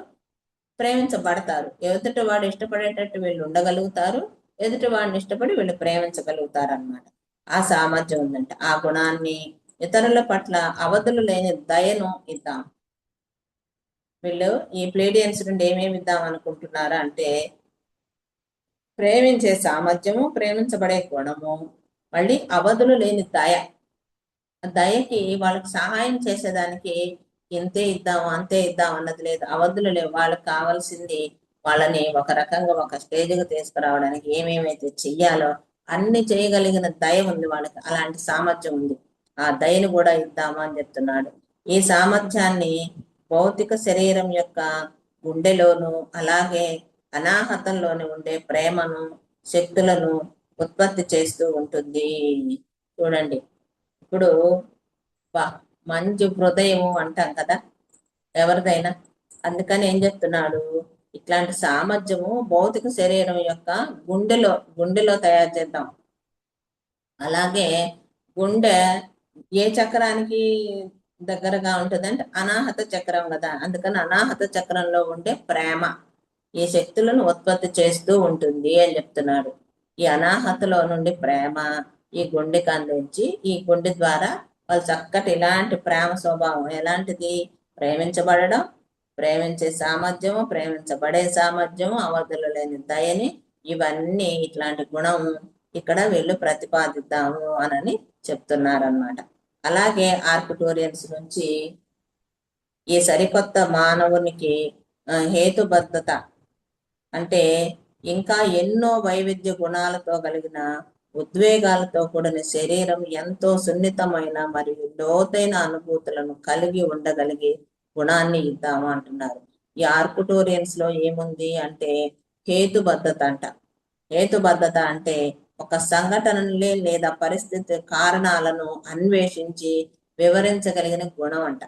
ప్రేమించబడతారు. ఎదుటి వాడు ఇష్టపడేటట్టు వీళ్ళు ఉండగలుగుతారు, ఎదుటి వాడిని ఇష్టపడి వీళ్ళు ప్రేమించగలుగుతారు అన్నమాట. ఆ సామర్థ్యం ఉందంట. ఆ గుణాన్ని, ఇతరుల పట్ల అవధులు లేని దయను ఇద్దాం. వీళ్ళు ఈ ప్లేడియన్స్ నుండి ఏమేమి ఇద్దాం అనుకుంటున్నారా అంటే ప్రేమించే సామర్థ్యము, ప్రేమించబడే గుణము, మళ్ళీ అవధులు లేని దయ. దయకి వాళ్ళకి సహాయం చేసేదానికి ఇంతే ఇద్దాము అంతే ఇద్దాం అన్నది లేదు, అవధులు లేవు. వాళ్ళకి కావాల్సింది వాళ్ళని ఒక రకంగా ఒక స్టేజ్కి తీసుకురావడానికి ఏమేమైతే చెయ్యాలో అన్ని చేయగలిగిన దయ ఉంది వాళ్ళకి, అలాంటి సామర్థ్యం ఉంది. ఆ దయని కూడా ఇద్దామా అని చెప్తున్నాడు. ఈ సామర్థ్యాన్ని భౌతిక శరీరం యొక్క గుండెలోను, అలాగే అనాహతంలోని ఉండే ప్రేమను, శక్తులను ఉత్పత్తి చేస్తూ ఉంటుంది. చూడండి, ఇప్పుడు మంచి హృదయము అంటాం కదా ఎవరిదైనా. అందుకని ఏం చెప్తున్నాడు, ఇట్లాంటి సామర్థ్యము భౌతిక శరీరం యొక్క గుండెలో తయారు చేద్దాం. అలాగే గుండె ఏ చక్రానికి దగ్గరగా ఉంటుందంటే అనాహత చక్రం కదా. అందుకని అనాహత చక్రంలో ఉండే ప్రేమ ఈ శక్తులను ఉత్పత్తి చేస్తూ ఉంటుంది అని చెప్తున్నాడు. ఈ అనాహతలో నుండి ప్రేమ ఈ గుండెకి అందించి, ఈ గుండె ద్వారా వాళ్ళు చక్కటి ఇలాంటి ప్రేమ స్వభావం, ఎలాంటిది, ప్రేమించబడడం, ప్రేమించే సామర్థ్యము, ప్రేమించబడే సామర్థ్యము, అవధులు లేని దయని, ఇవన్నీ ఇట్లాంటి గుణం ఇక్కడ వీళ్ళు ప్రతిపాదిద్దాము అని చెప్తున్నారన్నమాట. అలాగే ఆర్కిటోరియన్స్ నుంచి ఈ సరికొత్త మానవునికి హేతుబద్ధత అంటే ఇంకా ఎన్నో వైవిధ్య గుణాలతో కలిగిన, ఉద్వేగాలతో కూడిన శరీరం ఎంతో సున్నితమైన మరియు లోతైన అనుభూతులను కలిగి ఉండగలిగే గుణాన్ని ఇద్దాము అంటున్నారు. ఈ ఆర్కిటోరియన్స్ లో ఏముంది అంటే హేతుబద్ధత అంట. హేతుబద్ధత అంటే ఒక సంఘటనలే లేదా పరిస్థితి కారణాలను అన్వేషించి వివరించగలిగిన గుణం అంట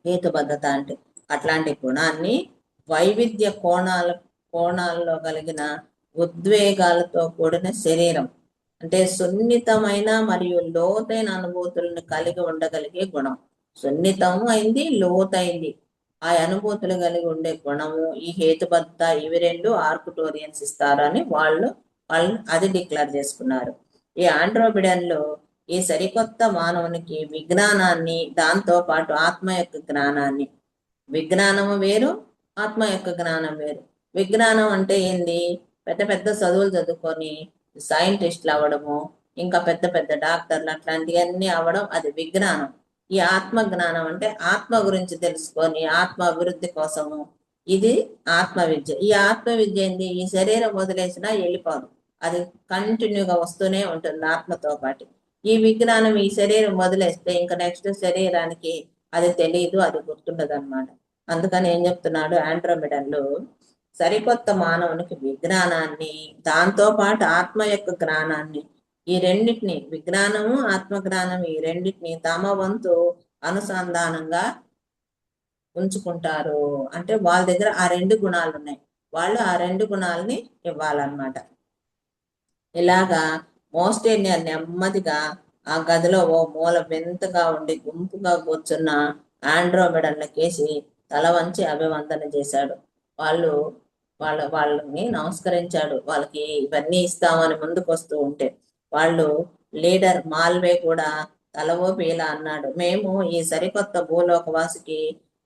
హేతుబద్ధత అంటే. అట్లాంటి గుణాన్ని వైవిధ్య కోణాల్లో కలిగిన ఉద్వేగాలతో కూడిన శరీరం అంటే సున్నితమైన మరియు లోతైన అనుభూతులను కలిగి ఉండగలిగే గుణం. సున్నితం అయింది, లోతైంది, ఆ అనుభూతులు కలిగి ఉండే గుణము, ఈ హేతుబద్ధత, ఇవి రెండు ఆర్కిటోరియన్స్ ఇస్తారు అని వాళ్ళు అది డిక్లేర్ చేసుకున్నారు. ఈ ఆండ్రోబిడన్లో ఈ సరికొత్త మానవునికి విజ్ఞానాన్ని, దాంతో పాటు ఆత్మ యొక్క జ్ఞానాన్ని, విజ్ఞానము వేరు, ఆత్మ యొక్క జ్ఞానం వేరు. విజ్ఞానం అంటే ఏంది, పెద్ద పెద్ద చదువులు చదువుకొని సైంటిస్టులు అవ్వడము, ఇంకా పెద్ద పెద్ద డాక్టర్లు అట్లాంటివన్నీ అవ్వడం, అది విజ్ఞానం. ఈ ఆత్మ జ్ఞానం అంటే ఆత్మ గురించి తెలుసుకొని ఆత్మ అభివృద్ధి కోసము, ఇది ఆత్మ విద్య. ఈ ఆత్మ విద్య ఏంది, ఈ శరీరం వదిలేసినా వెళ్ళిపోదు, అది కంటిన్యూగా వస్తూనే ఉంటుంది ఆత్మతో పాటు. ఈ విజ్ఞానం ఈ శరీరం వదిలేస్తే ఇంకా నెక్స్ట్ శరీరానికి అది తెలియదు, అది గుర్తుండదు అనమాట. అందుకని ఏం చెప్తున్నాడు ఆండ్రోమెడాలో, సరికొత్త మానవునికి విజ్ఞానాన్ని, దాంతో పాటు ఆత్మ యొక్క జ్ఞానాన్ని, ఈ రెండింటిని, విజ్ఞానము ఆత్మ జ్ఞానం, ఈ రెండింటిని తమ వంతు అనుసంధానంగా ఉంచుకుంటారు. అంటే వాళ్ళ దగ్గర ఆ రెండు గుణాలు ఉన్నాయి, వాళ్ళు ఆ రెండు గుణాలని ఇవ్వాలన్నమాట. ఇలాగా మోస్టేనియా నెమ్మదిగా ఆ గదిలో ఓ మూల వింతగా ఉండి గుంపుగా కూర్చున్న ఆండ్రోమెడన్లకేసి తల వంచి అభివందన చేశాడు. వాళ్ళని నమస్కరించాడు. వాళ్ళకి ఇవన్నీ ఇస్తామని ముందుకు వస్తూ ఉంటే వాళ్ళు లీడర్ మాల్వే కూడా తల ఊపి ఇలా అన్నాడు, మేము ఈ సరికొత్త భూలోకవాసికి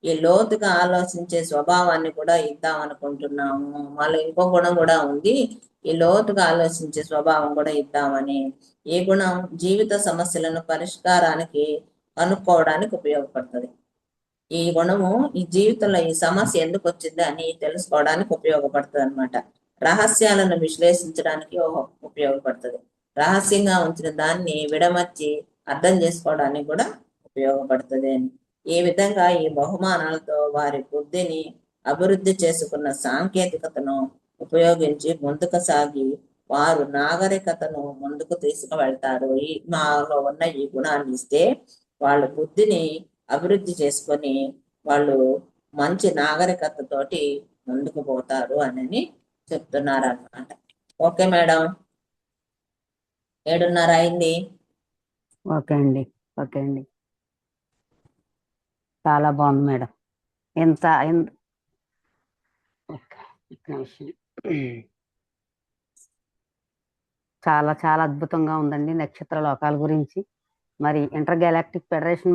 ఈ లోతుగా ఆలోచించే స్వభావాన్ని కూడా ఇద్దాం అనుకుంటున్నాము. వాళ్ళు ఇంకో గుణం కూడా ఉంది, ఈ లోతుగా ఆలోచించే స్వభావం కూడా ఇద్దామని. ఈ గుణం జీవిత సమస్యలను పరిష్కారానికి కనుక్కోవడానికి ఉపయోగపడుతుంది. ఈ గుణము ఈ జీవితంలో ఈ సమస్య ఎందుకు వచ్చింది అని తెలుసుకోవడానికి ఉపయోగపడుతుంది అనమాట. రహస్యాలను విశ్లేషించడానికి ఉపయోగపడుతుంది. రహస్యంగా ఉంచిన దాన్ని విడమర్చి అర్థం చేసుకోవడానికి కూడా ఉపయోగపడుతుంది అని. ఈ విధంగా ఈ బహుమానాలతో వారి బుద్ధిని అభివృద్ధి చేసుకున్న సాంకేతికతను ఉపయోగించి ముందుకు సాగి వారు నాగరికతను ముందుకు తీసుకువెళ్తారు. ఈ మాలో ఉన్న ఈ గుణాన్ని ఇస్తే వాళ్ళ బుద్ధిని అభివృద్ధి చేసుకొని వాళ్ళు మంచి నాగరికతతోటి ముందుకు పోతారు అని చెప్తున్నారు అన్నమాట. ఓకే మేడం, 7:30 అయింది. ఓకే అండి, ఓకే అండి, చాలా బాగుంది మేడం. చాలా చాలా అద్భుతంగా ఉందండి నక్షత్ర లోకాల గురించి. మరి ఇంటర్ గెలాక్టిక్ ఫెడరేషన్